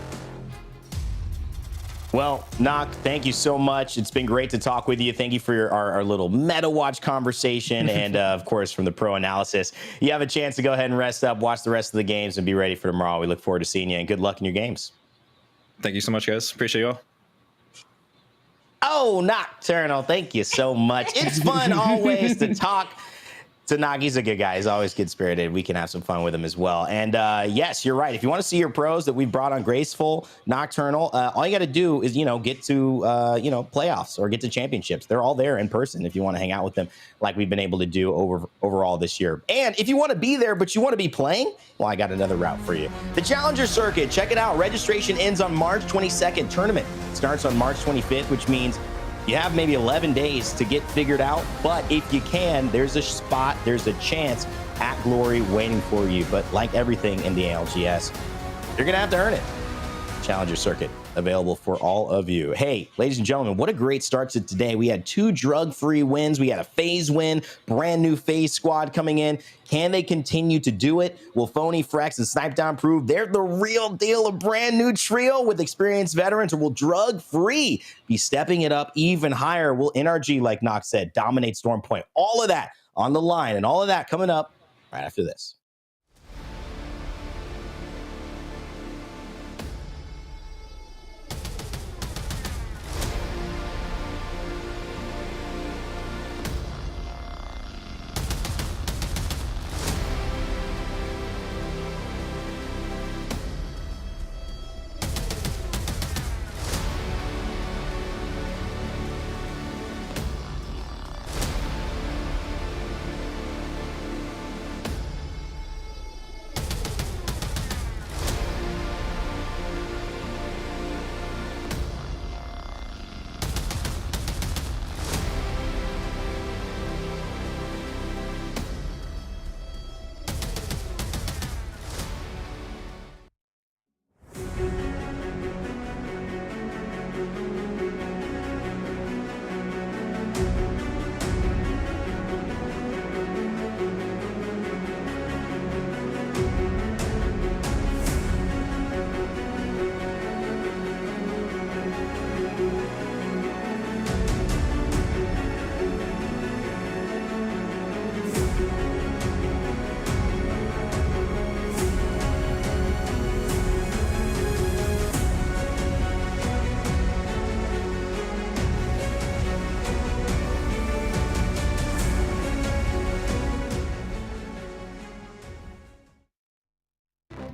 Well, Nock, thank you so much. It's been great to talk with you. Thank you for our little meta watch conversation, and of course from the pro analysis. You have a chance to go ahead and rest up, watch the rest of the games, and be ready for tomorrow. We look forward to seeing you, and good luck in your games. Thank you so much, guys. Appreciate you all. Oh, Nocturnal, thank you so much. It's fun always to talk to Nock. He's a good guy. He's always good-spirited. We can have some fun with him as well. And yes, you're right. If you want to see your pros that we brought on Graceful, Nocturnal, all you got to do is, you know, get to, you know, playoffs or get to championships. They're all there in person if you want to hang out with them like we've been able to do overall this year. And if you want to be there, but you want to be playing, well, I got another route for you. The Challenger Circuit, check it out. Registration ends on March 22nd. Tournament starts on March 25th, which means you have maybe 11 days to get figured out, but if you can, there's a spot, there's a chance at Glory waiting for you. But like everything in the ALGS, you're gonna have to earn it. Challenger Circuit, available for all of you. Hey, ladies and gentlemen, what a great start to today. We had 2 drug-free wins. We had a FaZe win, brand new FaZe squad coming in. Can they continue to do it? Will Phony, Frex, and Snipedown prove they're the real deal, a brand new trio with experienced veterans, or will drug-free be stepping it up even higher? Will NRG, like Nock said, dominate Stormpoint? All of that on the line, and all of that coming up right after this.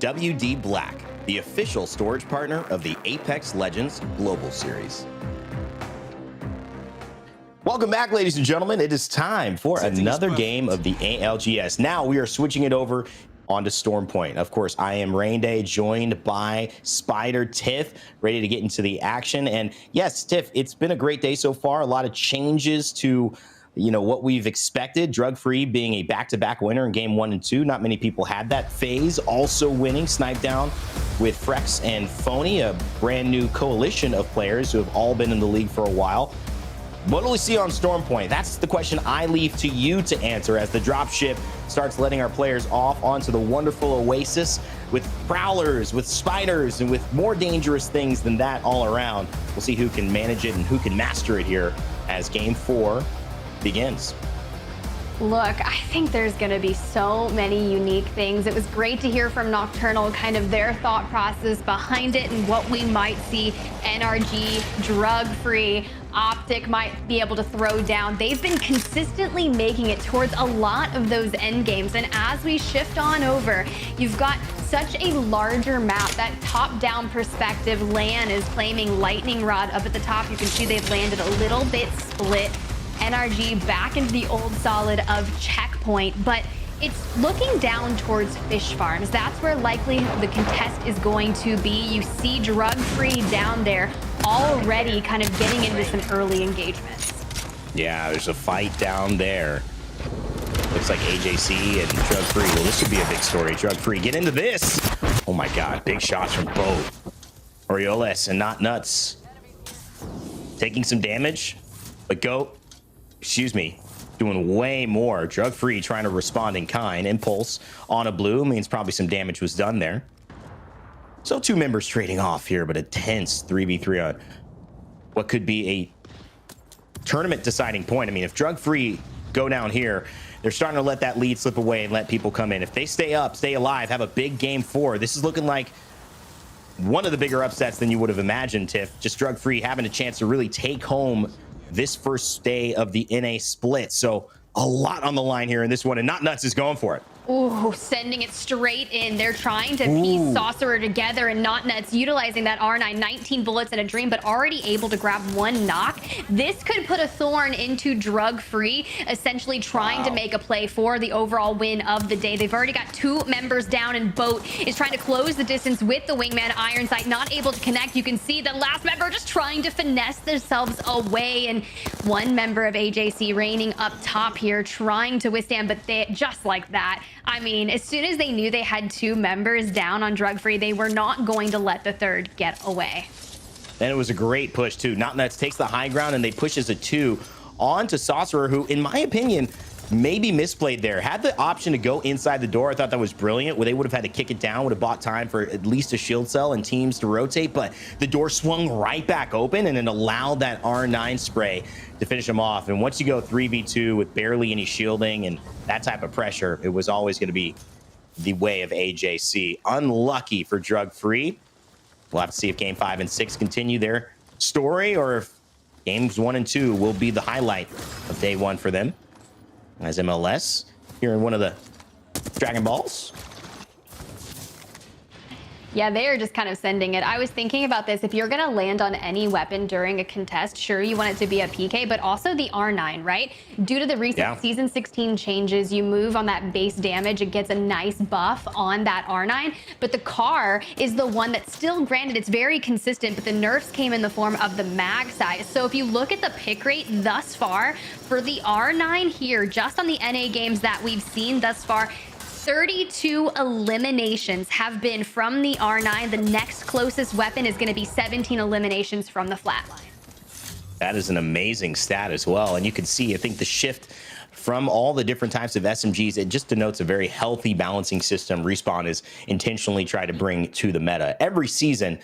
WD Black, the official storage partner of the Apex Legends Global Series. Welcome back, ladies and gentlemen. It is time for another game of the ALGS. Now we are switching it over onto Storm Point. Of course, I am Rainday, joined by Spider Tiff, ready to get into the action. And yes, Tiff, it's been a great day so far. A lot of changes to, you know, what we've expected. Drug Free being a back-to-back winner in game 1 and 2. Not many people had that. FaZe also winning, Snipe Down with Frex and Phony, a brand new coalition of players who have all been in the league for a while. What will we see on Storm Point? That's the question I leave to you to answer as the dropship starts letting our players off onto the wonderful oasis with prowlers, with spiders, and with more dangerous things than that all around. We'll see who can manage it and who can master it here as game 4 begins. Look, I think there's going to be so many unique things. It was great to hear from Nocturnal, kind of their thought process behind it and what we might see. NRG, Drug Free, Optic might be able to throw down. They've been consistently making it towards a lot of those end games. And as we shift on over, you've got such a larger map, that top-down perspective. LAN is claiming Lightning Rod up at the top. You can see they've landed a little bit split. NRG back into the old solid of Checkpoint, but it's looking down towards Fish Farms. That's where likely the contest is going to be. You see Drug Free down there already kind of getting into some early engagements. Yeah, there's a fight down there. Looks like AJC and Drug Free. Well, this should be a big story. Drug Free, get into this. Oh my God, big shots from both. Orioles and Not Nuts taking some damage, but doing way more. Drug Free trying to respond in kind. Impulse on a blue means probably some damage was done there. So 2 members trading off here, but a tense 3v3 on what could be a tournament deciding point. I mean, if Drug Free go down here, they're starting to let that lead slip away and let people come in. If they stay up, stay alive, have a big game 4, this is looking like one of the bigger upsets than you would have imagined, Tiff. Just Drug Free having a chance to really take home this first day of the NA split. So a lot on the line here in this one, and Not Nuts is going for it. Ooh, sending it straight in. They're trying to piece Sorcerer together, and Not Nuts utilizing that R9, 19 bullets and a dream, but already able to grab 1 knock. This could put a thorn into Drug Free, essentially trying to make a play for the overall win of the day. They've already got 2 members down, and Boat is trying to close the distance with the Wingman. Ironsight not able to connect. You can see the last member just trying to finesse themselves away, and 1 member of AJC reigning up top here, trying to withstand, but they just like that. I mean, as soon as they knew they had 2 members down on Drug Free, they were not going to let the 3rd get away. And it was a great push, too. Not Nuts takes the high ground, and they push as a 2 on to Sorcerer, who, in my opinion, maybe misplayed there. Had the option to go inside the door. I thought that was brilliant. Where they would have had to kick it down, would have bought time for at least a shield cell and teams to rotate, but the door swung right back open, and it allowed that R9 spray to finish them off. And once you go 3v2 with barely any shielding and that type of pressure, it was always going to be the way of AJC. Unlucky for Drug Free. We'll have to see if game 5 and 6 continue their story, or if games 1 and 2 will be the highlight of day 1 for them. As MLS here in one of the Dragon Balls. Yeah, they are just kind of sending it. I was thinking about this. If you're going to land on any weapon during a contest, sure, you want it to be a PK, but also the R9, right? Due to the recent Season 16 changes, you move on that base damage. It gets a nice buff on that R9, but the car is the one that's still, granted, it's very consistent, but the nerfs came in the form of the mag size. So if you look at the pick rate thus far for the R9 here, just on the NA games that we've seen thus far, 32 eliminations have been from the R9. The next closest weapon is going to be 17 eliminations from the flatline. That is an amazing stat as well. And you can see, I think the shift from all the different types of SMGs, it just denotes a very healthy balancing system Respawn is intentionally trying to bring to the meta. Every season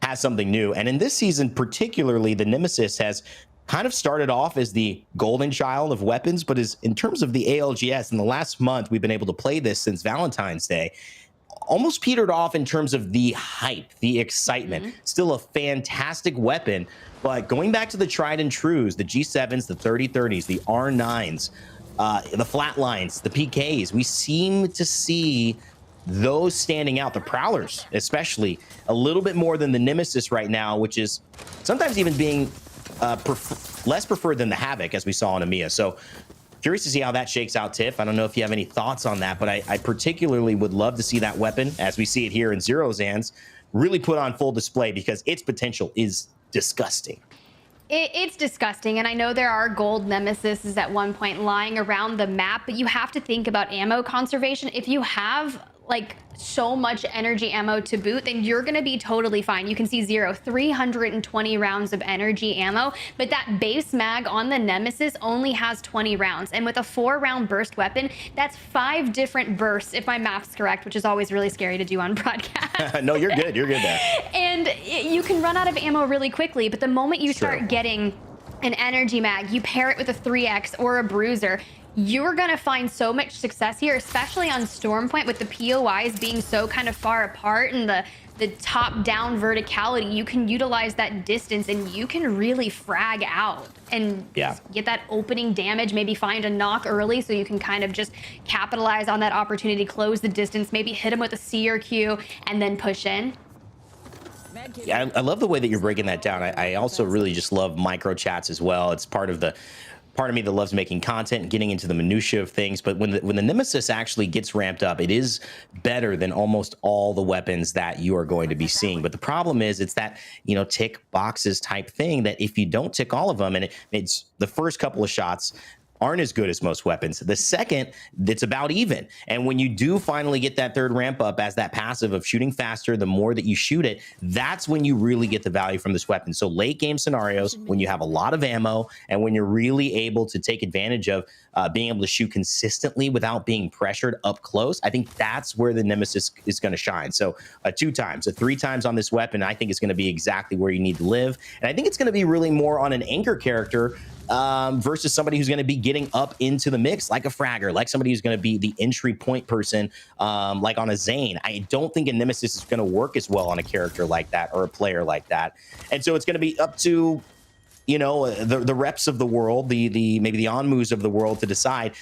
has something new. And in this season, particularly, the Nemesis has kind of started off as the golden child of weapons, but is, in terms of the ALGS, in the last month, we've been able to play this since Valentine's Day, almost petered off in terms of the hype, the excitement. Still a fantastic weapon, but going back to the tried and trues, the G7s, the 3030s, the R9s, the flatlines, the PKs, we seem to see those standing out, the Prowlers especially, a little bit more than the Nemesis right now, which is sometimes even being less preferred than the Havoc, as we saw in EMEA. So curious to see how that shakes out, Tiff. I don't know if you have any thoughts on that, but I particularly would love to see that weapon, as we see it here in Zero's hands, really put on full display, because its potential is disgusting. It's disgusting, and I know there are gold Nemesises at one point lying around the map, but you have to think about ammo conservation. If you have like so much energy ammo to boot, then you're gonna be totally fine. You can see Zero, 320 rounds of energy ammo, but that base mag on the Nemesis only has 20 rounds. And with a 4-round burst weapon, that's 5 different bursts, if my math's correct, which is always really scary to do on broadcast. No, you're good. You're good there. And you can run out of ammo really quickly, but the moment you start getting an energy mag, you pair it with a 3X or a bruiser, you're gonna find so much success here, especially on Storm Point, with the POIs being so kind of far apart and the top-down verticality. You can utilize that distance and you can really frag out and get that opening damage, maybe find a knock early so you can kind of just capitalize on that opportunity, close the distance, maybe hit them with a C or Q, and then push in. Yeah, I love the way that you're breaking that down. I also really just love micro chats as well. It's part of me that loves making content and getting into the minutia of things. But when the Nemesis actually gets ramped up, it is better than almost all the weapons that you are going to be seeing. But the problem is, it's that, you know, tick boxes type thing that if you don't tick all of them, and it's the first couple of shots aren't as good as most weapons. The second, it's about even. And when you do finally get that third ramp up as that passive of shooting faster, the more that you shoot it, that's when you really get the value from this weapon. So late game scenarios, when you have a lot of ammo and when you're really able to take advantage of being able to shoot consistently without being pressured up close, I think that's where the Nemesis is going to shine. So 2 times, 3 times on this weapon, I think it's going to be exactly where you need to live. And I think it's going to be really more on an anchor character versus somebody who's going to be getting up into the mix, like a fragger, like somebody who's going to be the entry point person, like on a Zane. I don't think a Nemesis is going to work as well on a character like that or a player like that. And so it's going to be up to, you know, the reps of the world, maybe the Onmus of the world to decide,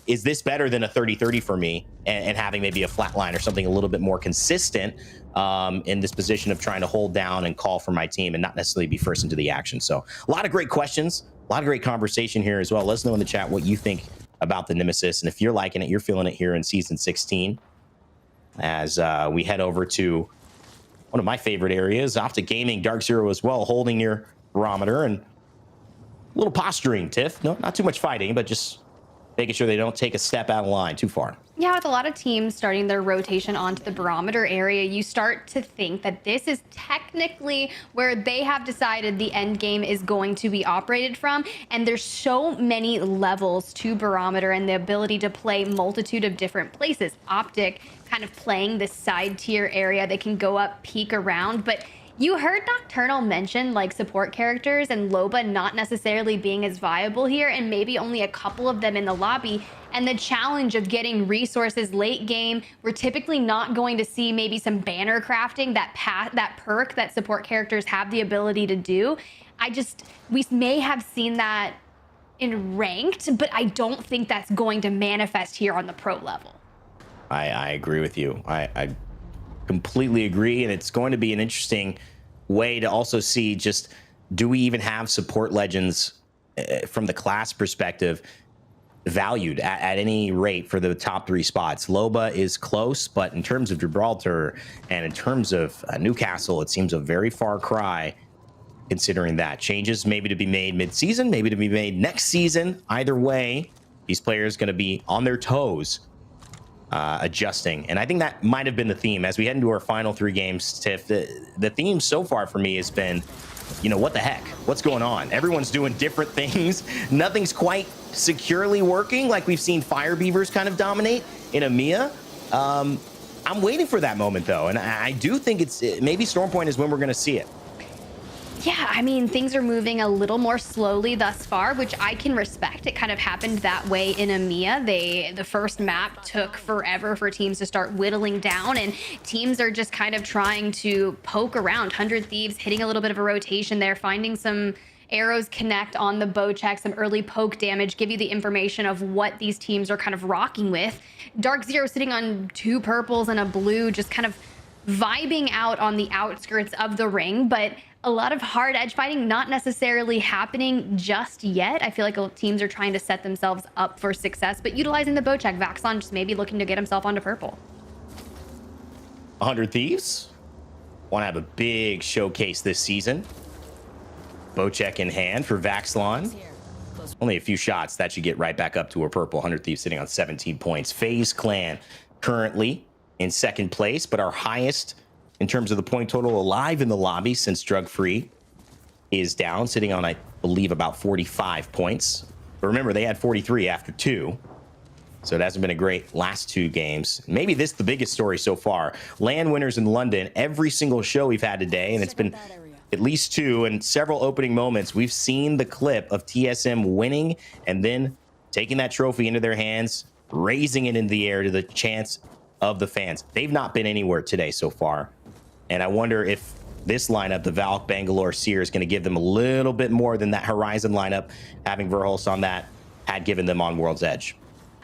is this better than a 30-30 for me, and having maybe a flat line or something a little bit more consistent in this position of trying to hold down and call for my team and not necessarily be first into the action. So a lot of great questions, a lot of great conversation here as well. Let us know in the chat what you think about the Nemesis, and if you're liking it, you're feeling it here in Season 16, as we head over to one of my favorite areas, off to gaming. Dark Zero as well, holding your barometer and a little posturing, Tiff. No, not too much fighting, but just making sure they don't take a step out of line too far. Yeah, with a lot of teams starting their rotation onto the barometer area, you start to think that this is technically where they have decided the end game is going to be operated from. And there's so many levels to barometer and the ability to play multitude of different places. Optic kind of playing this side tier area. They can go up, peek around, but you heard Nocturnal mention like support characters and Loba not necessarily being as viable here, and maybe only a couple of them in the lobby. And the challenge of getting resources late game, we're typically not going to see maybe some banner crafting, that perk that support characters have the ability to do. We may have seen that in ranked, but I don't think that's going to manifest here on the pro level. I agree with you. I completely agree, and it's going to be an interesting way to also see, just, do we even have support legends from the class perspective valued at any rate for the top 3 spots? Loba is close, but in terms of Gibraltar and in terms of Newcastle, it seems a very far cry, considering that. Changes maybe to be made mid-season, maybe to be made next season. Either way, these players going to be on their toes, adjusting. And I think that might have been the theme as we head into our final 3 games, Tiff. The theme so far for me has been, you know, what the heck? What's going on? Everyone's doing different things. Nothing's quite securely working, like we've seen Fire Beavers kind of dominate in EMEA. I'm waiting for that moment, though, and I do think maybe Storm Point is when we're going to see it. Yeah, I mean, things are moving a little more slowly thus far, which I can respect. It kind of happened that way in EMEA. The first map took forever for teams to start whittling down, and teams are just kind of trying to poke around. 100 Thieves hitting a little bit of a rotation there, finding some arrows connect on the bow check, some early poke damage, give you the information of what these teams are kind of rocking with. Dark Zero sitting on 2 purples and a blue, just kind of vibing out on the outskirts of the ring, but a lot of hard edge fighting not necessarily happening just yet. I feel like teams are trying to set themselves up for success, but utilizing the bow check, Vaxlon just maybe looking to get himself onto purple. 100 Thieves want to have a big showcase this season. Bow check in hand for Vaxlon. Only a few shots. That should get right back up to a purple. 100 Thieves sitting on 17 points. FaZe Clan currently in second place, but our highest in terms of the point total alive in the lobby since Drug Free is down, sitting on, I believe, about 45 points. But remember, they had 43 after 2. So it hasn't been a great last 2 games. Maybe this is the biggest story so far. LAN winners in London, every single show we've had today, and it's been at least 2 and several opening moments. We've seen the clip of TSM winning and then taking that trophy into their hands, raising it in the air to the chants of the fans. They've not been anywhere today so far. And I wonder if this lineup, the Valk, Bangalore, Seer, is going to give them a little bit more than that Horizon lineup, having Verhulst on that, had given them on World's Edge.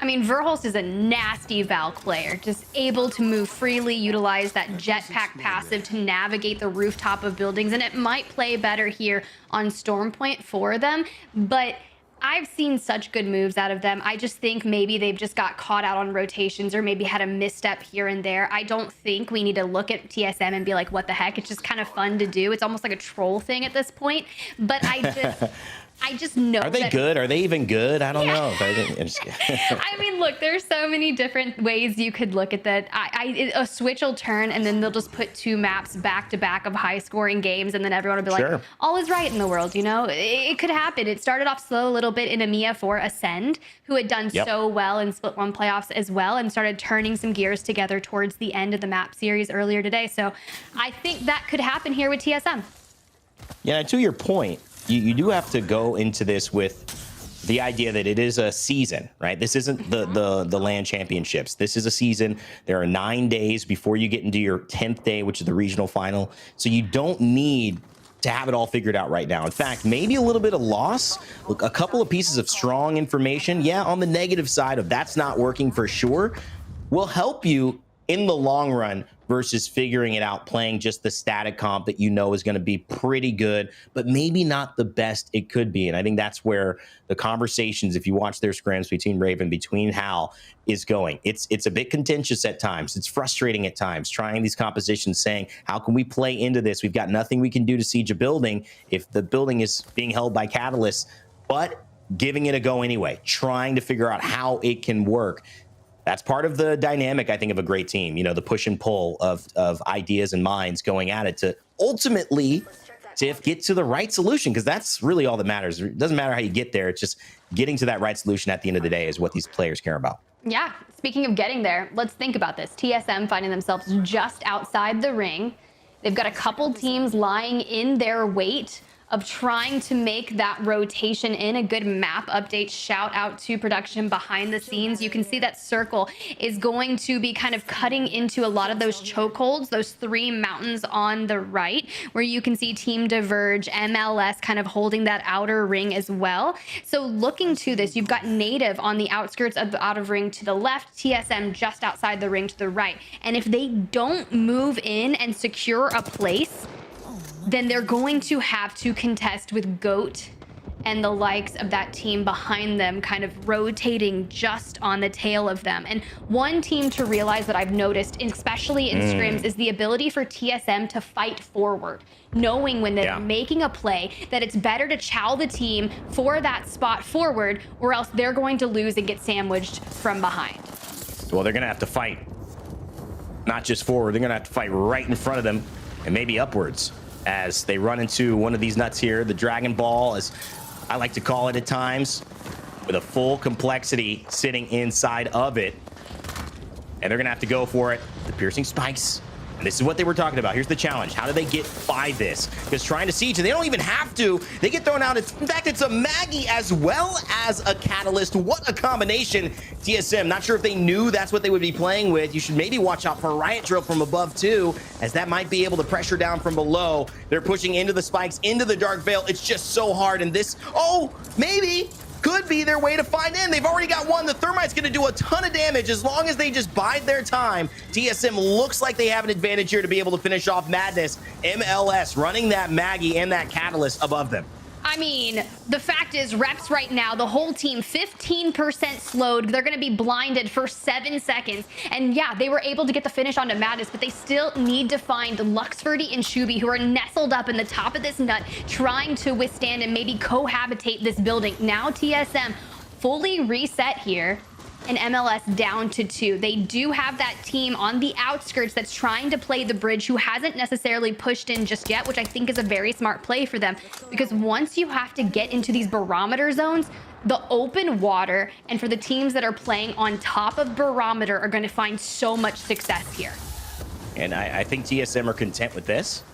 I mean, Verhulst is a nasty Valk player, just able to move freely, utilize that jetpack passive to navigate the rooftop of buildings, and it might play better here on Stormpoint for them, but I've seen such good moves out of them. I just think maybe they've just got caught out on rotations or maybe had a misstep here and there. I don't think we need to look at TSM and be like, what the heck? It's just kind of fun to do. It's almost like a troll thing at this point. But I just know. Are they good? Are they even good? I don't know. I mean, look, there's so many different ways you could look at that. A switch will turn and then they'll just put 2 maps back to back of high scoring games. And then everyone will be like, all is right in the world. You know, it could happen. It started off slow a little bit in EMEA for Ascend, who had done so well in Split 1 playoffs as well, and started turning some gears together towards the end of the map series earlier today. So I think that could happen here with TSM. Yeah, to your point, you do have to go into this with the idea that it is a season, right? This isn't the LAN championships. This is a season. There are 9 days before you get into your 10th day, which is the regional final. So you don't need to have it all figured out right now. In fact, maybe a little bit of loss, a couple of pieces of strong information. Yeah, on the negative side of that's not working for sure, will help you in the long run versus figuring it out, playing just the static comp that you know is going to be pretty good, but maybe not the best it could be. And I think that's where the conversations, if you watch their scrims between Raven, between Hal, is going. It's a bit contentious at times. It's frustrating at times, trying these compositions, saying, how can we play into this? We've got nothing we can do to siege a building if the building is being held by Catalyst, but giving it a go anyway, trying to figure out how it can work. That's part of the dynamic, I think, of a great team. You know, the push and pull of ideas and minds going at it to ultimately get to the right solution, because that's really all that matters. It doesn't matter how you get there. It's just getting to that right solution at the end of the day is what these players care about. Yeah, speaking of getting there, let's think about this. TSM finding themselves just outside the ring. They've got a couple teams lying in their wait of trying to make that rotation in. A good map update. Shout out to production behind the scenes. You can see that circle is going to be kind of cutting into a lot of those chokeholds, those 3 mountains on the right, where you can see Team Diverge, MLS kind of holding that outer ring as well. So looking to this, you've got Native on the outskirts of the outer ring to the left, TSM just outside the ring to the right. And if they don't move in and secure a place, then they're going to have to contest with GOAT and the likes of that team behind them, kind of rotating just on the tail of them. And one team to realize that I've noticed, especially in scrims, is the ability for TSM to fight forward, knowing when they're making a play that it's better to chow the team for that spot forward, or else they're going to lose and get sandwiched from behind. Well, they're going to have to fight, not just forward. They're going to have to fight right in front of them and maybe upwards, as they run into one of these nuts here, the Dragon Ball, as I like to call it at times, with a full complexity sitting inside of it. And they're going to have to go for it. The piercing spikes And this is what they were talking about. Here's the challenge. How do they get by this? Because trying to siege, they don't even have to. They get thrown out. In fact, it's a Maggie as well as a Catalyst. What a combination. TSM, not sure if they knew that's what they would be playing with. You should maybe watch out for a Riot Drill from above too, as that might be able to pressure down from below. They're pushing into the spikes, into the Dark Veil. It's just so hard. And this, oh, maybe could be their way to find in. They've already got one. The Thermite's going to do a ton of damage as long as they just bide their time. TSM looks like they have an advantage here to be able to finish off Madness. MLS running that Maggie and that Catalyst above them. I mean, the fact is, Reps right now, the whole team, 15% slowed. They're going to be blinded for 7 seconds. And yeah, they were able to get the finish onto Madness, but they still need to find Luxferdy and Shubi, who are nestled up in the top of this nut, trying to withstand and maybe cohabitate this building. Now TSM fully reset here. And MLS down to 2. They do have that team on the outskirts that's trying to play the bridge, who hasn't necessarily pushed in just yet, which I think is a very smart play for them. Because once you have to get into these barometer zones, the open water, and for the teams that are playing on top of barometer, are going to find so much success here. And I think TSM are content with this.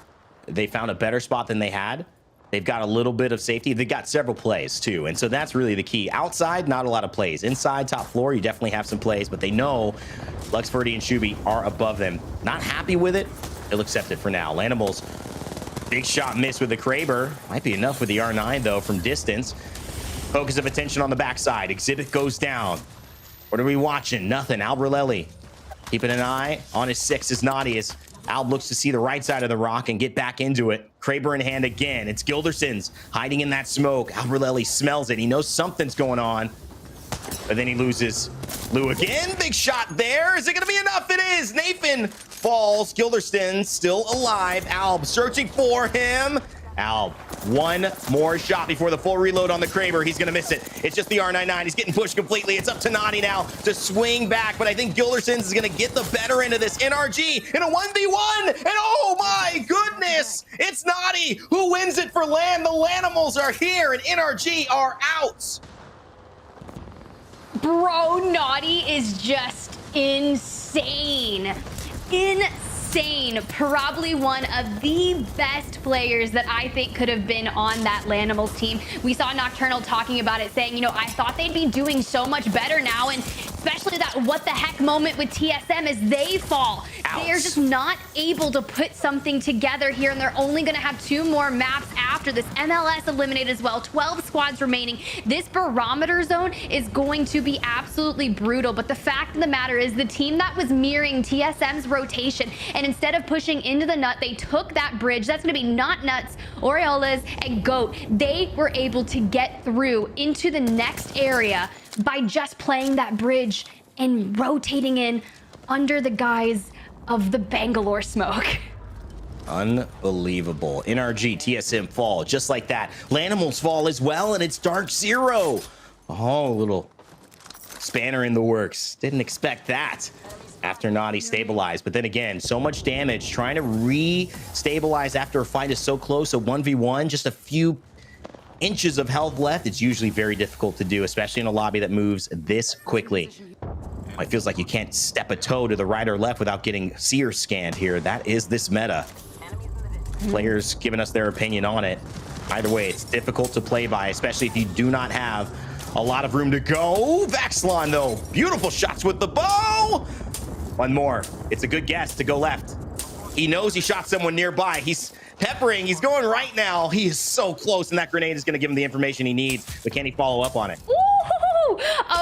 They found a better spot than they had. They've got a little bit of safety. They've got several plays too. And so that's really the key. Outside, not a lot of plays. Inside, top floor, you definitely have some plays, but they know Luxferdy and Shubi are above them. Not happy with it. They'll accept it for now. Lanimals, big shot miss with the Kraber. Might be enough with the R9 though from distance. Focus of attention on the backside. Exhibit goes down. What are we watching? Nothing. Albrelelli keeping an eye on his 6 as Nadius. Alb looks to see the right side of the rock and get back into it. Kraber in hand again. It's Gilderson's hiding in that smoke. Albrelelli smells it. He knows something's going on. But then he loses. Lou again. Big shot there. Is it going to be enough? It is. Nathan falls. Gilderston still alive. Alb searching for him. Alb, one more shot before the full reload on the Kraber. He's going to miss it. It's just the R99. He's getting pushed completely. It's up to Nadi now to swing back, but I think Gilderson's is going to get the better end of this. NRG in a 1v1, and oh my goodness, it's Nadi who wins it for LAN. The Lanimals are here, and NRG are out. Bro, Naughty is just insane. Probably one of the best players that I think could have been on that Lanimals team. We saw Nocturnal talking about it, saying, you know, I thought they'd be doing so much better now, and especially that what the heck moment with TSM as they fall. Ouch. They're just not able to put something together here, and they're only going to have 2 more maps after this. MLS eliminated as well, 12 squads remaining. This barometer zone is going to be absolutely brutal, but the fact of the matter is the team that was mirroring TSM's rotation, and instead of pushing into the nut, they took that bridge. That's going to be Not Nuts, Orioles, and Goat. They were able to get through into the next area by just playing that bridge and rotating in under the guise of the Bangalore smoke. Unbelievable. NRG, TSM fall just like that. Lanimals fall as well, and it's Dark Zero. Oh, little spanner in the works. Didn't expect that after Naughty stabilized. But then again, so much damage. Trying to re-stabilize after a fight is so close. A 1v1, just a few inches of health left. It's usually very difficult to do, especially in a lobby that moves this quickly. It feels like you can't step a toe to the right or left without getting seer scanned here. That is this meta. Players giving us their opinion on it. Either way, it's difficult to play by, especially if you do not have a lot of room to go. Vaxlon, though, beautiful shots with the bow. One more. It's a good guess to go left. He knows he shot someone nearby. He's peppering. He's going right now. He is so close, and that grenade is going to give him the information he needs. But can he follow up on it? Ooh,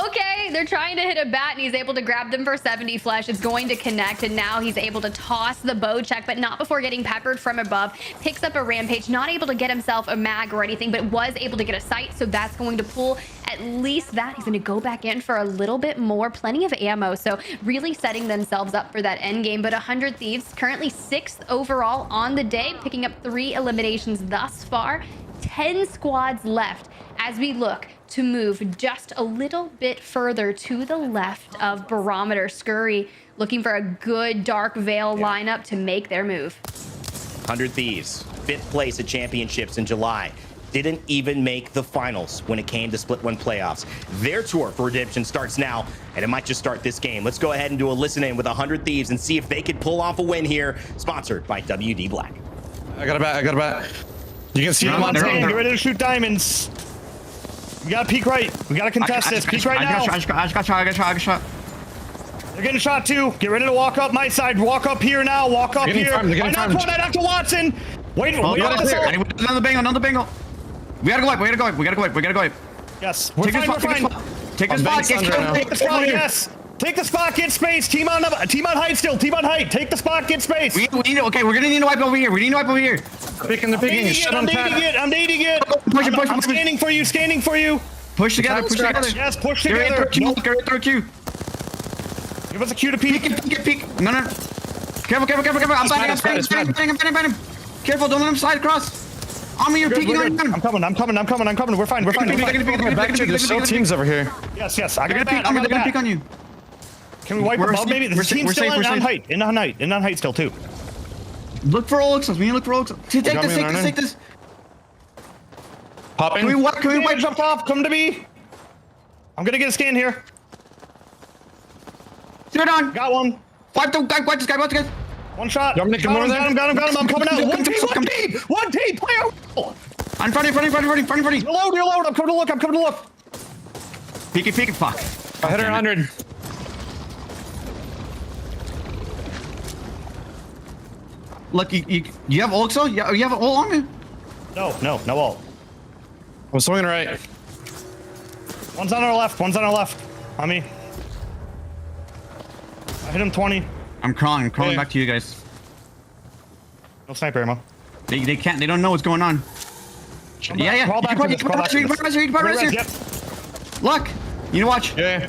okay, they're trying to hit a bat, and he's able to grab them for 70 flesh. It's going to connect, and now he's able to toss the bow check, but not before getting peppered from above. Picks up a rampage, not able to get himself a mag or anything, but was able to get a sight, so that's going to pull at least that. He's going to go back in for a little bit more, plenty of ammo, so really setting themselves up for that end game. But 100 Thieves currently 6th overall on the day, picking up 3 eliminations thus far. 10 squads left as we look to move just a little bit further to the left of Barometer. Scurry looking for a good Dark Veil lineup to make their move. 100 Thieves, 5th place at championships in July. didn't even make the finals when it came to Split 1 playoffs. Their tour for redemption starts now, and it might just start this game. Let's go ahead and do a listen in with 100 Thieves and see if they could pull off a win here. Sponsored by WD Black. I got a bat. You can see them on Get screen. ready to shoot diamonds. We gotta peek right. We gotta contest this. Peek right now. I just got shot. They're getting shot too. Get ready to walk up my side. Walk up here now. Walk up here. I knocked one. I knocked to Watson. Wait on Another bingo. We gotta go up. Yes. We're fine. Take the spot. Take the spot. Yes. Take the spot. Get space. Team on height still. Team on height. Take the spot. Get space. Okay, we're gonna need to wipe over here. Picking. I'm nading it. Push. I'm scanning for you. Push together. Yes, push together. Get right through Q. Give us a cue to peek. Peek. No. Careful. I'm batting him. Careful, don't let him slide across. Army, you're peeking on him. I'm coming. We're fine. There's still teams over here. Yes. I got They're gonna peek on you. Can we wipe above maybe? The team's still on height. In on height still too. Look for Algs. We need to look for Algs. Take this. Popping. Can we wipe? Jump off. Come to me. I'm gonna get a scan here. Zero down. Got one. Wipe this guy. One shot. You want me to come over there? Got him. I'm coming out. One team. Player. I'm front of you. You're low. I'm coming to look. Peek it. Fuck. I hit her 100. Look, you have ult, so? You have an ult on me? No ult. I'm swinging right. One's on our left. On me. I hit him 20. I'm crawling back to you guys. No sniper ammo. They can't, they don't know what's going on. Yeah. Crawl back to this. Here. Look, you know, watch. Yeah.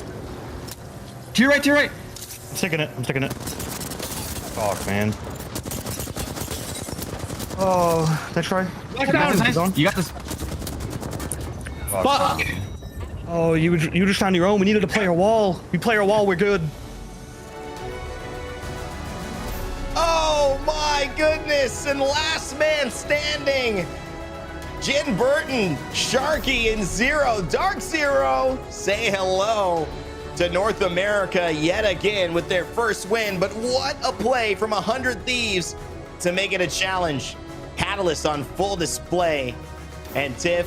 To your right. I'm sticking it. Fuck, man. Oh, next try. You got this. Fuck. Oh, you just on your own. We needed to play our wall. We play our wall, we're good. Oh my goodness, and last man standing. Jin Burton, Sharky, and Zero. Dark Zero say hello to North America yet again with their first win. But what a play from 100 Thieves to make it a challenge. Catalyst on full display. And Tiff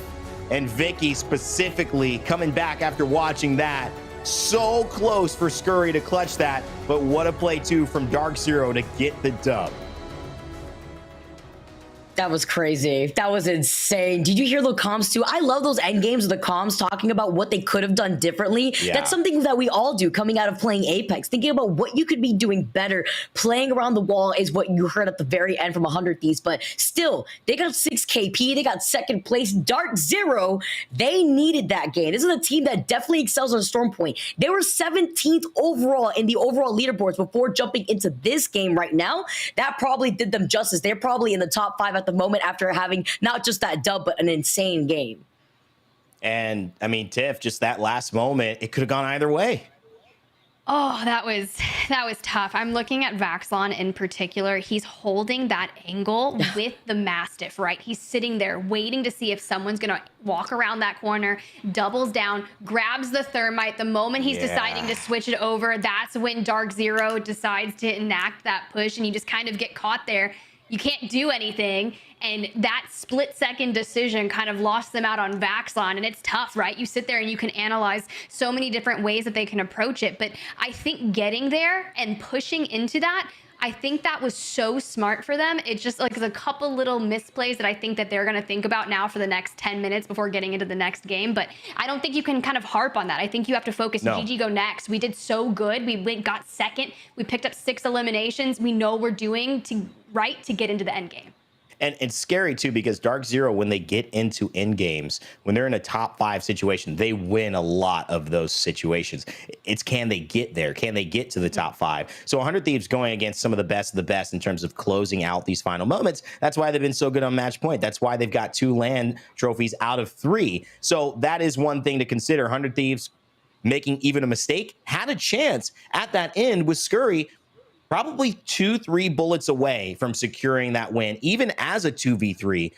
and Vicky specifically coming back after watching that. So close for Scurry to clutch that. But what a play too from Dark Zero to get the dub. That was crazy. That was insane. Did you hear the comms too? I love those end games of the comms talking about what they could have done differently. Yeah. That's something that we all do coming out of playing Apex. Thinking about what you could be doing better. Playing around the wall is what you heard at the very end from 100 Thieves. But still, they got 6 KP. They got second place. Dark Zero, they needed that game. This is a team that definitely excels on Storm Point. They were 17th overall in the overall leaderboards before jumping into this game right now. That probably did them justice. They're probably in the top 5 at the moment after having not just that dub, but an insane game. And I mean, Tiff, just that last moment, it could have gone either way. Oh, that was tough. I'm looking at Vaxlon in particular. He's holding that angle with the Mastiff, right? He's sitting there waiting to see if someone's going to walk around that corner, doubles down, grabs the thermite. The moment he's deciding to switch it over, that's when Dark Zero decides to enact that push, and you just kind of get caught there. You can't do anything, and that split-second decision kind of lost them out on Vaxlon, and it's tough, right? You sit there and you can analyze so many different ways that they can approach it, but I think getting there and pushing into that, I think that was so smart for them. It's just like a couple little misplays that I think that they're going to think about now for the next 10 minutes before getting into the next game, but I don't think you can kind of harp on that. I think you have to focus. No. GG go next. We did so good. We got second. We picked up 6 eliminations. We know we're doing right to get into the end game. And it's scary too, because Dark Zero, when they get into end games, when they're in a top 5 situation, they win a lot of those situations. It's can they get there? Can they get to the top 5? So 100 Thieves going against some of the best in terms of closing out these final moments. That's why they've been so good on match point. That's why they've got 2 LAN trophies out of 3. So that is one thing to consider. 100 Thieves making even a mistake had a chance at that end with Scurry. Probably 2-3 bullets away from securing that win, even as a 2v3.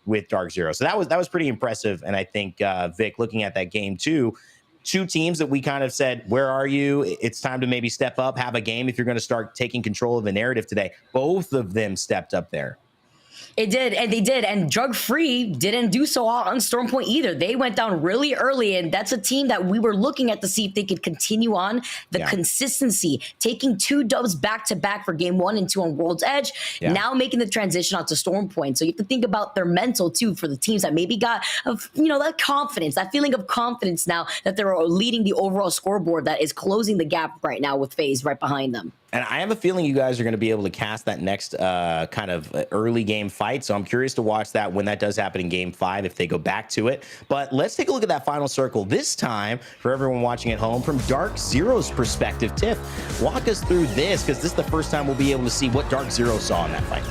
with Dark Zero. So that was pretty impressive. And I think, Vic, looking at that game too, two teams that we kind of said, where are you? It's time to maybe step up, have a game if you're going to start taking control of the narrative today. Both of them stepped up there. It did, and they did. And Drug Free didn't do so on Stormpoint either. They went down really early, and that's a team that we were looking at to see if they could continue on the consistency, taking 2 dubs back-to-back for game 1 and 2 on World's Edge, now making the transition onto Stormpoint. So you have to think about their mental, too, for the teams that maybe got, that confidence, that feeling of confidence now that they're leading the overall scoreboard that is closing the gap right now with FaZe right behind them. And I have a feeling you guys are going to be able to cast that next kind of early game fight. So I'm curious to watch that when that does happen in game 5, if they go back to it. But let's take a look at that final circle this time for everyone watching at home from Dark Zero's perspective. Tiff, walk us through this, because this is the first time we'll be able to see what Dark Zero saw in that fight.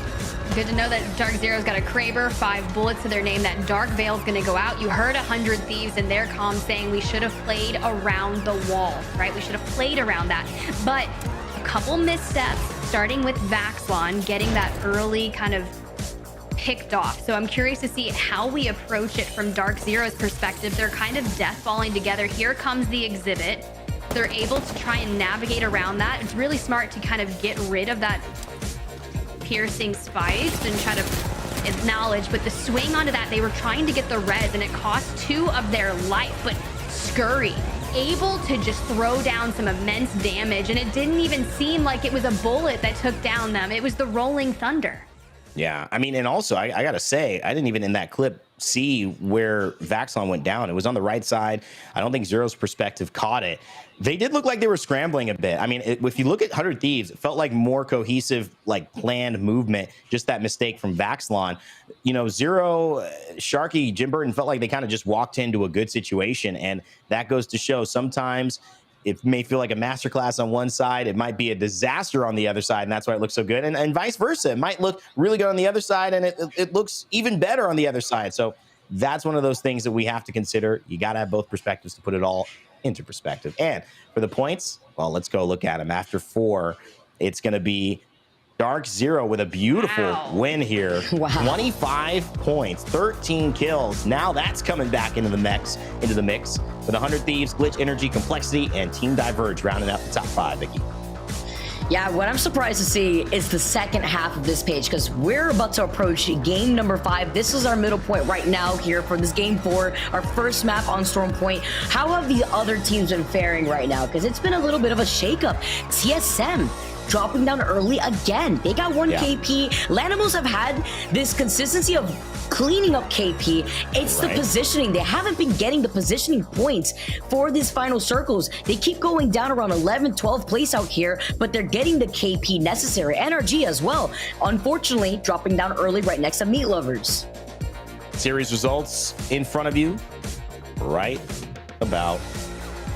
Good to know that Dark Zero's got a Kraber, 5 bullets to their name. That Dark Veil's going to go out. You heard 100 Thieves in their comms saying we should have played around the wall, right? We should have played around that. But a couple missteps, starting with Vaxlon, getting that early kind of picked off. So I'm curious to see how we approach it from Dark Zero's perspective. They're kind of death falling together. Here comes the exhibit. They're able to try and navigate around that. It's really smart to kind of get rid of that piercing spice and try to acknowledge, but the swing onto that, they were trying to get the res and it cost 2 of their life, but Scurry able to just throw down some immense damage, and it didn't even seem like it was a bullet that took down them. It was the rolling thunder. Yeah, I mean, and also I gotta say, I didn't even in that clip see where Vaxlon went down. It was on the right side. I don't think Zero's perspective caught it. They did look like they were scrambling a bit. I mean, if you look at 100 Thieves, it felt like more cohesive, like planned movement. Just that mistake from Vaxlon. Zero, Sharky, Jim Burton felt like they kind of just walked into a good situation, and that goes to show sometimes it may feel like a masterclass on one side. It might be a disaster on the other side, and that's why it looks so good. And vice versa. It might look really good on the other side, and it looks even better on the other side. So that's one of those things that we have to consider. You got to have both perspectives to put it all into perspective. And for the points, well, let's go look at them. After 4, it's going to be Dark Zero with a beautiful win here. Wow. 25 points, 13 kills. Now that's coming back into the mix with 100 Thieves, Glitch, Energy, Complexity, and Team Diverge rounding out the top 5, Vicky. Yeah, what I'm surprised to see is the second half of this page, because we're about to approach game number 5. This is our middle point right now here for this game 4, our first map on Stormpoint. How have the other teams been faring right now? Because it's been a little bit of a shakeup. TSM dropping down early again. They got 1 KP. Lanimals have had this consistency of cleaning up KP. It's the positioning. They haven't been getting the positioning points for these final circles. They keep going down around 11, 12 place out here, but they're getting the KP necessary. NRG as well. Unfortunately, dropping down early right next to Meat Lovers. Series results in front of you right about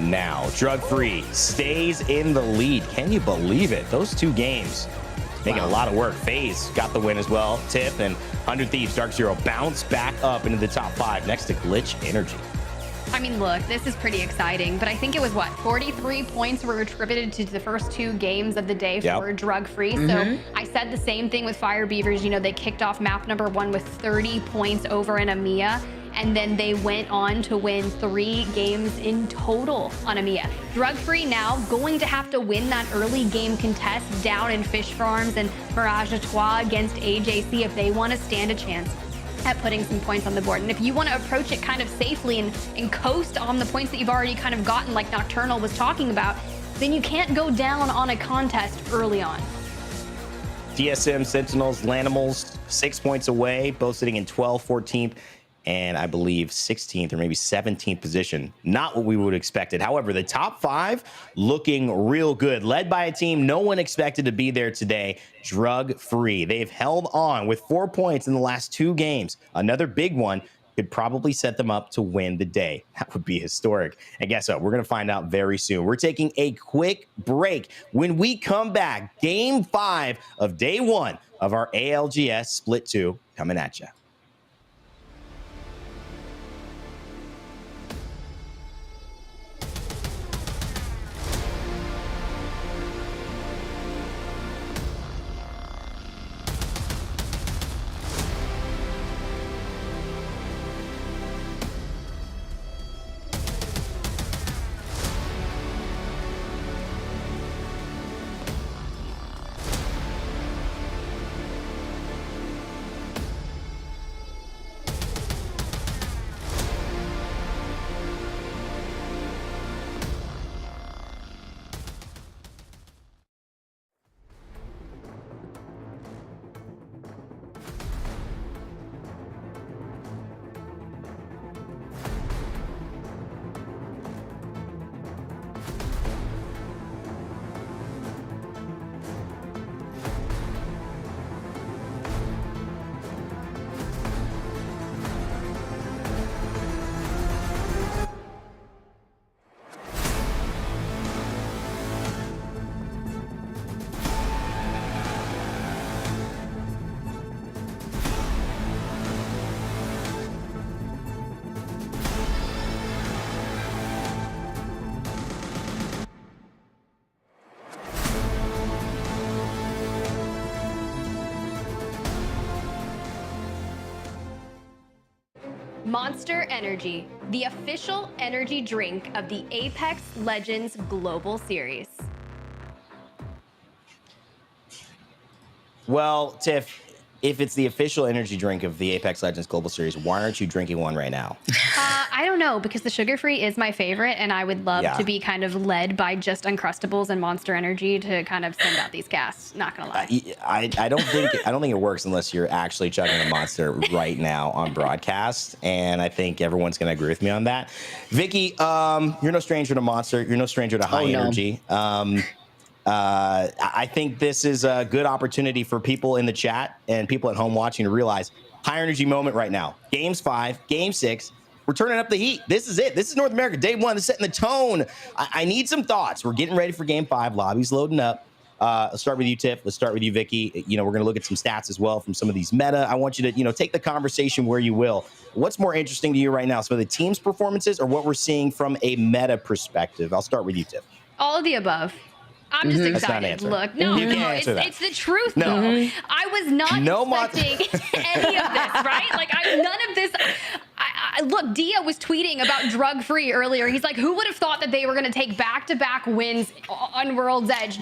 now. Drug Free stays in the lead. Can you believe it? Those 2 games making a lot of work. FaZe got the win as well. Tiff and 100 Thieves, Dark Zero bounce back up into the top 5 next to Glitch Energy. I mean, look, this is pretty exciting, but I think it was 43 points were attributed to the first 2 games of the day for Drug Free. So I said the same thing with Fire Beavers. They kicked off map number 1 with 30 points over in EMEA. And then they went on to win 3 games in total on EMEA. Drug Free now going to have to win that early game contest down in Fish Farms and Mirage Trois against AJC if they want to stand a chance at putting some points on the board. And if you want to approach it kind of safely and coast on the points that you've already kind of gotten, like Nocturnal was talking about, then you can't go down on a contest early on. TSM, Sentinels, Lanimals, 6 points away, both sitting in 12th, 14th, and I believe 16th or maybe 17th position. Not what we would have expected. However, the top 5 looking real good, led by a team no one expected to be there today, Drug Free. They've held on with 4 points in the last 2 games. Another big one could probably set them up to win the day. That would be historic. And guess what? We're going to find out very soon. We're taking a quick break. When we come back, game 5 of day 1 of our ALGS Split 2 coming at you. Monster Energy, the official energy drink of the Apex Legends Global Series. Well, Tiff, if it's the official energy drink of the Apex Legends Global Series, why aren't you drinking one right now? I don't know, because the sugar-free is my favorite, and I would love to be kind of led by just Uncrustables and Monster Energy to kind of send out these casts. Not gonna lie. I don't think it works unless you're actually chugging a Monster right now on broadcast, and I think everyone's gonna agree with me on that. Vicky, you're no stranger to Monster. You're no stranger to high energy. I think this is a good opportunity for people in the chat and people at home watching to realize high energy moment right now. Games 5, Game 6. We're turning up the heat. This is it. This is North America. Day 1. This is setting the tone. I need some thoughts. We're getting ready for Game 5. Lobby's loading up. Let's start with you, Tiff. Let's start with you, Vicky. We're going to look at some stats as well from some of these meta. I want you to, take the conversation where you will. What's more interesting to you right now? Some of the team's performances or what we're seeing from a meta perspective? I'll start with you, Tiff. All of the above. I'm just excited. Look, no, it's the truth, though. I was not expecting any of this, right? Like, none of this. Look, Dia was tweeting about drug-free earlier. He's like, who would have thought that they were going to take back-to-back wins on World's Edge?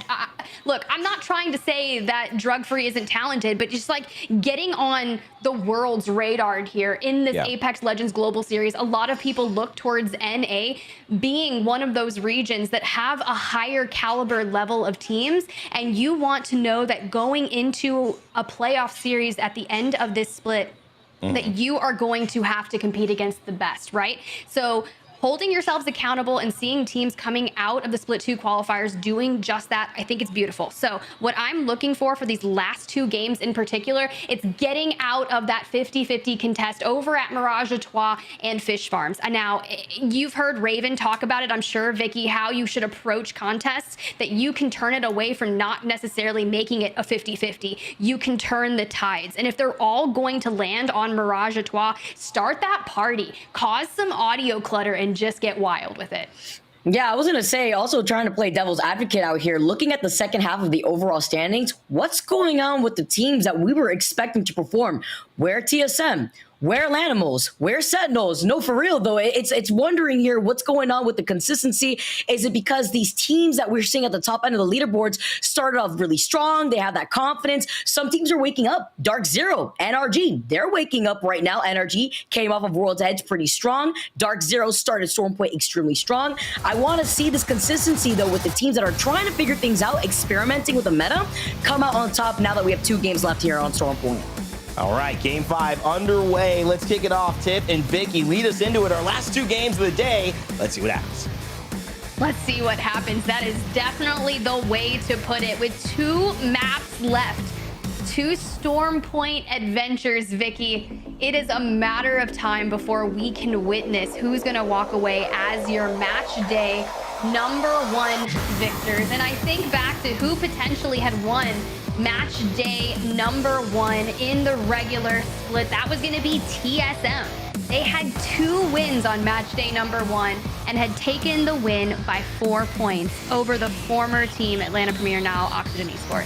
Look, I'm not trying to say that drug-free isn't talented, but just like getting on the world's radar here in this Apex Legends Global Series, a lot of people look towards NA being one of those regions that have a higher caliber level of teams, and you want to know that going into a playoff series at the end of this split, that you are going to have to compete against the best, right? So holding yourselves accountable and seeing teams coming out of the Split 2 qualifiers doing just that, I think it's beautiful. So what I'm looking for these last 2 games in particular, it's getting out of that 50-50 contest over at Mirage Etoile and Fish Farms. And now, you've heard Raven talk about it, I'm sure, Vicky, how you should approach contests, that you can turn it away from not necessarily making it a 50-50. You can turn the tides. And if they're all going to land on Mirage Etoile, start that party, cause some audio clutter, and just get wild with it. Yeah, I was going to say, also trying to play devil's advocate out here, looking at the second half of the overall standings, what's going on with the teams that we were expecting to perform? Where TSM? Where Lanimals? Where Sentinels? No, for real though, it's wondering here what's going on with the consistency. Is it because these teams that we're seeing at the top end of the leaderboards started off really strong? They have that confidence. Some teams are waking up. Dark Zero, NRG, they're waking up right now. NRG came off of World's Edge pretty strong. Dark Zero started Stormpoint extremely strong. I want to see this consistency though with the teams that are trying to figure things out, experimenting with the meta, come out on top now that we have 2 games left here on Stormpoint. All right, Game 5 underway. Let's kick it off. Tiff and Vicky, lead us into it. Our last 2 games of the day. Let's see what happens. Let's see what happens. That is definitely the way to put it. With 2 maps left, 2 Stormpoint adventures, Vicky, it is a matter of time before we can witness who's going to walk away as your match day #1 victors. And I think back to who potentially had won match day #1 in the regular split. That was going to be TSM. They had 2 wins on match day #1 and had taken the win by 4 points over the former team Atlanta Premier, now Oxygen Esports.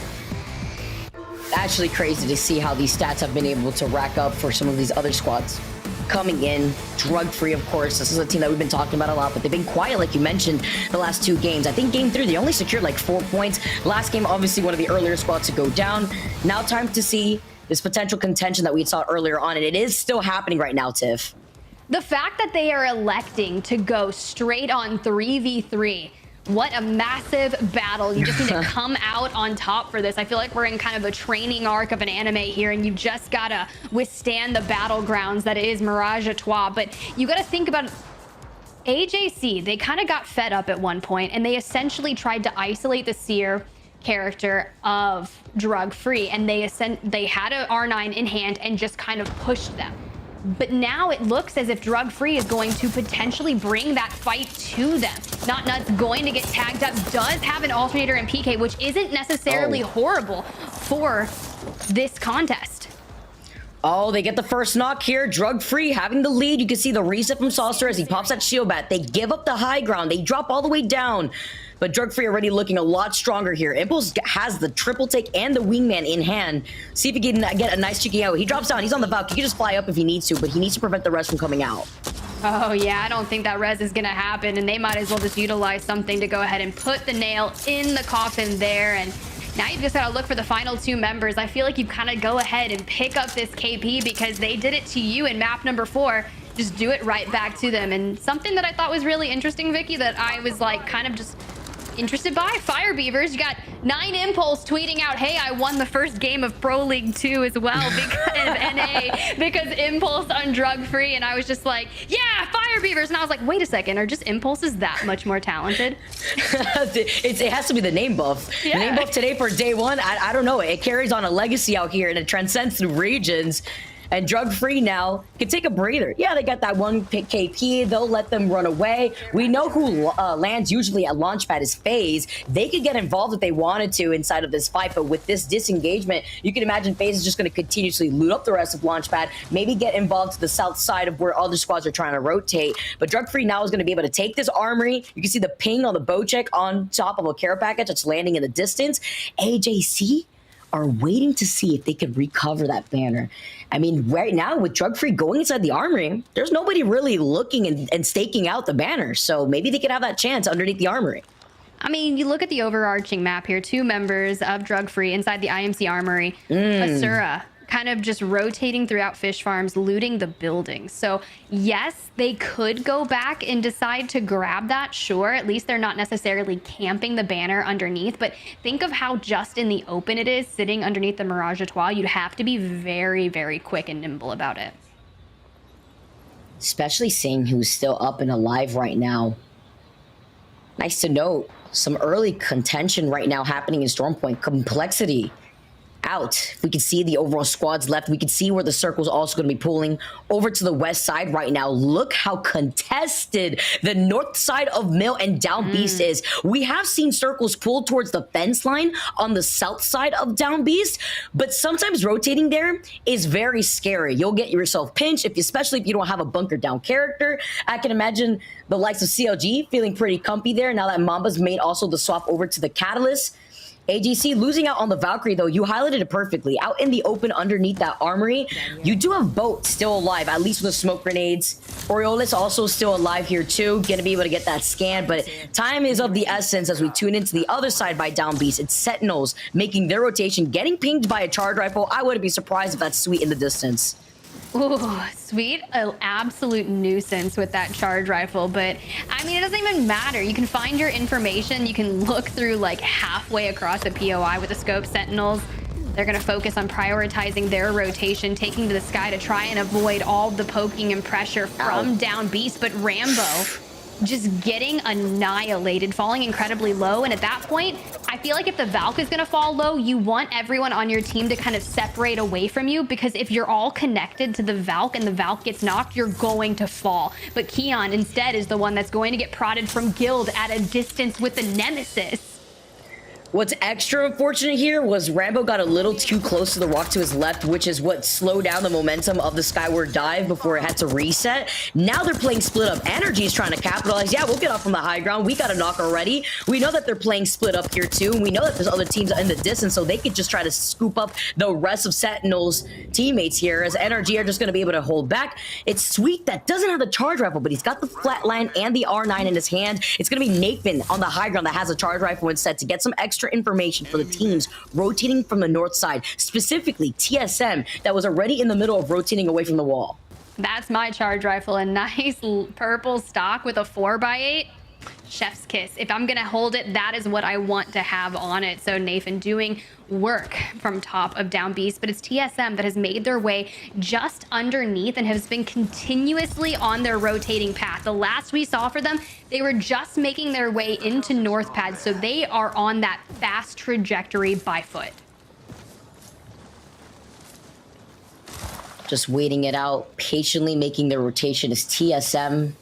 Actually crazy to see how these stats have been able to rack up for some of these other squads. Coming in, drug-free, of course. This is a team that we've been talking about a lot, but they've been quiet, like you mentioned, the last 2 games. I think Game 3, they only secured like 4 points. Last game, obviously, one of the earlier squads to go down. Now time to see this potential contention that we saw earlier on, and it is still happening right now, Tiff. The fact that they are electing to go straight on 3v3, what a massive battle. You just need to come out on top for this. I feel like we're in kind of a training arc of an anime here, and you've just got to withstand the battlegrounds that is Mirage Etoile. But you got to think about AJC. They kind of got fed up at one point, and they essentially tried to isolate the Seer character of drug-free, and they had an R9 in hand and just kind of pushed them. But now it looks as if drug-free is going to potentially bring that fight to them. Not Nuts going to get tagged up, does have an alternator and PK, which isn't necessarily horrible for this contest. Oh, they get the first knock here. Drug-free having the lead. You can see the reset from Saucer as he pops that shield bat. They give up the high ground. They drop all the way down. but Drug Free already looking a lot stronger here. Impulse has the triple take and the wingman in hand. See if he can get a nice cheeky out. He drops down. He's on the Valk. He can just fly up if he needs to, but he needs to prevent the rest from coming out. Oh yeah, I don't think that res is gonna happen, and they might as well just utilize something to go ahead and put the nail in the coffin there. And now you've just got to look for the final 2 members. I feel like you kind of go ahead and pick up this KP because they did it to you in map number 4. Just do it right back to them. And something that I thought was really interesting, Vicky, that I was like kind of just interested by, Fire Beavers. You got 9 Impulse tweeting out, hey, I won the first game of Pro League 2 as well because of NA, because Impulse on Drug Free. And I was just like, yeah, Fire Beavers. And I was like, wait a second, are just Impulses that much more talented? It has to be the name buff. Yeah. The name buff today for day 1, I don't know. It carries on a legacy out here and it transcends through regions. And Drug Free now can take a breather. Yeah, they got that one pick KP. They'll let them run away. We know who lands usually at Launchpad is FaZe. They could get involved if they wanted to inside of this fight, but with this disengagement, you can imagine FaZe is just going to continuously loot up the rest of Launchpad, maybe get involved to the south side of where other squads are trying to rotate. But Drug Free now is going to be able to take this armory. You can see the ping on the bow check on top of a care package that's landing in the distance. AJC are waiting to see if they could recover that banner. I mean, right now with Drug Free going inside the armory, there's nobody really looking and staking out the banner. So maybe they could have that chance underneath the armory. I mean, you look at the overarching map here, 2 members of Drug Free inside the IMC armory. Asura kind of just rotating throughout fish farms, looting the buildings. So yes, they could go back and decide to grab that. Sure, at least they're not necessarily camping the banner underneath, but think of how just in the open it is sitting underneath the Mirage Etoile. You'd have to be very, very quick and nimble about it. Especially seeing who's still up and alive right now. Nice to note, some early contention right now happening in Stormpoint. Complexity out. If we can see the overall squads left, we can see where the circle's also going to be pulling over to the west side right now. Look how contested the north side of Mill and Down Beast is. We have seen circles pull towards the fence line on the south side of Down Beast, but sometimes rotating there is very scary. You'll get yourself pinched, especially if you don't have a bunker down character. I can imagine the likes of CLG feeling pretty comfy there now that Mamba's made also the swap over to the Catalyst. AGC losing out on the Valkyrie, though. You highlighted it perfectly. Out in the open underneath that armory, you do have Boat still alive, at least with the smoke grenades. Oriolis also still alive here, too. Going to be able to get that scan, but time is of the essence as we tune into the other side by Down Beast. It's Sentinels making their rotation, getting pinged by a charge rifle. I wouldn't be surprised if that's Sweet in the distance. Ooh, Sweet, an absolute nuisance with that charge rifle, but I mean, it doesn't even matter. You can find your information. You can look through like halfway across a POI with the scope. Sentinels, they're going to focus on prioritizing their rotation, taking to the sky to try and avoid all the poking and pressure from Down Beast, but Rambo just getting annihilated, falling incredibly low. And at that point, I feel like if the Valk is going to fall low, you want everyone on your team to kind of separate away from you, because if you're all connected to the Valk and the Valk gets knocked, you're going to fall. But Keon instead is the one that's going to get prodded from Guild at a distance with the Nemesis. What's extra unfortunate here was Rambo got a little too close to the rock to his left, which is what slowed down the momentum of the Skyward dive before it had to reset. Now they're playing split up. Energy is trying to capitalize. Yeah, we'll get off from the high ground. We got a knock already. We know that they're playing split up here too. We know that there's other teams in the distance, so they could just try to scoop up the rest of Sentinel's teammates here, as Energy are just going to be able to hold back. It's Sweet that doesn't have the charge rifle, but he's got the flatline and the R9 in his hand. It's going to be Nathan on the high ground that has a charge rifle instead to get some extra information for the teams rotating from the north side, specifically TSM that was already in the middle of rotating away from the wall. That's my charge rifle, a nice purple stock with a 4x8. Chef's kiss. If I'm gonna hold it, that is what I want to have on it. So Nathan doing work from top of Down Beast, but it's TSM that has made their way just underneath and has been continuously on their rotating path. The last we saw for them, they were just making their way into North Pad, so they are on that fast trajectory by foot. Just waiting it out, patiently making their rotation is TSM.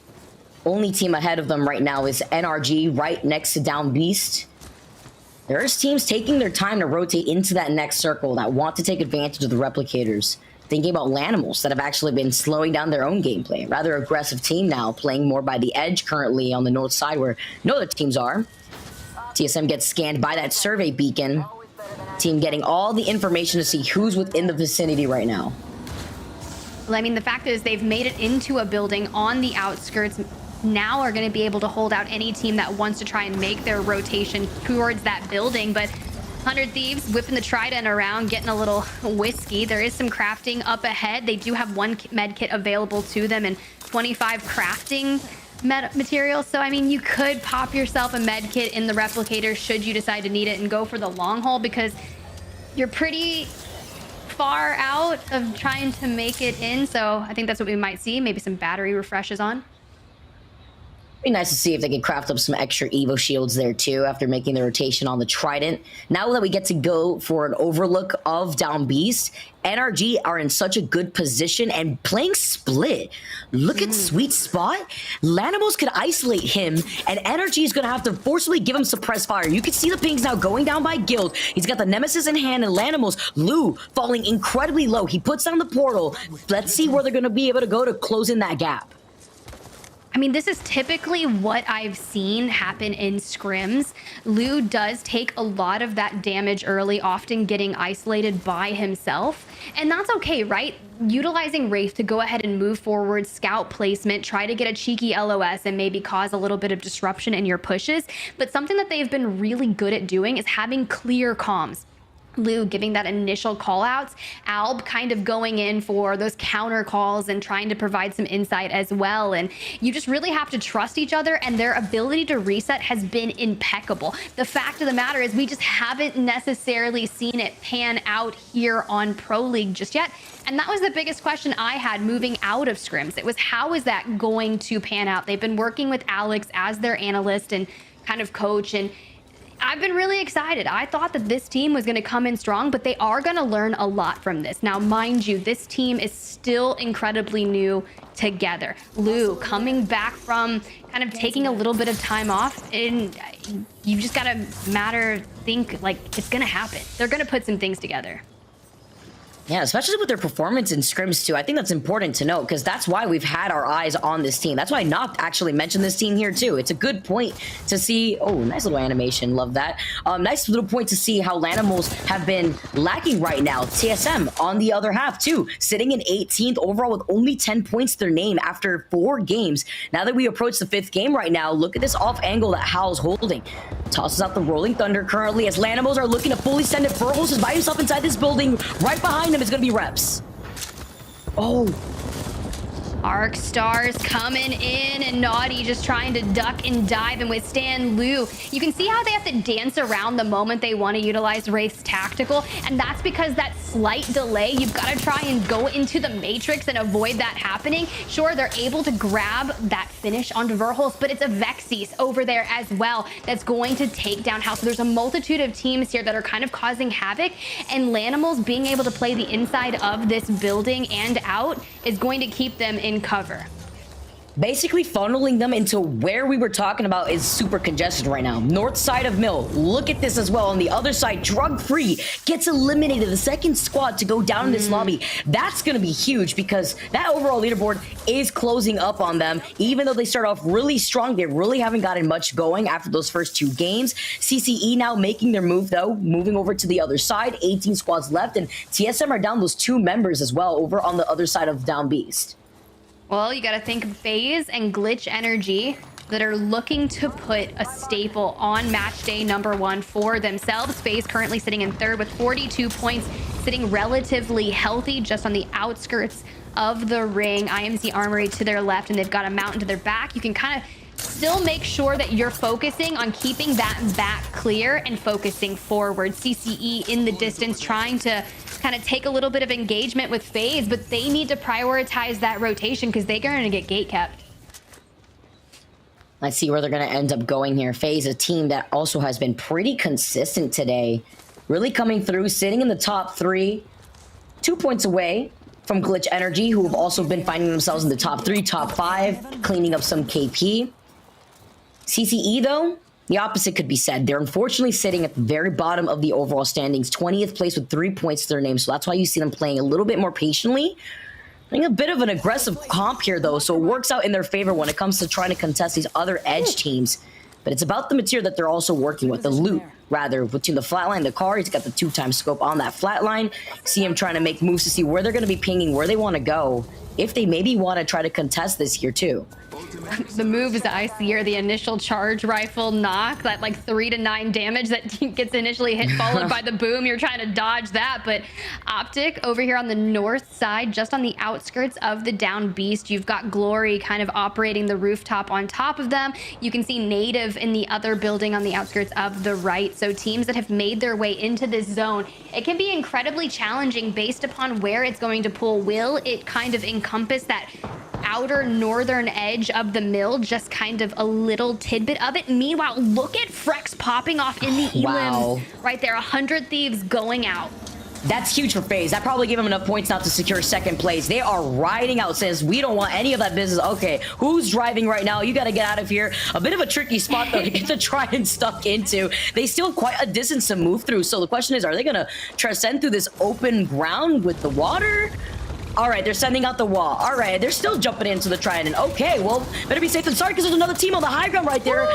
Only team ahead of them right now is NRG, right next to Down Beast. There's teams taking their time to rotate into that next circle that want to take advantage of the replicators. Thinking about Lanimals that have actually been slowing down their own gameplay. Rather aggressive team now, playing more by the edge currently on the north side where no other teams are. TSM gets scanned by that survey beacon. Team getting all the information to see who's within the vicinity right now. Well, I mean, the fact is they've made it into a building on the outskirts. Now are going to be able to hold out any team that wants to try and make their rotation towards that building. But 100 Thieves whipping the trident around, getting a little whiskey. There is some crafting up ahead. They do have 1 med kit available to them and 25 crafting materials. So, I mean, you could pop yourself a med kit in the replicator should you decide to need it and go for the long haul, because you're pretty far out of trying to make it in. So I think that's what we might see. Maybe some battery refreshes on. Be nice to see if they could craft up some extra Evo shields there too after making the rotation on the Trident. Now that we get to go for an overlook of Down Beast, NRG are in such a good position and playing split. Look at Sweet Spot. Lanimals could isolate him, and NRG is going to have to forcibly give him suppressed fire. You can see the pings now going down by Guild. He's got the Nemesis in hand, and Lanimals, Lou, falling incredibly low. He puts down the portal. Let's see where they're going to be able to go to close in that gap. I mean, this is typically what I've seen happen in scrims. Lou does take a lot of that damage early, often getting isolated by himself. And that's okay, right? Utilizing Wraith to go ahead and move forward, scout placement, try to get a cheeky LOS and maybe cause a little bit of disruption in your pushes. But something that they've been really good at doing is having clear comms. Lou giving that initial call outs, Alb kind of going in for those counter calls and trying to provide some insight as well. And you just really have to trust each other, and their ability to reset has been impeccable. The fact of the matter is we just haven't necessarily seen it pan out here on Pro League just yet. And that was the biggest question I had moving out of scrims. It was, how is that going to pan out? They've been working with Alex as their analyst and kind of coach, and I've been really excited. I thought that this team was going to come in strong, but they are going to learn a lot from this. Now, mind you, this team is still incredibly new together. Lou coming back from kind of taking a little bit of time off, and you just got to think like it's going to happen. They're going to put some things together. Yeah, especially with their performance in scrims too. I think that's important to note, because that's why we've had our eyes on this team. That's why Noct actually mentioned this team here too. It's a good point to see. Oh, nice little animation. Love that. Nice little point to see how Lanimals have been lacking right now. TSM on the other half too, sitting in 18th overall with only 10 points to their name after 4 games. Now that we approach the 5th game right now, look at this off angle that Hal's holding. Tosses out the Rolling Thunder currently as Lanimals are looking to fully send it. Burgos is by himself inside this building. Right behind him is going to be Reps. Oh. Arc Stars coming in, and Naughty just trying to duck and dive and withstand Lou. You can see how they have to dance around the moment they want to utilize Wraith's tactical, and that's because that slight delay, you've got to try and go into the Matrix and avoid that happening. Sure, they're able to grab that finish onto Verholz, but it's a Vexis over there as well that's going to take down House. So there's a multitude of teams here that are kind of causing havoc, and Lanimals being able to play the inside of this building and out is going to keep them in cover. Basically funneling them into where we were talking about is super congested right now. North side of Mill, look at this as well. On the other side, Drug Free gets eliminated. The second squad to go down in this lobby. That's going to be huge, because that overall leaderboard is closing up on them. Even though they start off really strong, they really haven't gotten much going after those first 2 games. CCE now making their move though, moving over to the other side. 18 squads left, and TSM are down those 2 members as well over on the other side of Down Beast. Well, you got to think of FaZe and Glitch Energy that are looking to put a staple on match day number 1 for themselves. FaZe currently sitting in 3rd with 42 points, sitting relatively healthy just on the outskirts of the ring. IMC Armory to their left, and they've got a mountain to their back. You can kind of still make sure that you're focusing on keeping that back clear and focusing forward. CCE in the distance trying to kind of take a little bit of engagement with FaZe, but they need to prioritize that rotation because they're going to get gate kept. Let's see where they're going to end up going here. FaZe, a team that also has been pretty consistent today. Really coming through, sitting in the top 3. 2 points away from Glitch Energy, who have also been finding themselves in the top 3, top 5, cleaning up some KP. CCE, though, the opposite could be said. They're unfortunately sitting at the very bottom of the overall standings, 20th place with 3 points to their name. So that's why you see them playing a little bit more patiently. Playing a bit of an aggressive comp here, though, so it works out in their favor when it comes to trying to contest these other edge teams. but it's about the material that they're also working with, the loot, rather, between the flatline, the car. He's got the 2x scope on that flatline. See him trying to make moves to see where they're going to be pinging, where they want to go, if they maybe want to try to contest this here too. The moves that I see are the initial charge rifle knock, that like 3 to 9 damage that gets initially hit, followed by the boom. You're trying to dodge that, but Optic over here on the north side, just on the outskirts of the down beast, you've got Glory kind of operating the rooftop on top of them. You can see Native in the other building on the outskirts of the right. So teams that have made their way into this zone, it can be incredibly challenging based upon where it's going to pull. Will it kind of encompass that outer northern edge of the mill, just kind of a little tidbit of it? Meanwhile, look at Frex popping off in the elims right there. 100 Thieves going out. That's huge for FaZe. That probably gave him enough points now to secure second place. They are riding out, says we don't want any of that business. Okay, who's driving right now? You got to get out of here. A bit of a tricky spot though to get to try and stuck into. They still have quite a distance to move through. So the question is, are they going to transcend through this open ground with the water? All right, they're sending out the wall. All right, they're still jumping into the trident. Okay, well, better be safe than sorry because there's another team on the high ground right there.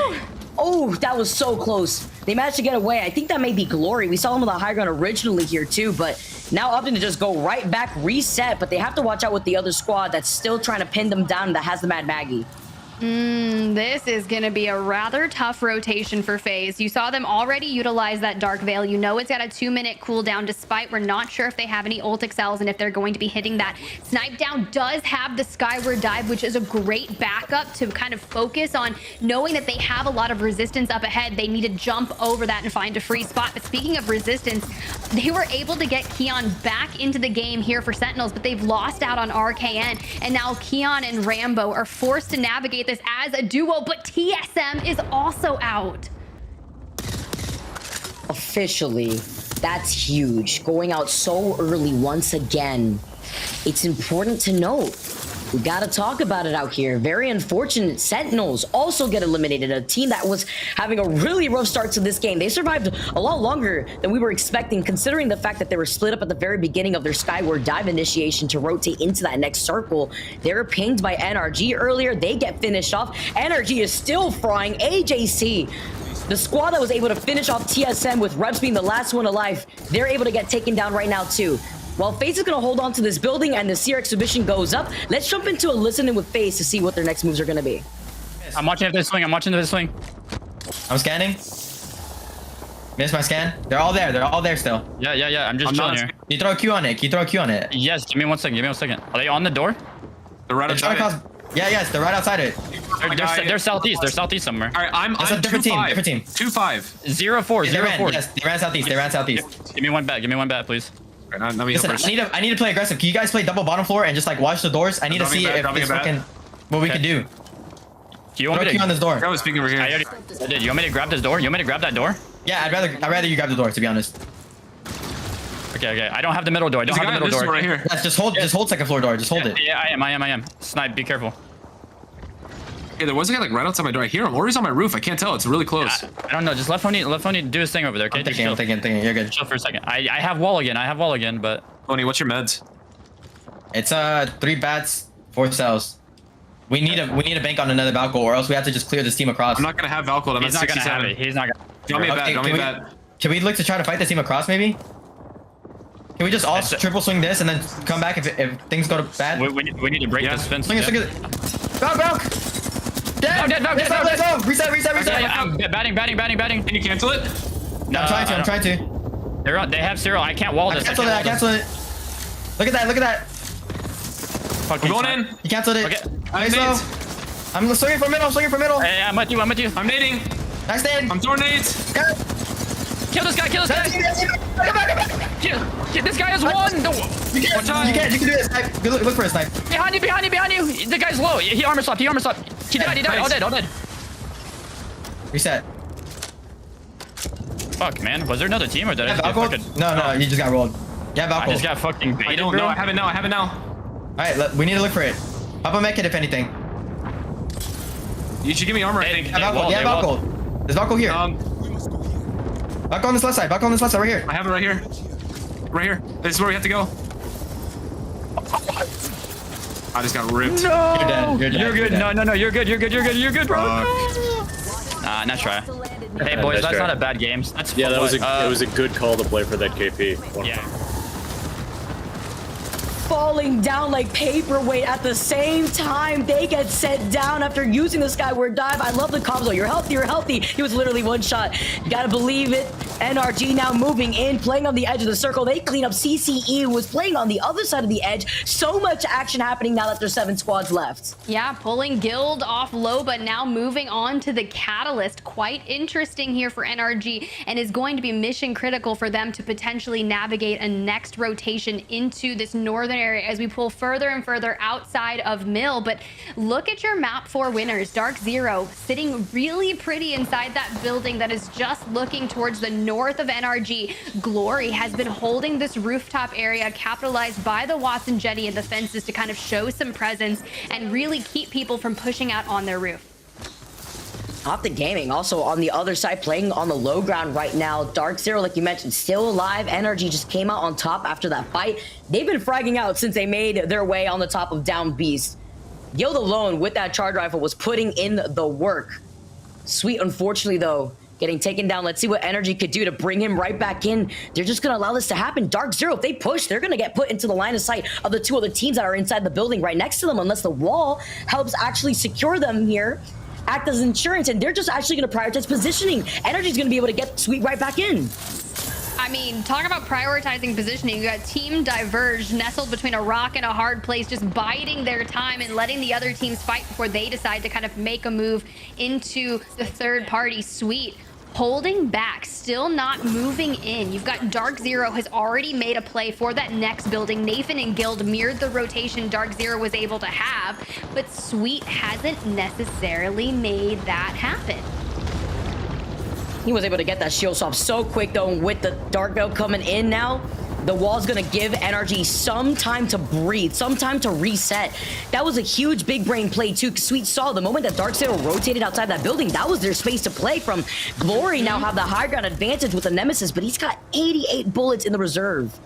Oh, that was so close. They managed to get away. I think that may be Glory. We saw him on the high ground originally here too, but now opting to just go right back, reset, but they have to watch out with the other squad that's still trying to pin them down that has the Mad Maggie. This is going to be a rather tough rotation for FaZe. You saw them already utilize that Dark Veil. You know it's got a 2-minute cooldown, despite we're not sure if they have any ult excels and if they're going to be hitting that. Snipe Down does have the Skyward Dive, which is a great backup to kind of focus on knowing that they have a lot of resistance up ahead. They need to jump over that and find a free spot. But speaking of resistance, they were able to get Keon back into the game here for Sentinels, but they've lost out on RKN. And now Keon and Rambo are forced to navigate this as a duo, but TSM is also out. Officially, that's huge. Going out so early once again. It's important to note. We gotta talk about it out here. Very unfortunate. Sentinels also get eliminated. A team that was having a really rough start to this game. They survived a lot longer than we were expecting, considering the fact that they were split up at the very beginning of their Skyward Dive initiation to rotate into that next circle. They were pinged by NRG earlier. They get finished off. NRG is still frying. AJC, the squad that was able to finish off TSM with Reps being the last one alive, they're able to get taken down right now too. While FaZe is going to hold on to this building and the Seer exhibition goes up, let's jump into a listening with FaZe to see what their next moves are going to be. I'm watching if they swing. I'm watching if they swing. I'm scanning. Missed my scan. They're all there. They're all there still. Yeah. I'm just chilling here. Can you throw a Q on it? Can you throw a Q on it? Yes, give me 1 second. Give me 1 second. Are they on the door? They're right outside it. Yeah, yes, they're right outside it. They're southeast. They're southeast somewhere. All right, I'm a different team. 2-5. Different team. 2-5. 0-4. Yeah, 0-4. Yes, they ran southeast. They ran southeast. Give me one bat. Give me one bat, please. All right, let me Listen, I need to play aggressive. Can you guys play double bottom floor and just like watch the doors? I need to see if it's fucking what we can do. Do you want me to on this door? I was speaking over here. I did. You want me to grab this door? You want me to grab that door? Yeah, I'd rather you grab the door, to be honest. Okay. I don't have the middle door. I don't have the middle door. Right here. Yes, just hold second floor door. Just hold it. Yeah, I am. Snipe, be careful. Hey, there was a guy like right outside my door. I hear him, or he's on my roof. I can't tell. It's really close. I don't know. Just let Phony do his thing over there. Okay. I'm thinking. You're good. Chill for a second. I have wall again. But Phony, what's your meds? It's 3 bats, 4 cells. We need a bank on another Valkyrie, or else we have to just clear this team across. I'm not gonna have Valkyrie. I'm he's at not gonna 67. have it. He's not gonna. Draw me a bat. Draw me a bat. Can we look to try to fight this team across, maybe? Can we just all triple swing this and then come back if things go to bad? We need to break this fence. Swing it. Valk! Dead! No. Reset! I'm batting. Can you cancel it? No, I'm trying to. They have Cyril. I can't wall this. I cancel it. Look at that. I'm going in. You canceled it. Okay. I'm swinging for middle. Hey, I'm with you. I'm nading. Nice nade. I'm throwing nades. Kill this guy. Kill this guy is one. You can do it. Snipe. Look for a snipe. Behind you. The guy's low. He armor swapped. He died. All dead. Reset. Fuck, man. Was there another team or did I just get fucking... No, you just got rolled. Yeah, Valkyrie. I just got fucking baited, I don't know. I have it now. Alright, we need to look for it. Pop a mech it if anything. You should give me armor, I think. Valkyrie. There's Valkyrie here. Valkyrie on this left side. Right here. I have it right here. Right here. This is where we have to go. I just got ripped. No! You're dead. You're good. No. You're good, bro. Nah, nice try. Hey boys, nice that's try. not a bad game. That's Yeah, that was it was a good call to play for that KP. Yeah. Falling down like paperweight at the same time. They get set down after using the skyward dive. I love the combo. You're healthy, you're healthy. He was literally one shot. You gotta believe it. NRG now moving in, playing on the edge of the circle. They clean up. CCE who was playing on the other side of the edge. So much action happening now that there's 7 squads left. Yeah, pulling Guild off low, but now moving on to the Catalyst. Quite interesting here for NRG, and is going to be mission critical for them to potentially navigate a next rotation into this northern area as we pull further and further outside of Mill. But look at your map for winners. Dark Zero sitting really pretty inside that building that is just looking towards the north of NRG. Glory has been holding this rooftop area, capitalized by the Watson Jetty and the fences to kind of show some presence and really keep people from pushing out on their roof. Optic Gaming also on the other side, playing on the low ground right now. Dark Zero, like you mentioned, still alive. NRG just came out on top after that fight. They've been fragging out since they made their way on the top of Down Beast. Guild alone with that charge rifle was putting in the work. Sweet, unfortunately, though, getting taken down. Let's see what NRG could do to bring him right back in. They're just going to allow this to happen. Dark Zero, if they push, they're going to get put into the line of sight of the 2 other teams that are inside the building right next to them, unless the wall helps actually secure them here. Act as insurance, and they're just actually going to prioritize positioning. Energy's going to be able to get Sweet right back in. I mean, talk about prioritizing positioning. You got Team Diverge nestled between a rock and a hard place, just biding their time and letting the other teams fight before they decide to kind of make a move into the third party. Sweet holding back, still not moving in. You've got Dark Zero has already made a play for that next building. Nathan and Guild mirrored the rotation Dark Zero was able to have, but Sweet hasn't necessarily made that happen. He was able to get that shield swap so quick, though, with the Dark Veil coming in now. The wall's going to give NRG some time to breathe, some time to reset. That was a huge big brain play, too, because Sweet saw the moment that Dark Zero rotated outside that building, that was their space to play from. Glory now have the high ground advantage with the Nemesis, but he's got 88 bullets in the reserve.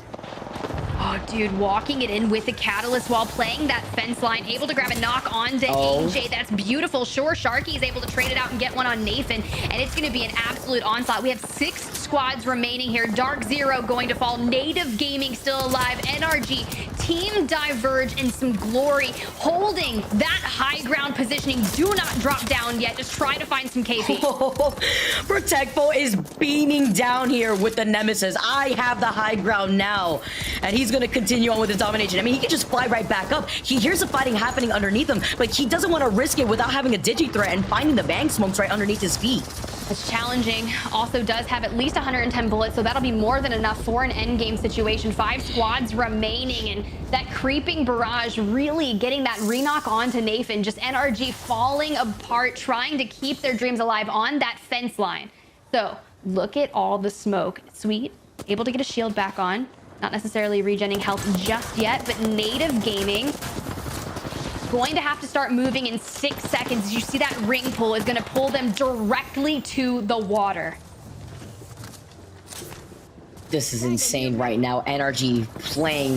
Oh, dude, walking it in with the Catalyst while playing that fence line, able to grab a knock onto AJ. That's beautiful. Sure, Sharky is able to trade it out and get one on Nathan, and it's going to be an absolute onslaught. We have 6 squads remaining here. Dark Zero going to fall. Native Gaming still alive. NRG, Team Diverge, and some Glory holding that high ground positioning. Do not drop down yet. Just try to find some KP. Protectful is beaming down here with the Nemesis. I have the high ground now, and he's going to continue on with his domination. I mean, he can just fly right back up. He hears the fighting happening underneath him, but he doesn't want to risk it without having a digi threat and finding the bang smokes right underneath his feet. It's challenging. Also does have at least 110 bullets, so that'll be more than enough for an endgame situation. 5 squads remaining, and that creeping barrage really getting that re-knock onto Nathan. Just NRG falling apart, trying to keep their dreams alive on that fence line. So look at all the smoke. Sweet, able to get a shield back on. Not necessarily regenerating health just yet, but Native Gaming going to have to start moving in 6 seconds. You see that ring pull is going to pull them directly to the water. This is insane right now. NRG playing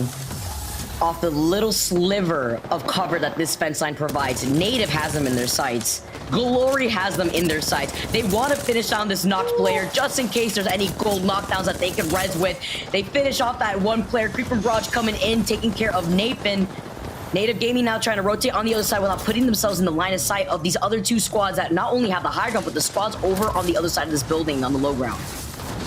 off the little sliver of cover that this fence line provides. Native has them in their sights. Glory has them in their sights. They want to finish on this knocked player just in case there's any gold knockdowns that they can res with. They finish off that one player. Creeper Barrage coming in, taking care of Nathan. Native Gaming now trying to rotate on the other side without putting themselves in the line of sight of these other 2 squads that not only have the high ground, but the squads over on the other side of this building on the low ground.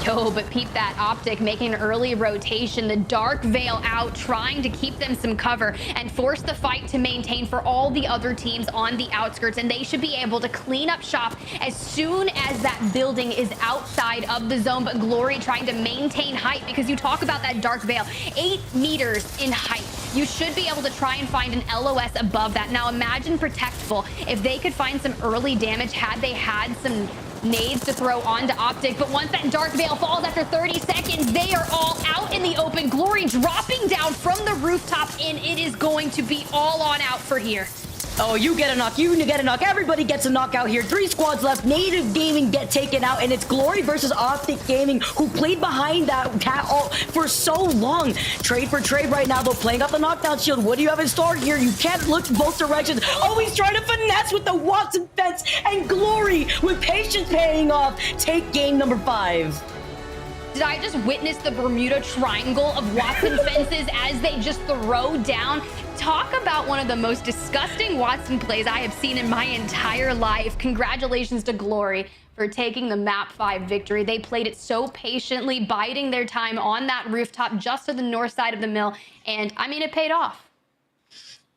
Yo, but peep that Optic making an early rotation. The Dark Veil out, trying to keep them some cover and force the fight to maintain for all the other teams on the outskirts. And they should be able to clean up shop as soon as that building is outside of the zone. But Glory trying to maintain height, because you talk about that Dark Veil, 8 meters in height. You should be able to try and find an LOS above that. Now imagine Protectful, if they could find some early damage, had they had some nades to throw onto Optic, but once that Dark Veil falls after 30 seconds, they are all out in the open. Glory dropping down from the rooftop, and it is going to be all on out for here. Oh, you get a knock. You get a knock. Everybody gets a knockout here. 3 squads left. Native Gaming get taken out, and it's Glory versus Optic Gaming, who played behind that cat ult for so long. Trade for trade right now, though, playing up the knockdown shield. What do you have in store here? You can't look both directions. Oh, he's trying to finesse with the Watson fence, and Glory, with patience paying off, take game number 5. Did I just witness the Bermuda Triangle of Watson fences as they just throw down? Talk about one of the most disgusting Watson plays I have seen in my entire life. Congratulations to Glory for taking the map 5 victory. They played it so patiently, biding their time on that rooftop just to the north side of the mill. And I mean, it paid off.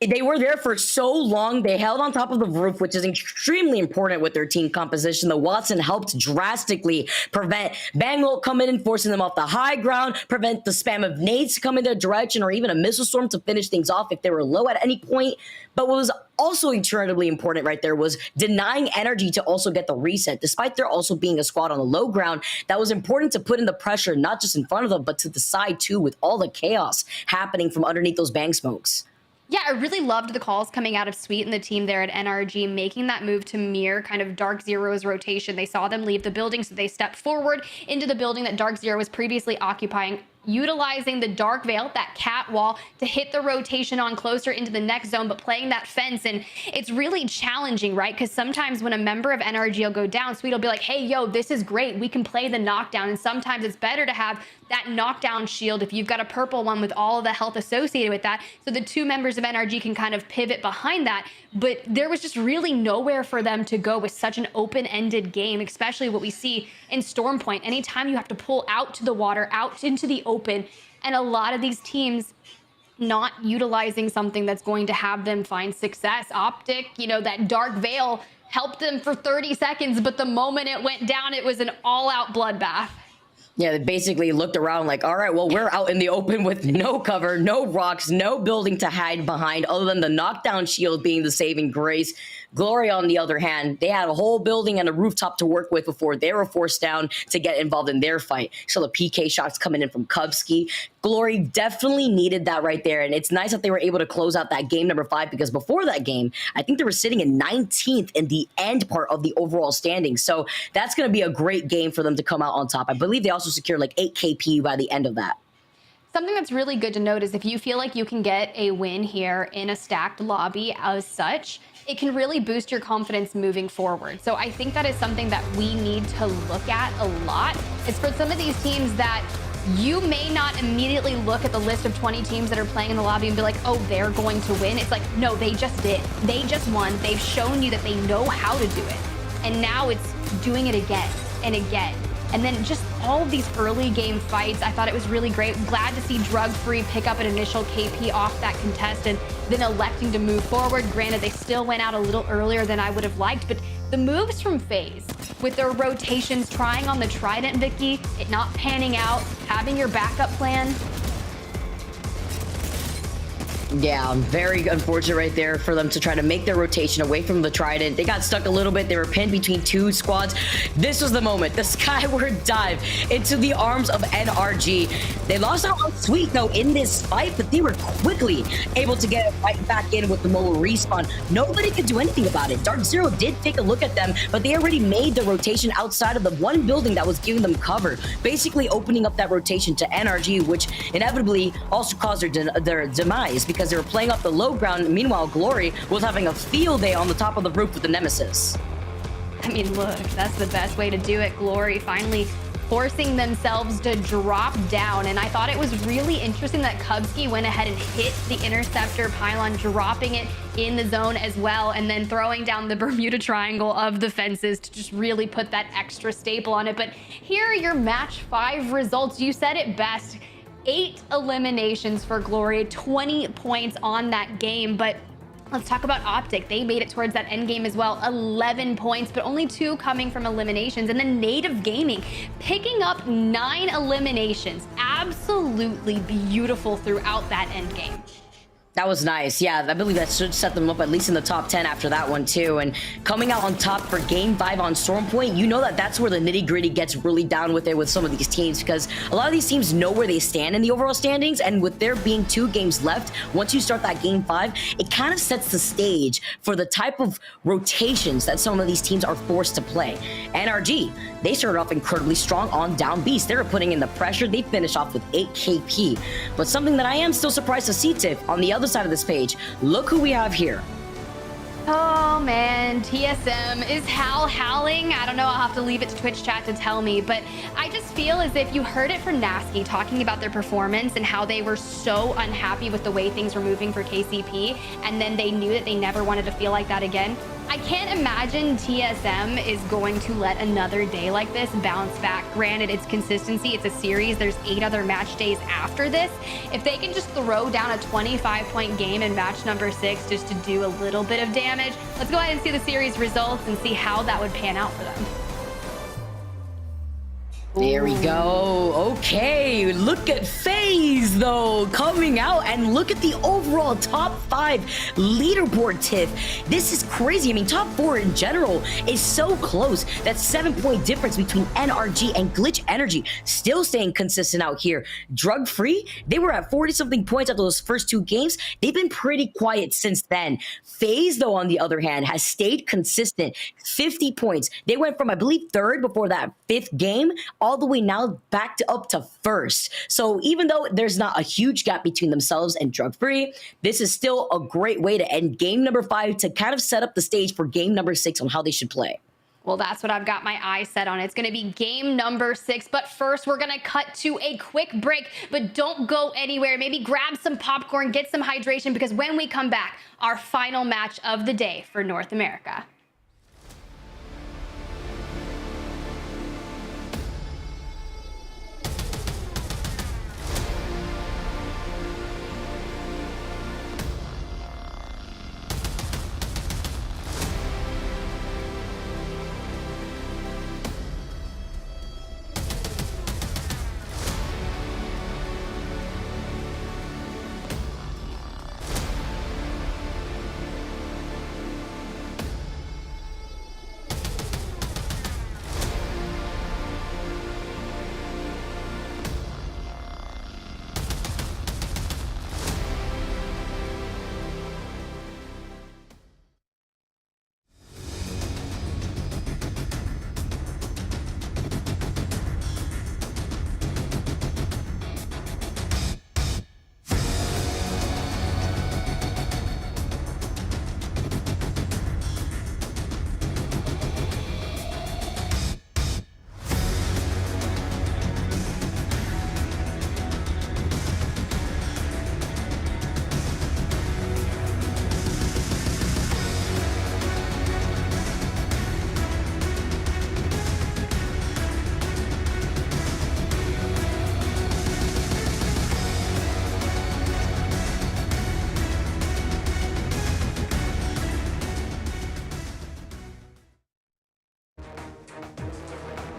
They were there for so long. They held on top of the roof, which is extremely important with their team composition. The Watson helped drastically prevent Bangalore coming in, forcing them off the high ground, prevent the spam of nades to come in their direction, or even a missile storm to finish things off if they were low at any point. But what was also incredibly important right there was denying energy to also get the reset. Despite there also being a squad on the low ground, that was important to put in the pressure, not just in front of them, but to the side too, with all the chaos happening from underneath those bang smokes. Yeah, I really loved the calls coming out of Sweet and the team there at NRG, making that move to mirror kind of Dark Zero's rotation. They saw them leave the building, so they stepped forward into the building that Dark Zero was previously occupying, utilizing the Dark Veil, that cat wall, to hit the rotation on closer into the next zone, but playing that fence. And it's really challenging, right? Because sometimes when a member of NRG will go down, Sweet will be like, hey, yo, this is great. We can play the knockdown. And sometimes it's better to have that knockdown shield if you've got a purple one with all of the health associated with that. So the 2 members of NRG can kind of pivot behind that. But there was just really nowhere for them to go with such an open-ended game, especially what we see in Storm Point. Anytime you have to pull out to the water, out into the open, and a lot of these teams not utilizing something that's going to have them find success. Optic, you know, that Dark Veil helped them for 30 seconds, but the moment it went down, it was an all-out bloodbath. Yeah, they basically looked around like, all right, well, we're out in the open with no cover, no rocks, no building to hide behind other than the knockdown shield being the saving grace. Glory, on the other hand, they had a whole building and a rooftop to work with before they were forced down to get involved in their fight. So the PK shots coming in from Kubsky. Glory definitely needed that right there. And it's nice that they were able to close out that game number 5, because before that game, I think they were sitting in 19th in the end part of the overall standing. So that's going to be a great game for them to come out on top. I believe they also secured like 8 KP by the end of that. Something that's really good to note is if you feel like you can get a win here in a stacked lobby as such, it can really boost your confidence moving forward. So I think that is something that we need to look at a lot. It's for some of these teams that you may not immediately look at the list of 20 teams that are playing in the lobby and be like, oh, they're going to win. It's like, no, they just did. They just won. They've shown you that they know how to do it. And now it's doing it again and again. And then just all of these early game fights, I thought it was really great. Glad to see Drug Free pick up an initial KP off that contest and then electing to move forward. Granted, they still went out a little earlier than I would have liked, but the moves from FaZe with their rotations, trying on the Trident, Vicky, it not panning out, having your backup plan. Yeah, very unfortunate right there for them to try to make their rotation away from the Trident. They got stuck a little bit. They were pinned between 2 squads. This was the moment, the skyward dive into the arms of NRG. They lost out on Sweet, though, in this fight, but they were quickly able to get right back in with the mobile respawn. Nobody could do anything about it. Dark Zero did take a look at them, but they already made the rotation outside of the one building that was giving them cover, basically opening up that rotation to NRG, which inevitably also caused their demise, because they were playing off the low ground. Meanwhile, Glory was having a field day on the top of the roof with the Nemesis. I mean, look, that's the best way to do it. Glory finally forcing themselves to drop down. And I thought it was really interesting that Kubsky went ahead and hit the interceptor pylon, dropping it in the zone as well, and then throwing down the Bermuda Triangle of the fences to just really put that extra staple on it. But here are your match 5 results. You said it best. 8 eliminations for Glory, 20 points on that game. But let's talk about Optic. They made it towards that end game as well, 11 points, but only 2 coming from eliminations. And then Native Gaming picking up 9 eliminations. Absolutely beautiful throughout that end game. That was nice. Yeah, I believe that should set them up at least in the top 10 after that one too. And coming out on top for game 5 on Storm Point, you know that that's where the nitty gritty gets really down with it with some of these teams, because a lot of these teams know where they stand in the overall standings. And with there being 2 games left, once you start that game 5, it kind of sets the stage for the type of rotations that some of these teams are forced to play. NRG, they started off incredibly strong on Down Beast. They were putting in the pressure. They finished off with 8 KP. But something that I am still surprised to see, Tiff, on the other side of this page, look who we have here. Oh man, TSM is howling. I don't know, I'll have to leave it to Twitch chat to tell me, but I just feel as if you heard it from Nasky talking about their performance and how they were so unhappy with the way things were moving for KCP, and then they knew that they never wanted to feel like that again. I can't imagine TSM is going to let another day like this bounce back. Granted, it's consistency, it's a series, there's 8 other match days after this. If they can just throw down a 25-point game in match number 6 just to do a little bit of damage, let's go ahead and see the series results and see how that would pan out for them. There we go. Okay, look at FaZe though coming out, and look at the overall top 5 leaderboard, Tiff. This is crazy. I mean, top 4 in general is so close. That 7-point difference between NRG and Glitch Energy still staying consistent out here. Drug Free, they were at 40-something points after those first 2 games. They've been pretty quiet since then. FaZe, though, on the other hand, has stayed consistent. 50 points. They went from, I believe, 3rd before that 5th game, all the way now back to up to 1st. So even though there's not a huge gap between themselves and Drug Free, this is still a great way to end game number 5 to kind of set up the stage for game number 6 on how they should play. Well, that's what I've got my eyes set on. It's going to be game number 6. But first, we're going to cut to a quick break. But don't go anywhere. Maybe grab some popcorn, get some hydration, because when we come back, our final match of the day for North America.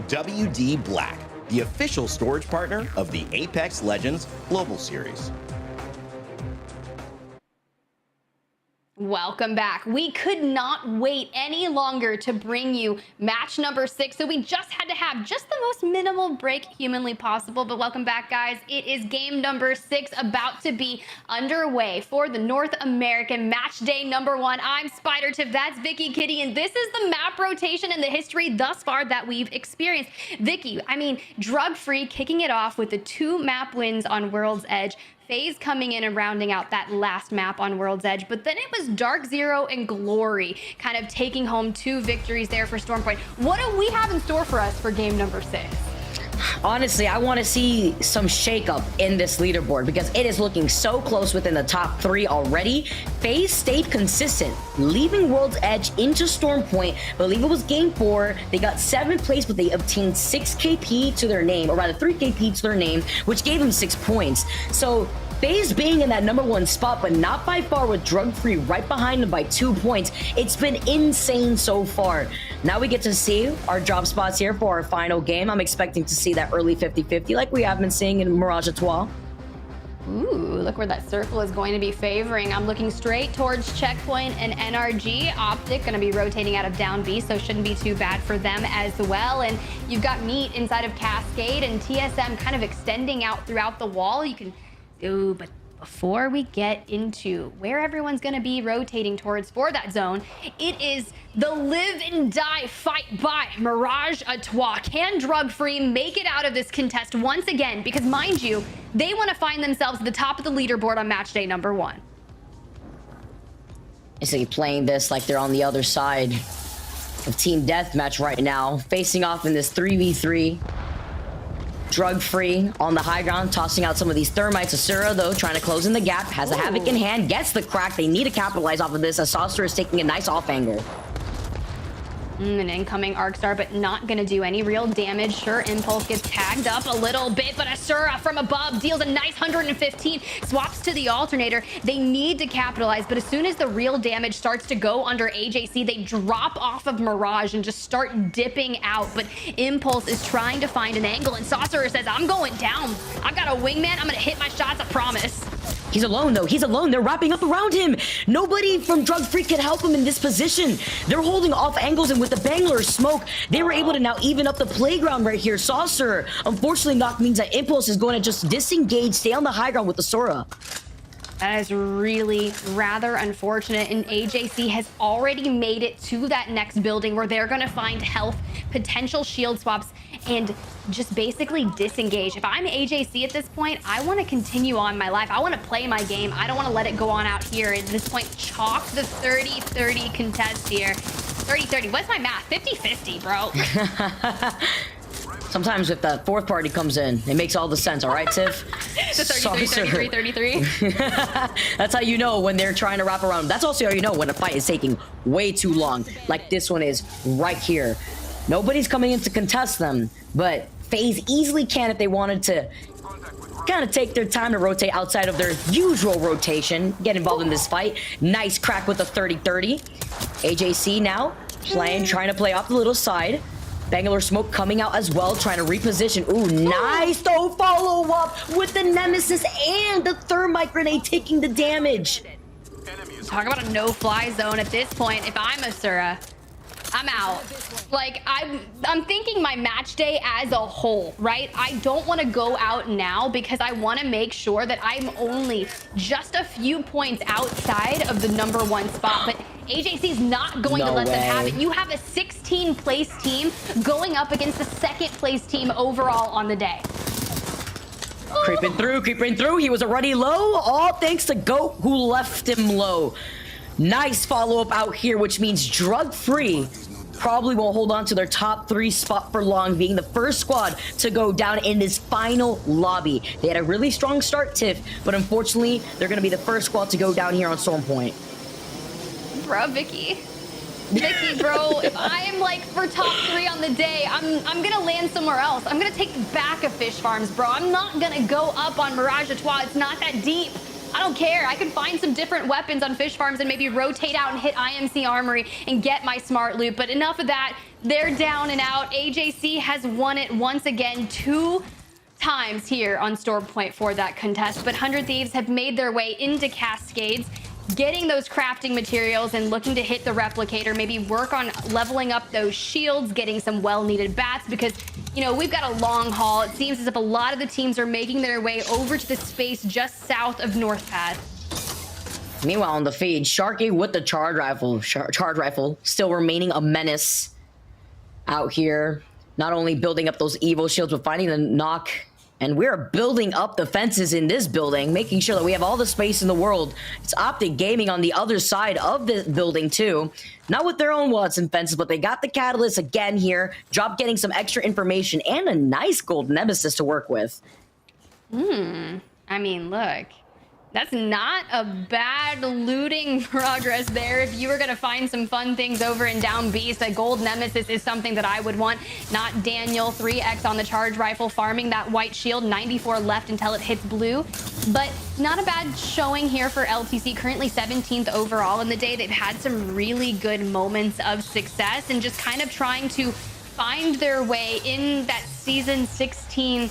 WD Black, the official storage partner of the Apex Legends Global Series. Welcome back. We could not wait any longer to bring you match number 6, so we just had to have just the most minimal break humanly possible. But welcome back, guys. It is game number 6 about to be underway for the North American match day number 1. I'm Spider Tiff, that's Vicky Kitty, and this is the map rotation and the history thus far that we've experienced. Vicky, I mean, Drug Free kicking it off with the 2 map wins on World's Edge. FaZe coming in and rounding out that last map on World's Edge, but then it was Dark Zero and Glory kind of taking home 2 victories there for Stormpoint. What do we have in store for us for game number 6? Honestly, I want to see some shakeup in this leaderboard because it is looking so close within the top 3 already. FaZe stayed consistent, leaving World's Edge into Stormpoint. I believe it was game 4. They got 7th place, but they obtained 6 KP to their name, or rather 3 KP to their name, which gave them 6 points. So FaZe being in that number 1 spot, but not by far, with Drug Free right behind them by 2 points. It's been insane so far. Now we get to see our drop spots here for our final game. I'm expecting to see that early 50-50 like we have been seeing in Mirage Etoile. Ooh, look where that circle is going to be favoring. I'm looking straight towards Checkpoint and NRG. Optic going to be rotating out of down B, so shouldn't be too bad for them as well. And you've got Meat inside of Cascade and TSM kind of extending out throughout the wall. You can... Ooh, but before we get into where everyone's going to be rotating towards for that zone, it is the live and die fight by Mirage Atois. Can Drug Free make it out of this contest once again? Because mind you, they want to find themselves at the top of the leaderboard on match day number 1. It's like playing this like they're on the other side of Team Deathmatch right now, facing off in this 3v3. Drug Free on the high ground, tossing out some of these thermites. Asura, though, trying to close in the gap, has a Havoc in hand, gets the crack. They need to capitalize off of this as Saucer is taking a nice off angle. An incoming Arc Star, but not going to do any real damage. Sure, Impulse gets tagged up a little bit, but Asura from above deals a nice 115. Swaps to the alternator. They need to capitalize, but as soon as the real damage starts to go under AJC, they drop off of Mirage and just start dipping out. But Impulse is trying to find an angle, and Saucer says, I'm going down. I've got a wingman. I'm going to hit my shots, I promise. He's alone, though. He's alone. They're wrapping up around him. Nobody from Drug Free can help him in this position. They're holding off angles, and with the Bangler smoke, they were able to now even up the playground right here. Saucer, unfortunately, knock means that Impulse is going to just disengage, stay on the high ground with the Sora. That is really rather unfortunate, and AJC has already made it to that next building where they're going to find health, potential shield swaps, and just basically disengage. If I'm AJC at this point, I want to continue on my life. I want to play my game. I don't want to let it go on out here. At this point, chalk the 30-30 contest here. 30-30. What's my math? 50-50, bro. Sometimes if the fourth party comes in, it makes all the sense, all right, Tiff? The 33-33. That's how you know when they're trying to wrap around. That's also how you know when a fight is taking way too long, like this one is right here. Nobody's coming in to contest them, but FaZe easily can if they wanted to kind of take their time to rotate outside of their usual rotation, get involved in this fight. Nice crack with the 30-30. AJC now trying to play off the little side. Bangalore smoke coming out as well, trying to reposition. Ooh, nice though, follow up with the Nemesis and the thermite grenade taking the damage. Talk about a no-fly zone at this point. If I'm Asura, I'm out. Like, I'm thinking my match day as a whole, right? I don't want to go out now because I want to make sure that I'm only just a few points outside of the #1 spot. But AJC is not going to let them have it. You have a 16th place team going up against the 2nd place team overall on the day. Creeping through. He was already low, all thanks to Goat, who left him low. Nice follow-up out here, which means Drug Free probably won't hold on to their top 3 spot for long, being the first squad to go down in this final lobby. They had a really strong start, Tiff, but unfortunately, they're going to be the first squad to go down here on Storm Point. Bro, Vicky, bro, if I'm like for top 3 on the day, I'm gonna land somewhere else. I'm gonna take back of Fish Farms, bro. I'm not gonna go up on Mirage Atois. It's not that deep. I don't care. I can find some different weapons on Fish Farms and maybe rotate out and hit IMC Armory and get my smart loot. But enough of that. They're down and out. AJC has won it once again 2 times here on Storm Point for that contest. But 100 Thieves have made their way into Cascades, getting those crafting materials and looking to hit the replicator, maybe work on leveling up those shields, getting some well-needed bats, because, you know, we've got a long haul. It seems as if a lot of the teams are making their way over to the space just south of North Pad. Meanwhile, on the feed, Sharky with the charge rifle, still remaining a menace out here. Not only building up those Evo shields, but finding the knock. And we're building up the fences in this building, making sure that we have all the space in the world. It's Optic Gaming on the other side of the building too. Not with their own Watson fences, but they got the Catalyst again here. Drop getting some extra information and a nice gold Nemesis to work with. I mean, look. That's not a bad looting progress there. If you were going to find some fun things over in Down Beast, a gold Nemesis is something that I would want. Not Daniel, 3x on the charge rifle, farming that white shield, 94 left until it hits blue. But not a bad showing here for LTC, currently 17th overall in the day. They've had some really good moments of success and just kind of trying to find their way in that Season 16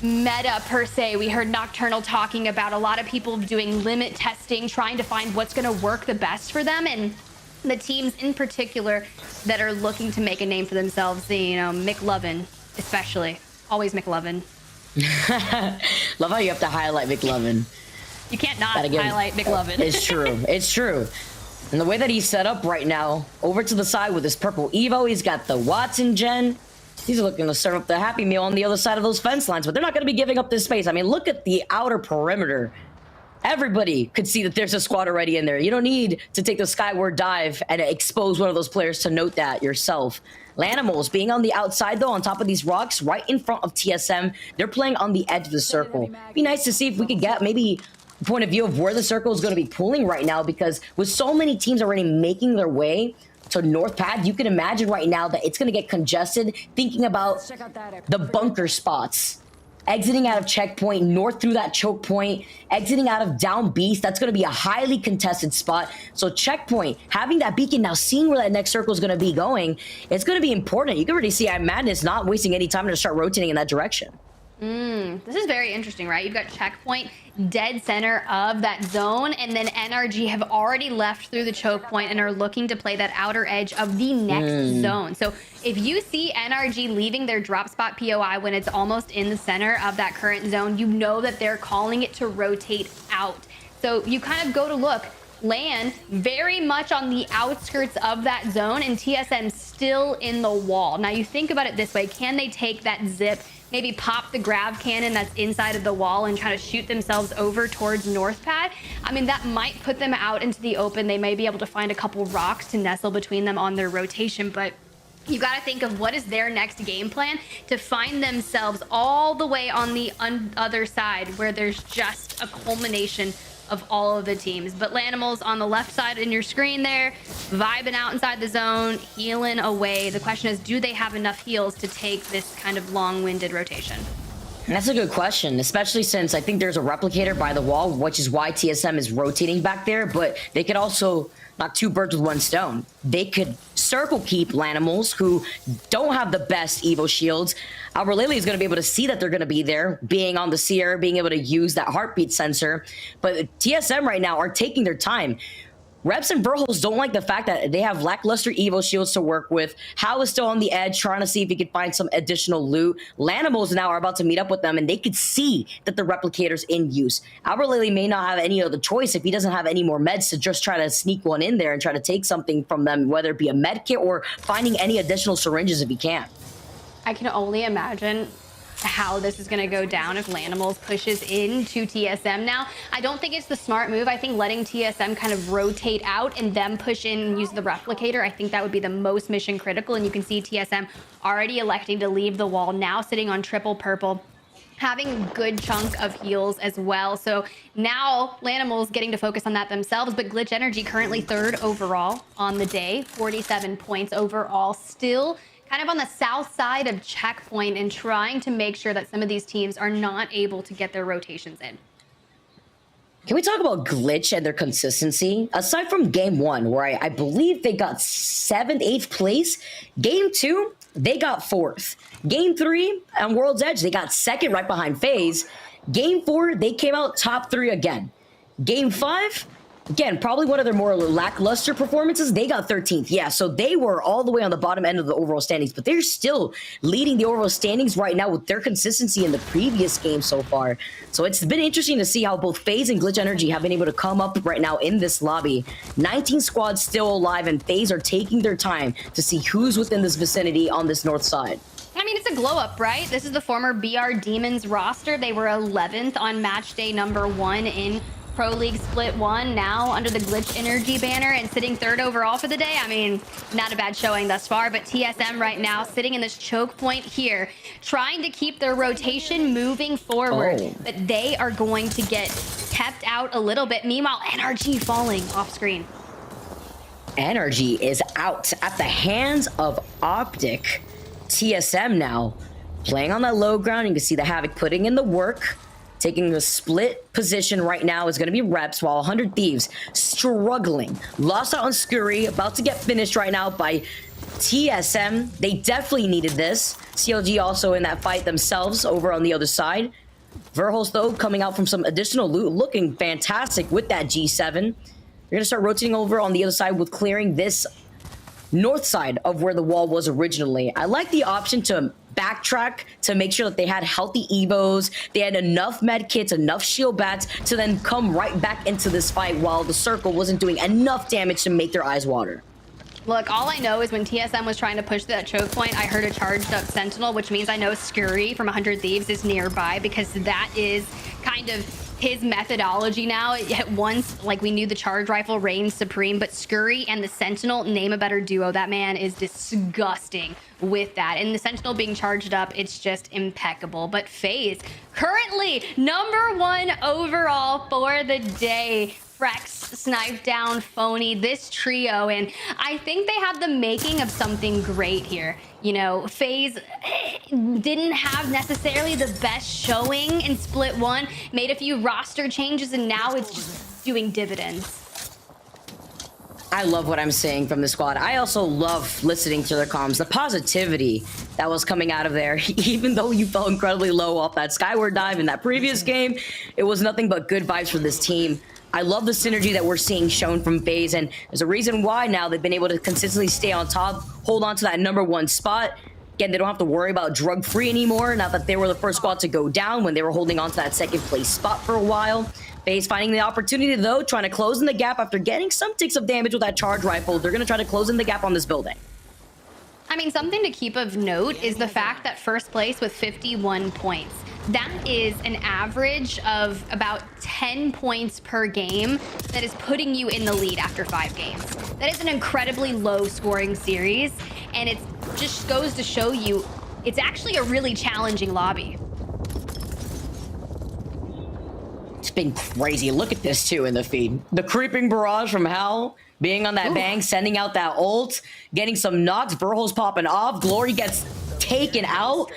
meta per se. We heard Nocturnal talking about a lot of people doing limit testing, trying to find what's going to work the best for them, and the teams in particular that are looking to make a name for themselves, you know, McLovin especially. Always McLovin. Love how you have to highlight McLovin. You can't not highlight McLovin. It's true. It's true. And the way that he's set up right now, over to the side with his purple Evo, he's got the Watson gen. He's looking to serve up the Happy Meal on the other side of those fence lines, but they're not going to be giving up this space. I mean, look at the outer perimeter. Everybody could see that there's a squad already in there. You don't need to take the skyward dive and expose one of those players to note that yourself. Lanimals being on the outside, though, on top of these rocks, right in front of TSM. They're playing on the edge of the circle. Be nice to see if we could get maybe a point of view of where the circle is going to be pulling right now, because with so many teams already making their way to North Pad, you can imagine right now that it's going to get congested, thinking about the bunker spots. Exiting out of checkpoint, north through that choke point, exiting out of down beast, that's going to be a highly contested spot. So checkpoint, having that beacon now, seeing where that next circle is going to be going, it's going to be important. You can already see Madness not wasting any time to start rotating in that direction. This is very interesting, right? You've got checkpoint dead center of that zone, and then NRG have already left through the choke point and are looking to play that outer edge of the next zone. So if you see NRG leaving their drop spot POI when it's almost in the center of that current zone, you know that they're calling it to rotate out. So you kind of go to look. Land very much on the outskirts of that zone, and TSM still in the wall. Now you think about it this way, can they take that zip, maybe pop the grav cannon that's inside of the wall and try to shoot themselves over towards North Pad? I mean, that might put them out into the open. They may be able to find a couple rocks to nestle between them on their rotation, but you got to think of what is their next game plan to find themselves all the way on the other side where there's just a culmination of all of the teams. But Lanimals on the left side in your screen there, vibing out inside the zone, healing away. The question is, do they have enough heals to take this kind of long-winded rotation? And that's a good question, especially since I think there's a replicator by the wall, which is why TSM is rotating back there, but they could also knock two birds with one stone. They could circle keep Lanimals, who don't have the best Evo shields. Our Lily is going to be able to see that they're going to be there, being on the Sierra, being able to use that heartbeat sensor. But TSM right now are taking their time. Reps and Verhols don't like the fact that they have lackluster Evo shields to work with. How is still on the edge, trying to see if he could find some additional loot. Lanimals now are about to meet up with them, and they could see that the replicator's in use. Albert Lily may not have any other choice if he doesn't have any more meds to just try to sneak one in there and try to take something from them, whether it be a med kit or finding any additional syringes if he can. I can only imagine how this is going to go down if Lanimals pushes into TSM now. I don't think it's the smart move. I think letting TSM kind of rotate out and them push in and use the replicator, I think that would be the most mission critical. And you can see TSM already electing to leave the wall, now sitting on triple purple, having a good chunk of heals as well. So now Lanimals getting to focus on that themselves, but Glitch Energy currently third overall on the day, 47 points overall, still kind of on the south side of checkpoint and trying to make sure that some of these teams are not able to get their rotations in. Can we talk about Glitch and their consistency? Aside from game one, where I believe they got 7th, 8th place, game 2, they got 4th. Game 3 on World's Edge, they got 2nd right behind FaZe. Game 4, they came out top 3 again. Game 5, again, probably one of their more lackluster performances. They got 13th. Yeah, so they were all the way on the bottom end of the overall standings, but they're still leading the overall standings right now with their consistency in the previous game so far. So it's been interesting to see how both FaZe and Glitch Energy have been able to come up right now in this lobby. 19 squads still alive, and FaZe are taking their time to see who's within this vicinity on this north side. I mean, it's a glow up, right? This is the former BR Demons roster. They were 11th on match day number 1 in Pro League Split 1, now under the Glitch Energy banner and sitting 3rd overall for the day. I mean, not a bad showing thus far, but TSM right now sitting in this choke point here, trying to keep their rotation moving forward, but they are going to get kept out a little bit. Meanwhile, NRG falling off screen. NRG is out at the hands of Optic. TSM now playing on that low ground. You can see the Havoc putting in the work. Taking the split position right now is going to be Reps, while 100 Thieves struggling. Lost out on Scurry, about to get finished right now by TSM, they definitely needed this. CLG also in that fight themselves over on the other side. Verhulst, though, coming out from some additional loot, looking fantastic with that G7. They're going to start rotating over on the other side with clearing this north side of where the wall was originally. I like the option to backtrack to make sure that they had healthy evos, they had enough med kits, enough shield bats to then come right back into this fight while the circle wasn't doing enough damage to make their eyes water. Look, all I know is when TSM was trying to push that choke point, I heard a charged up Sentinel, which means I know Scurry from 100 Thieves is nearby, because that is kind of his methodology now. At once, like, we knew the charge rifle reigns supreme, but Scurry and the Sentinel, name a better duo. That man is disgusting with that. And the Sentinel being charged up, it's just impeccable. But FaZe, currently #1 overall for the day. Frex sniped down Phony, this trio, and I think they have the making of something great here. You know, FaZe didn't have necessarily the best showing in Split 1, made a few roster changes, and now it's just doing dividends. I love what I'm seeing from the squad. I also love listening to their comms. The positivity that was coming out of there, even though you felt incredibly low off that Skyward dive in that previous game, it was nothing but good vibes for this team. I love the synergy that we're seeing shown from FaZe, and there's a reason why now they've been able to consistently stay on top, hold on to that #1 spot. Again, they don't have to worry about drug-free anymore, now that they were the first squad to go down when they were holding on to that second place spot for a while. FaZe finding the opportunity, though, trying to close in the gap after getting some ticks of damage with that charge rifle. They're going to try to close in the gap on this building. I mean, something to keep of note is the fact that first place with 51 points. That is an average of about 10 points per game that is putting you in the lead after 5 games. That is an incredibly low scoring series, and it just goes to show you it's actually a really challenging lobby. It's been crazy. Look at this, too, in the feed. The creeping barrage from Hal, being on that bang, sending out that ult, getting some knocks, Verhulst popping off, Glory gets taken out.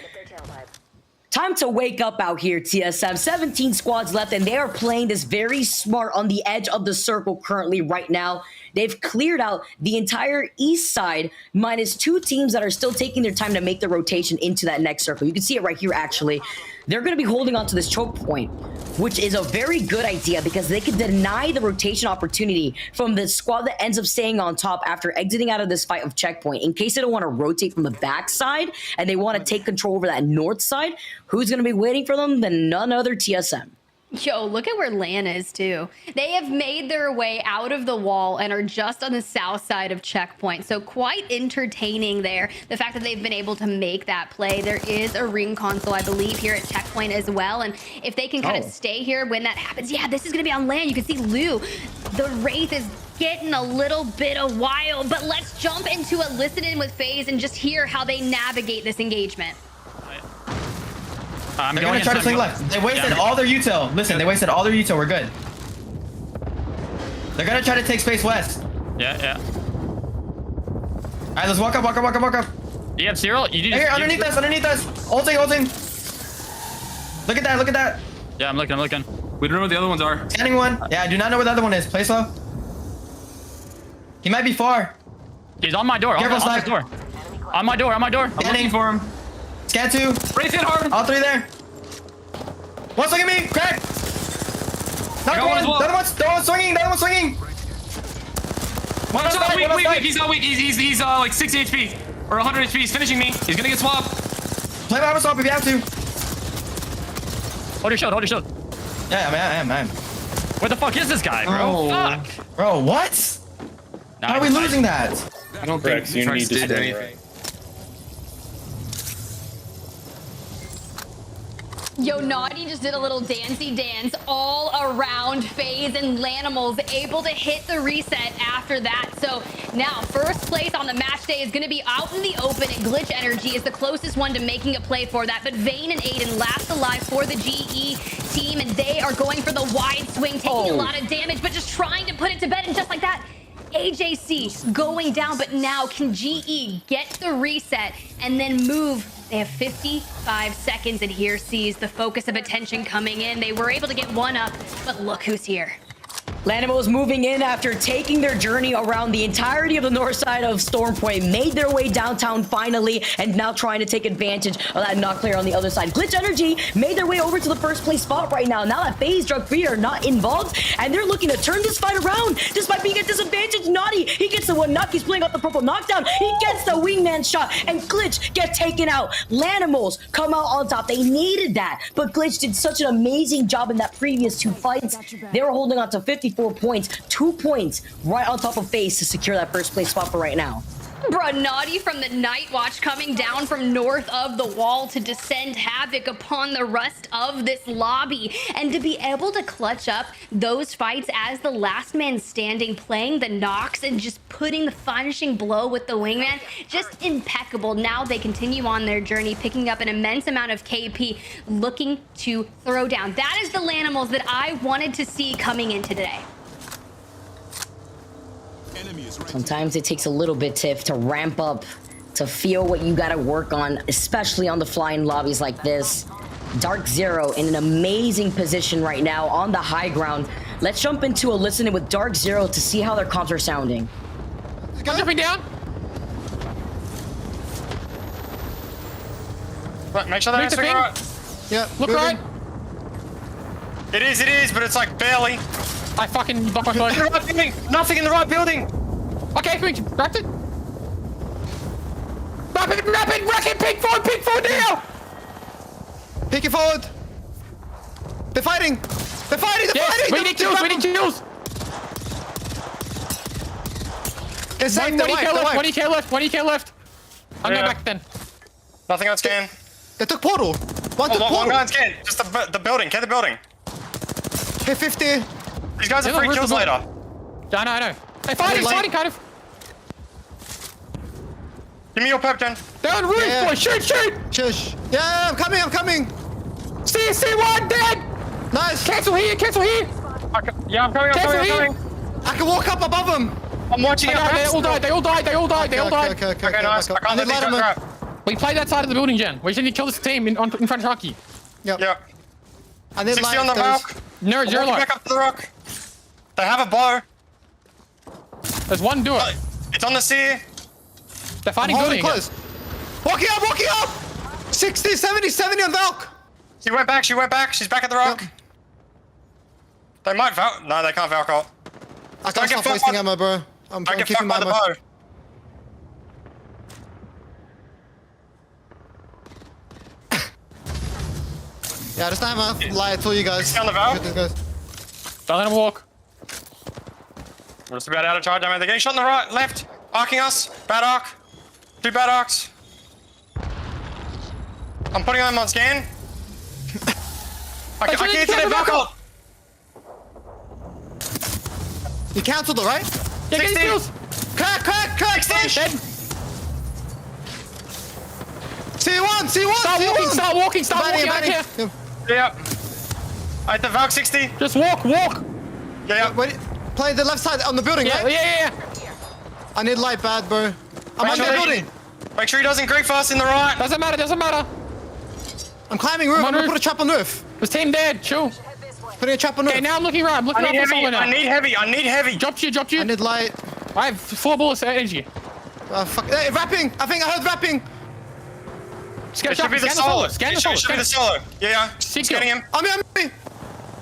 Time to wake up out here, TSM. 17 squads left, and they are playing this very smart on the edge of the circle currently right now. They've cleared out the entire east side, minus 2 teams that are still taking their time to make the rotation into that next circle. You can see it right here, actually. They're going to be holding on to this choke point, which is a very good idea because they could deny the rotation opportunity from the squad that ends up staying on top after exiting out of this fight of checkpoint. In case they don't want to rotate from the backside and they want to take control over that north side, who's going to be waiting for them than none other TSM. Yo, look at where Lan is, too. They have made their way out of the wall and are just on the south side of checkpoint. So quite entertaining there. The fact that they've been able to make that play. There is a ring console, I believe, here at checkpoint as well. And if they can kind of stay here when that happens, yeah, this is going to be on Lan. You can see Lou. The Wraith is getting a little bit of wild, but let's jump into a listen in with FaZe and just hear how they navigate this engagement. They're gonna try to swing left. They wasted all their util. Listen, they wasted all their util. We're good. They're gonna try to take space west. Yeah. All right, let's walk up, walk up, walk up, walk up. You have Cyril? You Here, underneath us, underneath us. Ulting, ulting. Look at that, look at that. Yeah, I'm looking. We don't know what the other ones are. Scanning one. Yeah, I do not know where the other one is. Play slow. He might be far. He's on my door. Careful, on my door. On my door. I'm looking for him. Scan 2. Wraith hit hard. All 3 there. One's looking at me. Crack. Knock one. Well. The other one's swinging. The other one's swinging. One weak. He's not weak. He's like 60 HP or 100 HP. He's finishing me. He's gonna get swapped. Play my armor swap if you have to. Hold your shield. Yeah, I am. Where the fuck is this guy, bro? Fuck. Bro, what? How are we losing that? I don't think you need to did stay anything. right. Yo, Naughty just did a little dancey dance all around FaZe, and Lanimals able to hit the reset after that. So now first place on the match day is going to be out in the open, and Glitch Energy is the closest one to making a play for that. But Vayne and Aiden last alive for the GE team, and they are going for the wide swing, taking a lot of damage, but just trying to put it to bed. And just like that, AJC going down, but now can GE get the reset and then move? They have 55 seconds, and here sees the focus of attention coming in. They were able to get one up, but look who's here. Lanimals moving in after taking their journey around the entirety of the north side of Storm Point, made their way downtown finally, and now trying to take advantage of that knock clear on the other side. Glitch Energy made their way over to the first place spot right now. Now that FaZe, Drug Free are not involved, and they're looking to turn this fight around despite being at disadvantage. Naughty, he gets the one knock. He's playing out the purple knockdown. He gets the wingman shot, and Glitch gets taken out. Lanimals come out on top. They needed that, but Glitch did such an amazing job in that previous 2 fights. They were holding on to 54 points, 2 points right on top of FaZe to secure that first place spot for right now. Bro, Naughty from the Night Watch coming down from north of the wall to descend havoc upon the rest of this lobby. And to be able to clutch up those fights as the last man standing, playing the knocks and just putting the finishing blow with the wingman, just impeccable. Now they continue on their journey, picking up an immense amount of KP, looking to throw down. That is the Lanimals that I wanted to see coming in today. Sometimes it takes a little bit, Tiff, to ramp up, to feel what you gotta work on, especially on the fly in lobbies like this. Dark Zero in an amazing position right now on the high ground. Let's jump into a listen with Dark Zero to see how their comps are sounding. Jumping down. Make sure that's right. Yeah. Look right. It is, but it's like barely. I fucking blocked my phone. Nothing in the right building. Okay, wrapped it. Wrap it, wreck it, pick forward now. Pick it forward. They're fighting. Yes, we need kills. It's safe, 20k left, 20k left. I'm going back then. Nothing on scan. They took portal. One took portal. One guy on scan. Just the building. Get the building. Hit 50. These guys are 3 kills later. I know. They're fighting, kind of. Give me your pep, Jen. They're on roof, boy. Shoot. Shush. Yeah, I'm coming. CC1 dead. Nice. Cancel here. Yeah, I'm coming. I can walk up above them. I'm watching it. They all died. Okay, nice. I can't let these guys grab. We play that side of the building, Jen. We just need to kill this team in front of Hockey. Yep. I need 60 on the rock. No, I'm zero walking life. back up to the rock. They have a bow. There's one duo. It's on the sea. They're fighting building. Close. Walking up. 60, 70 on Valk. She went back. She's back at the rock. Yep. They might Valk. No, they can't Valk out. I can't stop wasting ammo, bro. I'm keeping my ammo. Bow. Yeah, just not enough light for you guys. 60 on the Valk. Don't let him walk. We're just about out of charge. I mean, they're getting shot on the right, left, arcing us. Bad arc. 2 bad arcs. I'm putting them on scan. I can't see their Valk ult. You cancelled it, right? Yeah, get kills. Crack. Dead. C1. Start walking. I don't care. Yeah. I hit the Valk 60. Just walk. Yeah. Wait, play the left side on the building, right? Yeah. I need light bad, bro. I'm on the building. Make sure he doesn't creep fast in the right. Doesn't matter. I'm climbing roof. I'm gonna put a trap on roof. This team dead. Chill. Putting a trap on roof. Okay, now I'm looking right. I need heavy. Dropped you. I need light. I have 4 bullets of energy. Fuck. Hey, rapping. I think I heard rapping. Scan It should be the solo. It should be the solo. Yeah. Scanning him. I'm me.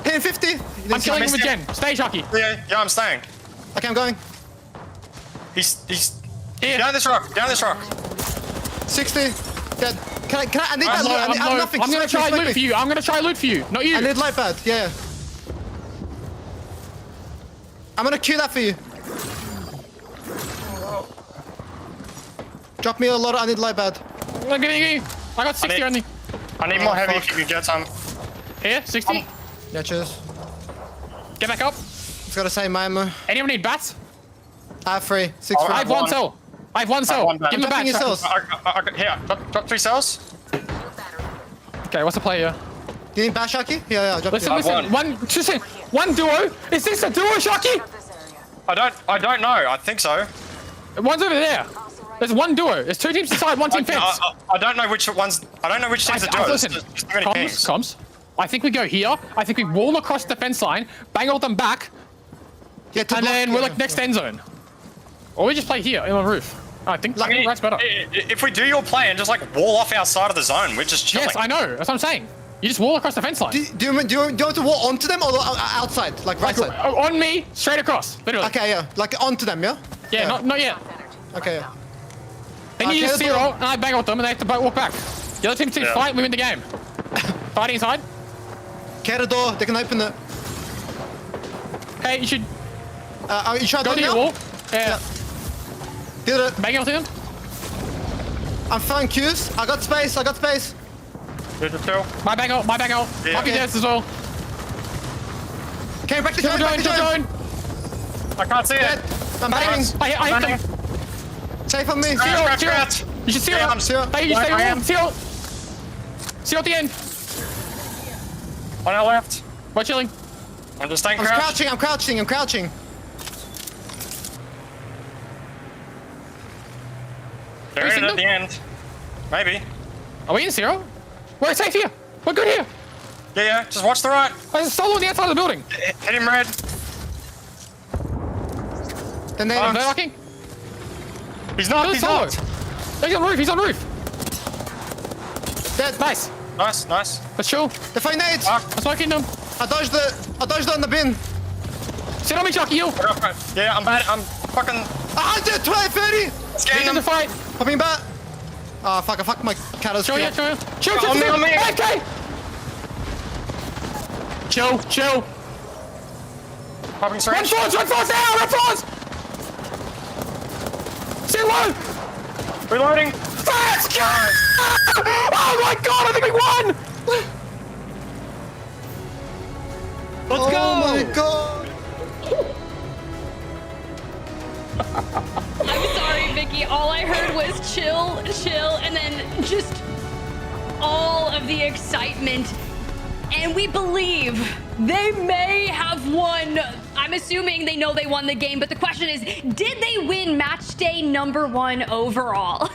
Hitting 50. I'm killing him with Jen. Stay, Shocky. Yeah, I'm staying. Okay, I'm going. He's here. Down this rock. 60. Dead. Can I need that loot. I have nothing. I'm gonna try loot for you. Not you. I need light bad. Yeah. I'm gonna queue that for you. Drop me a lot. I need light bad. I'm giving you. I got 60 only. I need more heavy if you can get some. Here, 60. Yeah, cheers. Get back up. Just gotta say my ammo. Anyone need bats? I have 3. 6 I have 1 cell. Give him the bat. Here, drop 3 cells. Okay, what's the play here? You need bat, Shocky? Yeah, drop Listen. One duo. Is this a duo, Shocky? I don't know. I think so. One's over there. There's 1 duo. There's 2 teams inside, 1 team fence. I don't know which ones. I don't know which teams are duos. Listen, comms. I think we go here. I think we wall across the fence line, bang all them back, And then we're like next end zone. Or we just play here on the roof. I think that's better. If we do your play and just like wall off our side of the zone, we're just chilling. Yes, I know. That's what I'm saying. You just wall across the fence line. Do you want to wall onto them or outside? Like right side? On me, straight across, literally. Okay, yeah. Like onto them, yeah? Yeah, not yet. Okay, yeah. Then you just zero, and I bang off them, and they have to walk back. The other team to fight, we win the game. Fighting inside. Get a door, they can open it. Hey, you should... you try to go to your wall. Yeah. Did it. Bang off them. I'm throwing Qs. I got space. My bang out. Yeah. I'll be there as well. Okay, back to join. I can't see it. I'm banging. I hit them. Safe on me. Zero. You should seal. I'm zero. Hey, you stay warm. Seal at the end. On our left. We're chilling. I'm just staying crouched. I'm crouching. They're in at the end. Maybe. Are we in zero? We're safe here. We're good here. Yeah. Just watch the right. There's a solo on the outside of the building. Hit him red. Then they're knocking. He's not. He's on roof. Dead. Nice. Let's chill. They're fighting nades. I'm smoking them. I dodged it on the bin. Sit on me, Chucky. You. Yeah, I'm bad. I'm fucking. 120, 30. Scanning them to fight. Popping back. Oh fuck! I fucked my cat. Chill. On me. Okay. Chill. Popping straight. Run forwards now. Stay low. Reloading. Let's go! Oh my god, I think we won! Let's go! Oh my god! I'm sorry, Vicky. All I heard was chill, and then just all of the excitement. And we believe they may have won. I'm assuming they know they won the game, but the question is, did they win match day #1 overall?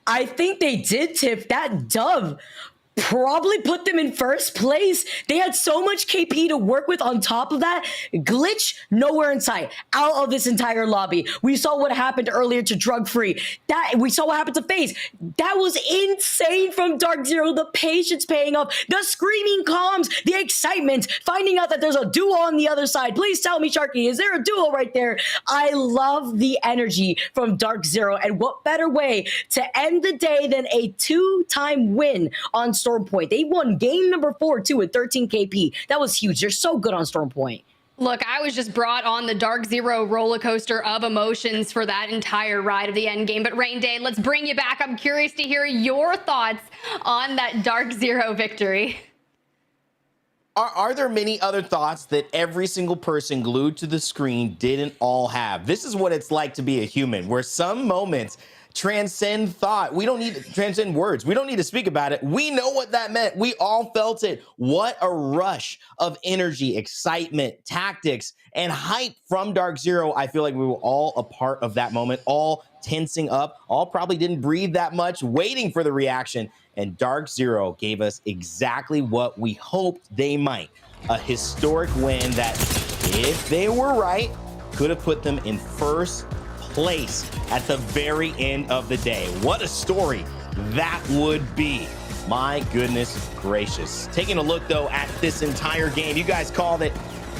I think they did, Tiff. That dub probably put them in first place. They had so much KP to work with on top of that. Glitch, nowhere in sight. Out of this entire lobby. We saw what happened earlier to Drug Free. We saw what happened to FaZe. That was insane from Dark Zero. The patience paying off. The screaming comms. The excitement. Finding out that there's a duo on the other side. Please tell me, Sharky, is there a duo right there? I love the energy from Dark Zero. And what better way to end the day than a 2-time win on Storm Point. They won game #4 too with 13 KP. That was huge. They're so good on Storm Point. Look, I was just brought on the Dark Zero roller coaster of emotions for that entire ride of the end game. But Rain Day, let's bring you back. I'm curious to hear your thoughts on that Dark Zero victory. Are there many other thoughts that every single person glued to the screen didn't all have? This is what it's like to be a human, where some moments transcend thought. We don't need to transcend words. We don't need to speak about it. We know what that meant. We all felt it. What a rush of energy, excitement, tactics, and hype from Dark Zero. I feel like we were all a part of that moment, all tensing up, all probably didn't breathe that much, waiting for the reaction. And Dark Zero gave us exactly what we hoped they might. A historic win that, if they were right, could have put them in first place at the very end of the day. What a story that would be. My goodness gracious. Taking a look though at this entire game, you guys called it.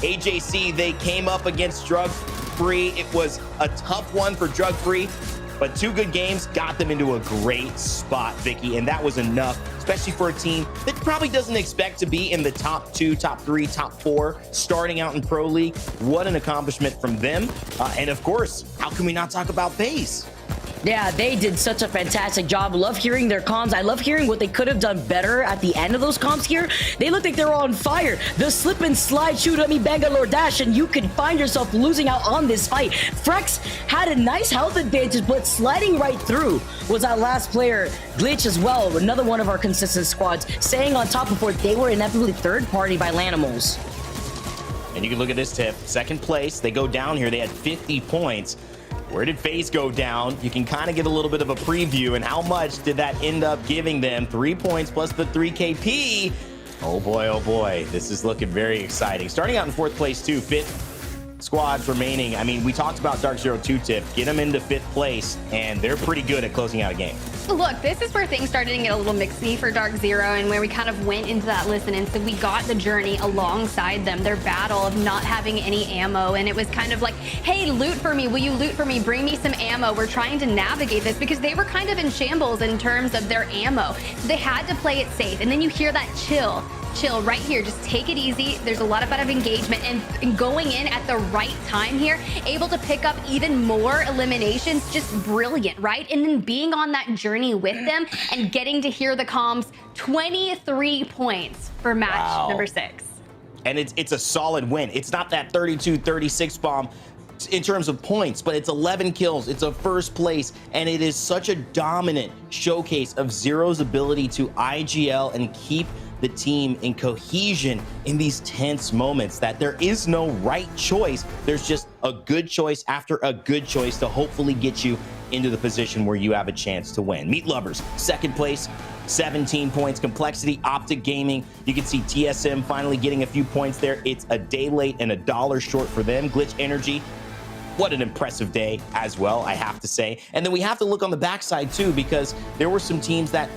AJC, they came up against Drug Free. It was a tough one for Drug Free, but 2 good games got them into a great spot, Vicky, and that was enough, especially for a team that probably doesn't expect to be in the top 2, top 3, top 4, starting out in Pro League. What an accomplishment from them. And of course, how can we not talk about FaZe? Yeah, they did such a fantastic job. Love hearing their comms. I love hearing what they could have done better at the end of those comms here. They looked like they were on fire. The slip and slide shoot at me Bangalore dash, and you could find yourself losing out on this fight. Frex had a nice health advantage, but sliding right through was that last player. Glitch as well, another one of our consistent squads, staying on top before they were inevitably third party by Lanimals. And you can look at this tip. Second place, they go down here. They had 50 points. Where did FaZe go down? You can kind of get a little bit of a preview, and how much did that end up giving them? 3 points plus the 3 KP. Oh boy, this is looking very exciting. Starting out in 4th place too, Fit squads remaining. I mean, we talked about Dark Zero 2 Tiff. Get them into 5th place, and they're pretty good at closing out a game. Look, this is where things started to get a little mixy for Dark Zero, and where we kind of went into that listen, and so we got the journey alongside them, their battle of not having any ammo, and it was kind of like, hey, loot for me, will you loot for me, bring me some ammo. We're trying to navigate this because they were kind of in shambles in terms of their ammo. They had to play it safe, and then you hear that chill right here, just take it easy. There's a lot of engagement, and going in at the right time here, able to pick up even more eliminations, just brilliant, right? And then being on that journey with them and getting to hear the comms, 23 points for match number 6. And it's a solid win. It's not that 32-36 bomb in terms of points, but it's 11 kills. It's a 1st place, and it is such a dominant showcase of Zero's ability to IGL and keep the team in cohesion in these tense moments, that there is no right choice. There's just a good choice after a good choice to hopefully get you into the position where you have a chance to win. Meat Lovers, 2nd place, 17 points. Complexity, Optic Gaming, you can see TSM finally getting a few points there. It's a day late and $1 short for them. Glitch Energy, what an impressive day as well, I have to say. And then we have to look on the backside too, because there were some teams that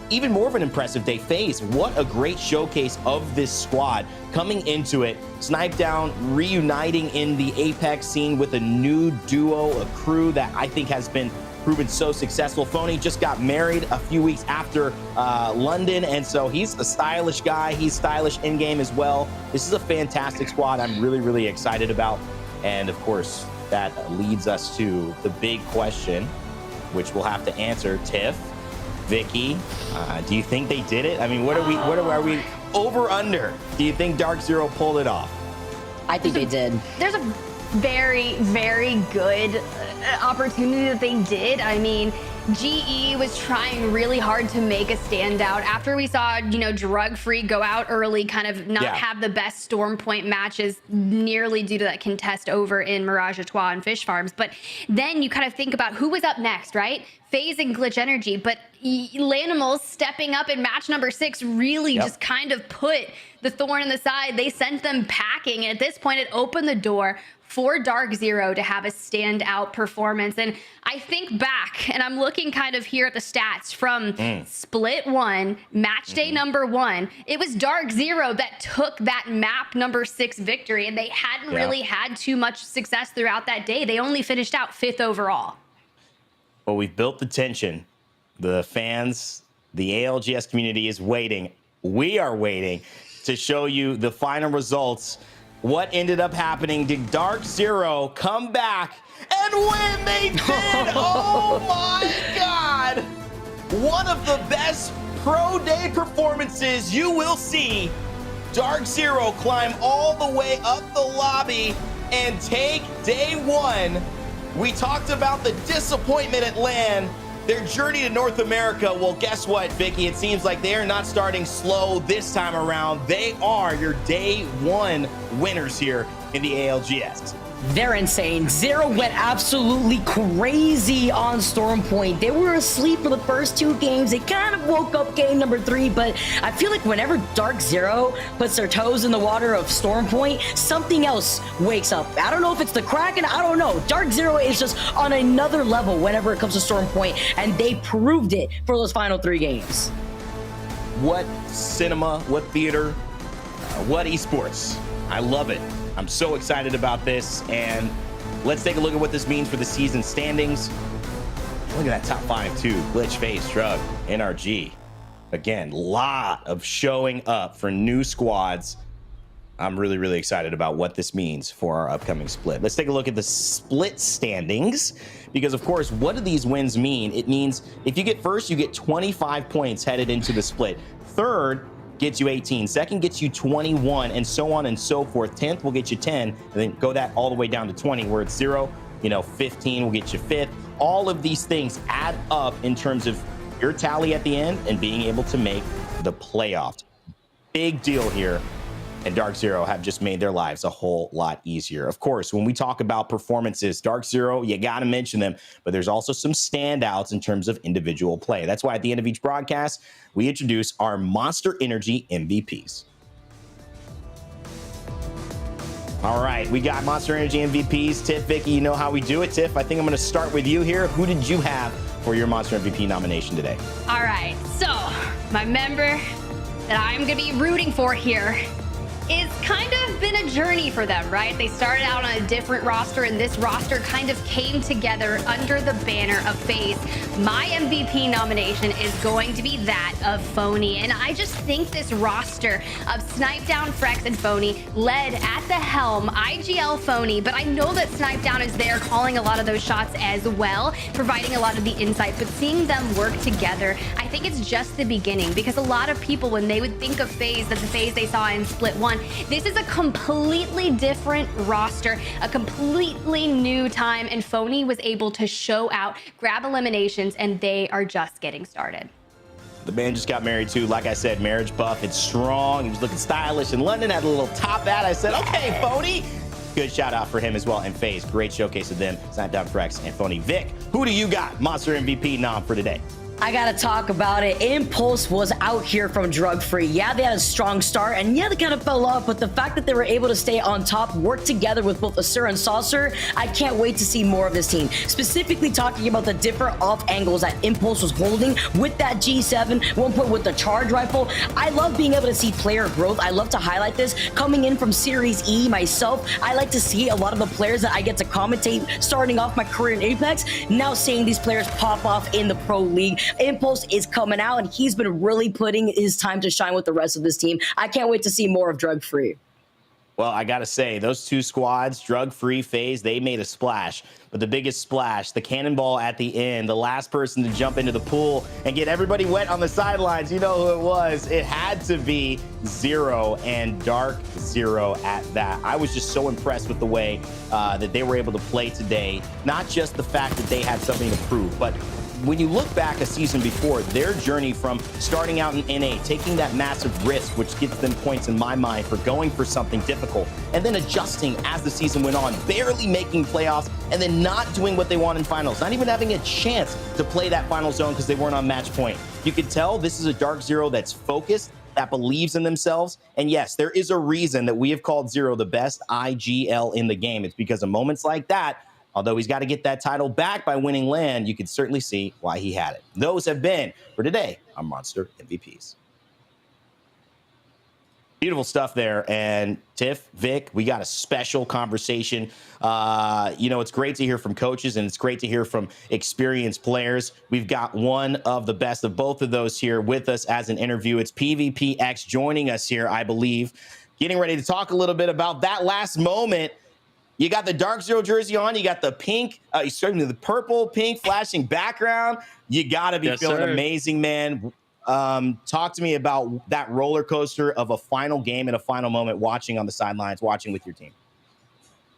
even more of an impressive day. FaZe, what a great showcase of this squad coming into it. Snipe Down reuniting in the Apex scene with a new duo, a crew that I think has been proven so successful. Phony just got married a few weeks after London, and so he's a stylish guy. He's stylish in game as well. This is a fantastic squad I'm really, really excited about. And of course, that leads us to the big question, which we'll have to answer. Tiff, Vicky, do you think they did it? I mean, are we over under? Do you think Dark Zero pulled it off? I think they did. There's a very, very good opportunity that they did. I mean, GE was trying really hard to make a standout after we saw, Drug Free go out early, kind of not have the best Storm Point matches nearly due to that contest over in Mirage Etoile and Fish Farms. But then you kind of think about who was up next, right? FaZe and Glitch Energy, but Lanimals stepping up in match number 6 really just kind of put the thorn in the side. They sent them packing, and at this point it opened the door for Dark Zero to have a standout performance. And I think back, and I'm looking kind of here at the stats from Split 1, match day number 1. It was Dark Zero that took that map number 6 victory, and they hadn't really had too much success throughout that day. They only finished out 5th overall. Well, we've built the tension. The fans, the ALGS community is waiting. We are waiting to show you the final results. What ended up happening? Did Dark Zero come back and win? They did! Oh my God! One of the best pro day performances you will see. Dark Zero climb all the way up the lobby and take day 1. We talked about the disappointment at LAN, their journey to North America. Well, guess what, Vicky? It seems like they are not starting slow this time around. They are your day 1 winners here in the ALGS. They're insane. Zero went absolutely crazy on Storm Point. They were asleep for the first 2 games. They kind of woke up game number 3, but I feel like whenever Dark Zero puts their toes in the water of Storm Point, something else wakes up. I don't know if it's the Kraken, I don't know. Dark Zero is just on another level whenever it comes to Storm Point, and they proved it for those final 3 games. What cinema, what theater, what esports. I love it. I'm so excited about this, and let's take a look at what this means for the season standings. Look at that top 5 too. Glitch, FaZe, Shrug, NRG. Again, lot of showing up for new squads. I'm really, really excited about what this means for our upcoming split. Let's take a look at the split standings, because of course, what do these wins mean? It means if you get first, you get 25 points headed into the split. Third gets you 18, second gets you 21, and so on and so forth. 10th will get you 10, and then go that all the way down to 20, where it's 0, 15 will get you 5th. All of these things add up in terms of your tally at the end and being able to make the playoffs. Big deal here. And Dark Zero have just made their lives a whole lot easier. Of course, when we talk about performances, Dark Zero, you got to mention them, but there's also some standouts in terms of individual play. That's why at the end of each broadcast, we introduce our Monster Energy MVPs. All right, we got Monster Energy MVPs. Tiff, Vicky, you know how we do it. Tiff, I think I'm going to start with you here. Who did you have for your Monster MVP nomination today? All right, so my member that I'm going to be rooting for here is kind of been a journey for them, right? They started out on a different roster, and this roster kind of came together under the banner of FaZe. My MVP nomination is going to be that of Phony, and I just think this roster of Snipedown, Frex, and Phony led at the helm IGL Phony, but I know that Snipedown is there calling a lot of those shots as well, providing a lot of the insight, but seeing them work together, I think it's just the beginning, because a lot of people, when they would think of FaZe, that the FaZe they saw in Split 1, this is a completely different roster, a completely new time, and Phony was able to show out, grab eliminations, and they are just getting started. The man just got married too. Like I said, marriage buff, it's strong. He was looking stylish in London, had a little top hat. I said, okay, Phony. Good shout out for him as well. And FaZe, great showcase of them. Snipedown, Frex, and Phony. Vic, who do you got Monster MVP nom for today? I gotta talk about it. Impulse was out here from Drug Free. Yeah, they had a strong start, and yeah, they kind of fell off, but the fact that they were able to stay on top, work together with both Asura and Saucer, I can't wait to see more of this team. Specifically talking about the different off angles that Impulse was holding with that G7, one point with the charge rifle. I love being able to see player growth. I love to highlight this. Coming in from Series E myself, I like to see a lot of the players that I get to commentate starting off my career in Apex, now seeing these players pop off in the Pro League. Impulse is coming out, and he's been really putting his time to shine with the rest of this team. I can't wait to see more of Drug Free. Well, I got to say, those two squads, Drug Free, FaZe, they made a splash. But the biggest splash, the cannonball at the end, the last person to jump into the pool and get everybody wet on the sidelines, you know who it was. It had to be Zero, and Dark Zero at that. I was just so impressed with the way that they were able to play today. Not just the fact that they had something to prove, but when you look back a season before, their journey from starting out in NA, taking that massive risk, which gives them points in my mind for going for something difficult, and then adjusting as the season went on, barely making playoffs, and then not doing what they want in finals, not even having a chance to play that final zone because they weren't on match point. You could tell this is a Dark Zero that's focused, that believes in themselves. And yes, there is a reason that we have called Zero the best IGL in the game. It's because of moments like that. Although he's got to get that title back by winning LAN, you can certainly see why he had it. Those have been, for today, our Monster MVPs. Beautiful stuff there. And Tiff, Vic, we got a special conversation. You know, it's great to hear from coaches, and it's great to hear from experienced players. We've got one of the best of both of those here with us as an interview. It's PvPX joining us here, I believe, getting ready to talk a little bit about that last moment. You got the Dark Zero jersey on. You got the pink, the purple, pink flashing background. You got to be feeling amazing, man. Talk to me about that roller coaster of a final game and a final moment, watching on the sidelines, watching with your team.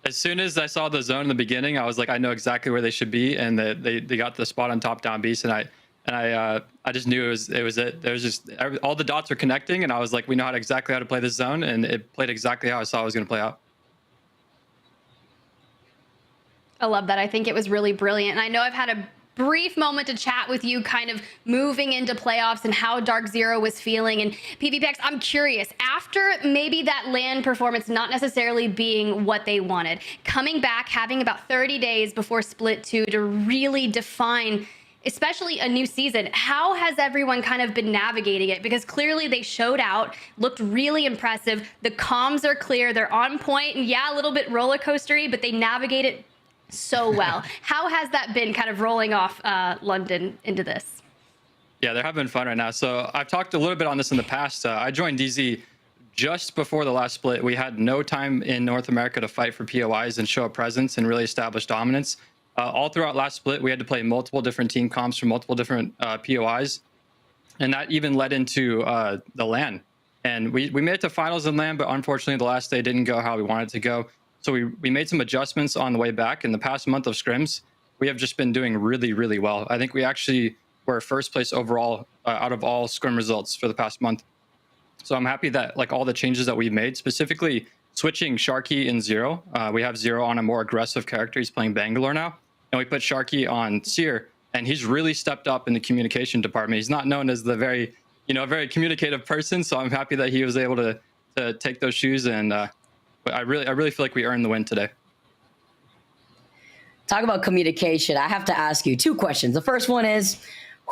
As soon as I saw the zone in the beginning, I was like, I know exactly where they should be, and they got the spot on top down beast, and I just knew it was it. There was just all the dots were connecting, and I was like, we know exactly how to play this zone, and it played exactly how I saw it was going to play out. I love that. I think it was really brilliant. And I know I've had a brief moment to chat with you kind of moving into playoffs and how Dark Zero was feeling. And PvPX, I'm curious, after maybe that LAN performance not necessarily being what they wanted, coming back, having about 30 days before Split 2 to really define especially a new season, how has everyone kind of been navigating it? Because clearly they showed out, looked really impressive. The comms are clear, they're on point, and yeah, a little bit roller coastery, but they navigate it so well. How has that been kind of rolling off London into this? Yeah, they're having fun right now. So I've talked a little bit on this in the past. I joined DZ just before the last split. We had no time in North America to fight for POIs and show a presence and really establish dominance. All throughout last split, we had to play multiple different team comps for multiple different POIs. And that even led into the LAN. And we made it to finals in LAN, but unfortunately the last day didn't go how we wanted it to go. So we made some adjustments on the way back. In the past month of scrims, we have just been doing really, really well. I think we actually were first place overall out of all scrim results for the past month. So I'm happy that like all the changes that we've made, specifically switching Sharky and Zero. We have Zero on a more aggressive character. He's playing Bangalore now. And we put Sharky on Seer, and he's really stepped up in the communication department. He's not known as the very communicative person. So I'm happy that he was able to take those shoes and But I really feel like we earned the win today. Talk about communication. I have to ask you 2 questions. The first one is,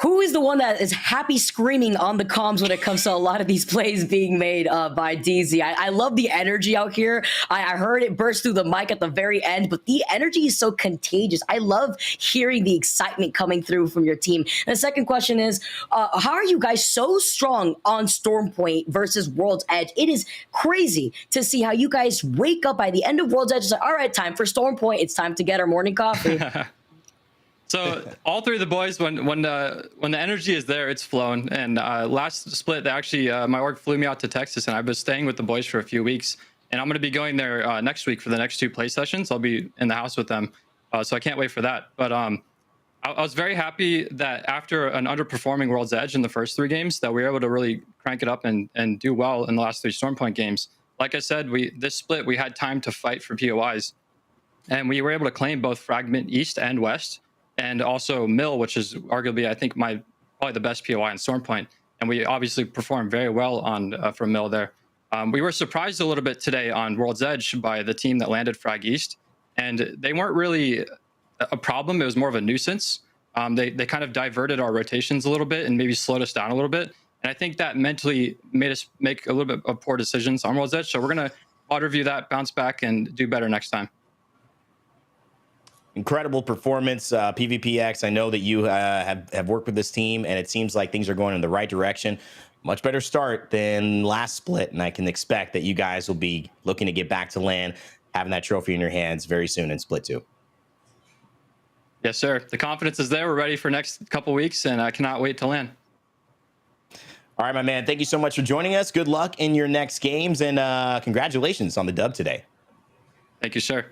who is the one that is happy screaming on the comms when it comes to a lot of these plays being made by DZ? I love the energy out here. I heard it burst through the mic at the very end, but the energy is so contagious. I love hearing the excitement coming through from your team. And the second question is, how are you guys so strong on Storm Point versus World's Edge? It is crazy to see how you guys wake up by the end of World's Edge. It's like, all right, time for Storm Point. It's time to get our morning coffee. So all 3 of the boys, when the energy is there, it's flown. And last split, they actually my org flew me out to Texas, and I've been staying with the boys for a few weeks. And I'm going to be going there next week for the next 2 play sessions. I'll be in the house with them, so I can't wait for that. But I was very happy that after an underperforming World's Edge in the first 3 games, that we were able to really crank it up and do well in the last 3 Storm Point games. Like I said, this split we had time to fight for POIs, and we were able to claim both Fragment East and West. And also Mill, which is arguably, I think, probably the best POI in Storm Point. And we obviously performed very well on from Mill there. We were surprised a little bit today on World's Edge by the team that landed Frag East. And they weren't really a problem. It was more of a nuisance. They kind of diverted our rotations a little bit and maybe slowed us down a little bit. And I think that mentally made us make a little bit of poor decisions on World's Edge. So we're going to auto review that, bounce back, and do better next time. Incredible performance, PvPX. I know that you have worked with this team, and it seems like things are going in the right direction. Much better start than last split, and I can expect that you guys will be looking to get back to LAN, having that trophy in your hands very soon in split 2. Yes, sir. The confidence is there. We're ready for next couple weeks, and I cannot wait to LAN. All right, my man. Thank you so much for joining us. Good luck in your next games, and congratulations on the dub today. Thank you, sir.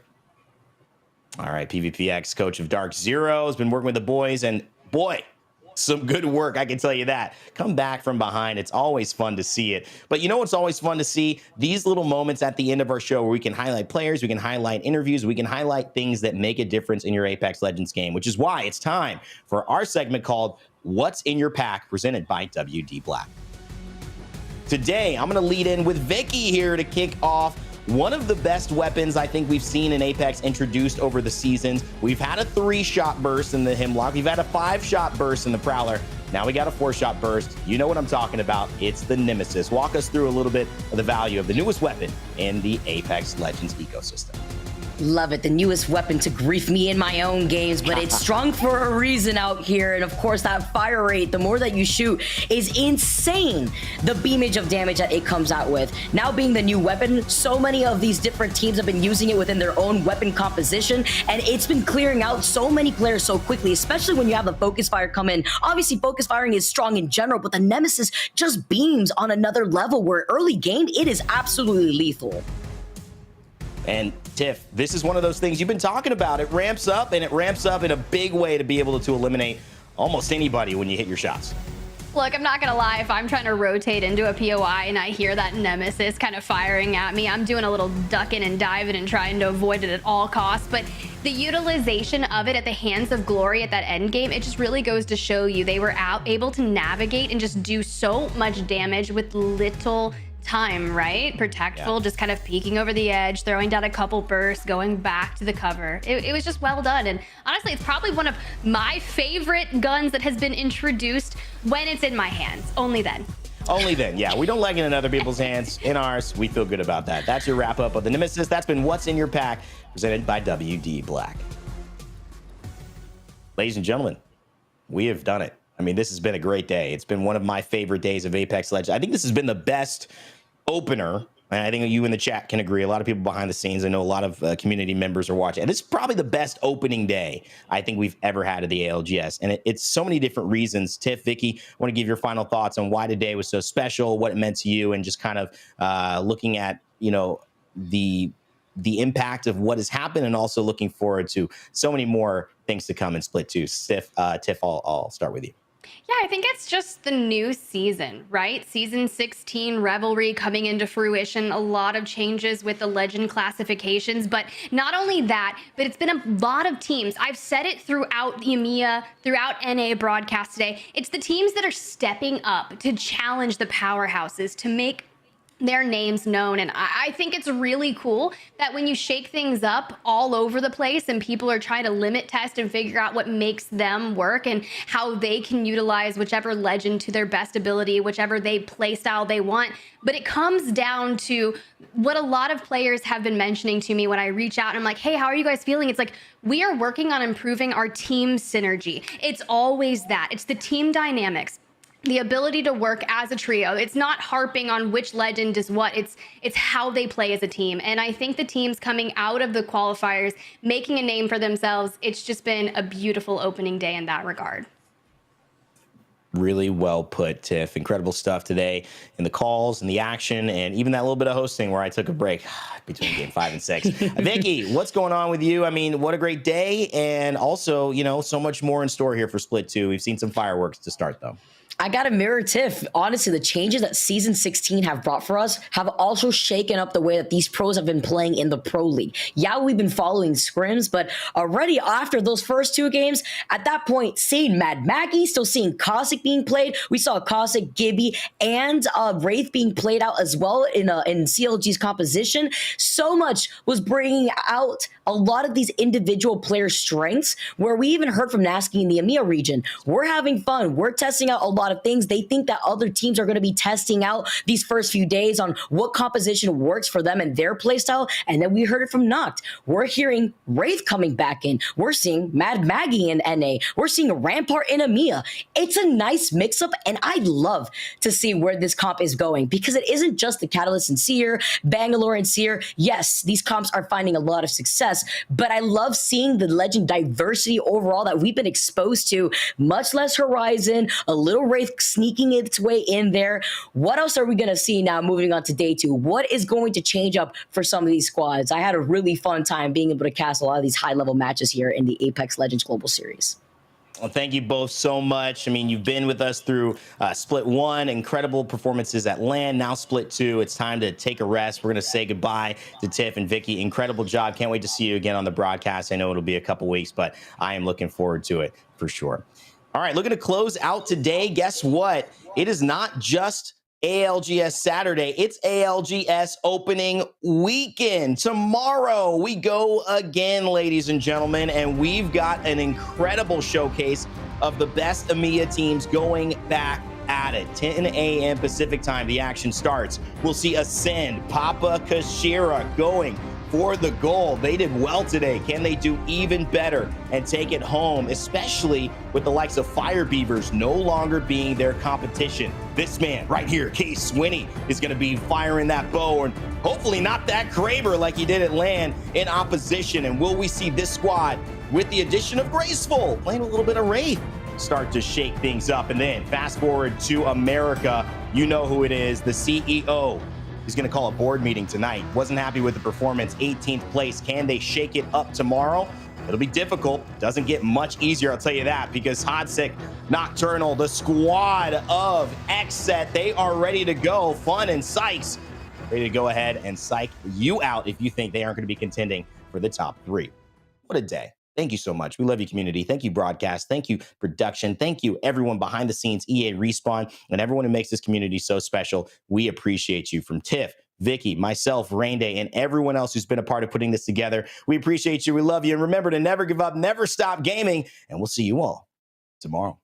All right, PvPX, coach of Dark Zero, has been working with the boys, and boy, some good work, I can tell you that. Come back from behind. It's always fun to see it. But you know what's always fun to see? These little moments at the end of our show where we can highlight players, we can highlight interviews, we can highlight things that make a difference in your Apex Legends game, which is why it's time for our segment called What's in Your Pack, presented by WD Black. Today, I'm going to lead in with Vicky here to kick off one of the best weapons I think we've seen in Apex introduced over the seasons. We've had a 3-shot burst in the Hemlock. We've had a 5-shot burst in the Prowler. Now we got a 4-shot burst. You know what I'm talking about. It's the Nemesis. Walk us through a little bit of the value of the newest weapon in the Apex Legends ecosystem. Love it. The newest weapon to grief me in my own games, but it's strong for a reason out here. And of course, that fire rate, the more that you shoot, is insane. The beamage of damage that it comes out with. Now being the new weapon, so many of these different teams have been using it within their own weapon composition, and it's been clearing out so many players so quickly, especially when you have the focus fire come in. Obviously, focus firing is strong in general, but the Nemesis just beams on another level where early game, it is absolutely lethal. And Tiff, this is one of those things you've been talking about. It ramps up, and it ramps up in a big way to be able to eliminate almost anybody when you hit your shots. Look, I'm not gonna lie, if I'm trying to rotate into a POI and I hear that Nemesis kind of firing at me, I'm doing a little ducking and diving and trying to avoid it at all costs. But the utilization of it at the hands of Glory at that end game, it just really goes to show you they were able to navigate and just do so much damage with little time, right? Protectful, just kind of peeking over the edge, throwing down a couple bursts, going back to the cover. It was just well done. And honestly, it's probably one of my favorite guns that has been introduced when it's in my hands. Only then. Only then, yeah. We don't like it in other people's hands. In ours, we feel good about that. That's your wrap up of the Nemesis. That's been What's in Your Pack, presented by WD Black. Ladies and gentlemen, we have done it. I mean, this has been a great day. It's been one of my favorite days of Apex Legends. I think this has been the best opener, and I think you in the chat can agree. A lot of people behind the scenes, I know a lot of community members are watching, and this is probably the best opening day I think we've ever had at the ALGS, and it's so many different reasons. Tiff, Vicky, I want to give your final thoughts on why today was so special, what it meant to you, and just kind of looking at, you know, the impact of what has happened, and also looking forward to so many more things to come in Split 2. Tiff, I'll start with you. Yeah, I think it's just the new season, right? Season 16 Revelry coming into fruition, a lot of changes with the legend classifications, but not only that, but it's been a lot of teams. I've said it throughout the EMEA, throughout NA broadcast today. It's the teams that are stepping up to challenge the powerhouses, to make their names known. And I think it's really cool that when you shake things up all over the place and people are trying to limit test and figure out what makes them work and how they can utilize whichever legend to their best ability, whichever play style they want. But it comes down to what a lot of players have been mentioning to me when I reach out and I'm like, hey, how are you guys feeling? It's like, we are working on improving our team synergy. It's always that. It's the team dynamics, the ability to work as a trio. It's not harping on which legend is what, it's how they play as a team. And I think the teams coming out of the qualifiers, making a name for themselves, it's just been a beautiful opening day in that regard. Really well put, Tiff. Incredible stuff today in the calls and the action and even that little bit of hosting where I took a break between game 5 and 6. Vicky, what's going on with you? I mean, what a great day. And also, you know, so much more in store here for Split 2. We've seen some fireworks to start, though. I got to mirror Tiff. Honestly, the changes that Season 16 have brought for us have also shaken up the way that these pros have been playing in the Pro League. Yeah, we've been following scrims, but already after those first 2 games, at that point, seeing Mad Maggie, still seeing Cossack being played. We saw Cossack, Gibby, and Wraith being played out as well in CLG's composition. So much was bringing out a lot of these individual player strengths, where we even heard from Nasky in the EMEA region. We're having fun. We're testing out a lot of things. They think that other teams are going to be testing out these first few days on what composition works for them and their playstyle. And then we heard it from Noct. We're hearing Wraith coming back in. We're seeing Mad Maggie in NA. We're seeing Rampart in EMEA. It's a nice mix-up, and I'd love to see where this comp is going, because it isn't just the Catalyst and Seer, Bangalore and Seer. Yes, these comps are finding a lot of success, but I love seeing the legend diversity overall that we've been exposed to. Much less Horizon, a little Wraith sneaking its way in there. What else are we going to see now moving on to day 2? What is going to change up for some of these squads? I had a really fun time being able to cast a lot of these high-level matches here in the Apex Legends Global Series. Well, thank you both so much. I mean, you've been with us through Split 1, incredible performances at LAN. Now Split 2, it's time to take a rest. We're going to say goodbye to Tiff and Vicky. Incredible job. Can't wait to see you again on the broadcast. I know it'll be a couple weeks, but I am looking forward to it for sure. All right, looking to close out today. Guess what? It is not just ALGS Saturday. It's ALGS opening weekend. Tomorrow we go again, ladies and gentlemen, and we've got an incredible showcase of the best EMEA teams going back at it. 10 a.m. Pacific time, the action starts. We'll see Ascend, Papa Kashira going for the goal. They did well today. Can they do even better and take it home, especially with the likes of Fire Beavers no longer being their competition? This man right here, Case Swinney, is going to be firing that bow and hopefully not that Kraber like he did at LAN in opposition. And will we see this squad, with the addition of Graceful, playing a little bit of Wraith, start to shake things up? And then fast forward to America, you know who it is, the CEO. He's going to call a board meeting tonight. Wasn't happy with the performance, 18th place. Can they shake it up tomorrow? It'll be difficult. Doesn't get much easier, I'll tell you that, because Hodsik, Nocturnal, the squad of XSET, they are ready to go. Fun and Sykes ready to go ahead and psych you out if you think they aren't going to be contending for the top 3. What a day. Thank you so much. We love you, community. Thank you, broadcast. Thank you, production. Thank you, everyone behind the scenes, EA Respawn, and everyone who makes this community so special. We appreciate you. From Tiff, Vicky, myself, Rainday, and everyone else who's been a part of putting this together. We appreciate you. We love you. And remember to never give up, never stop gaming. And we'll see you all tomorrow.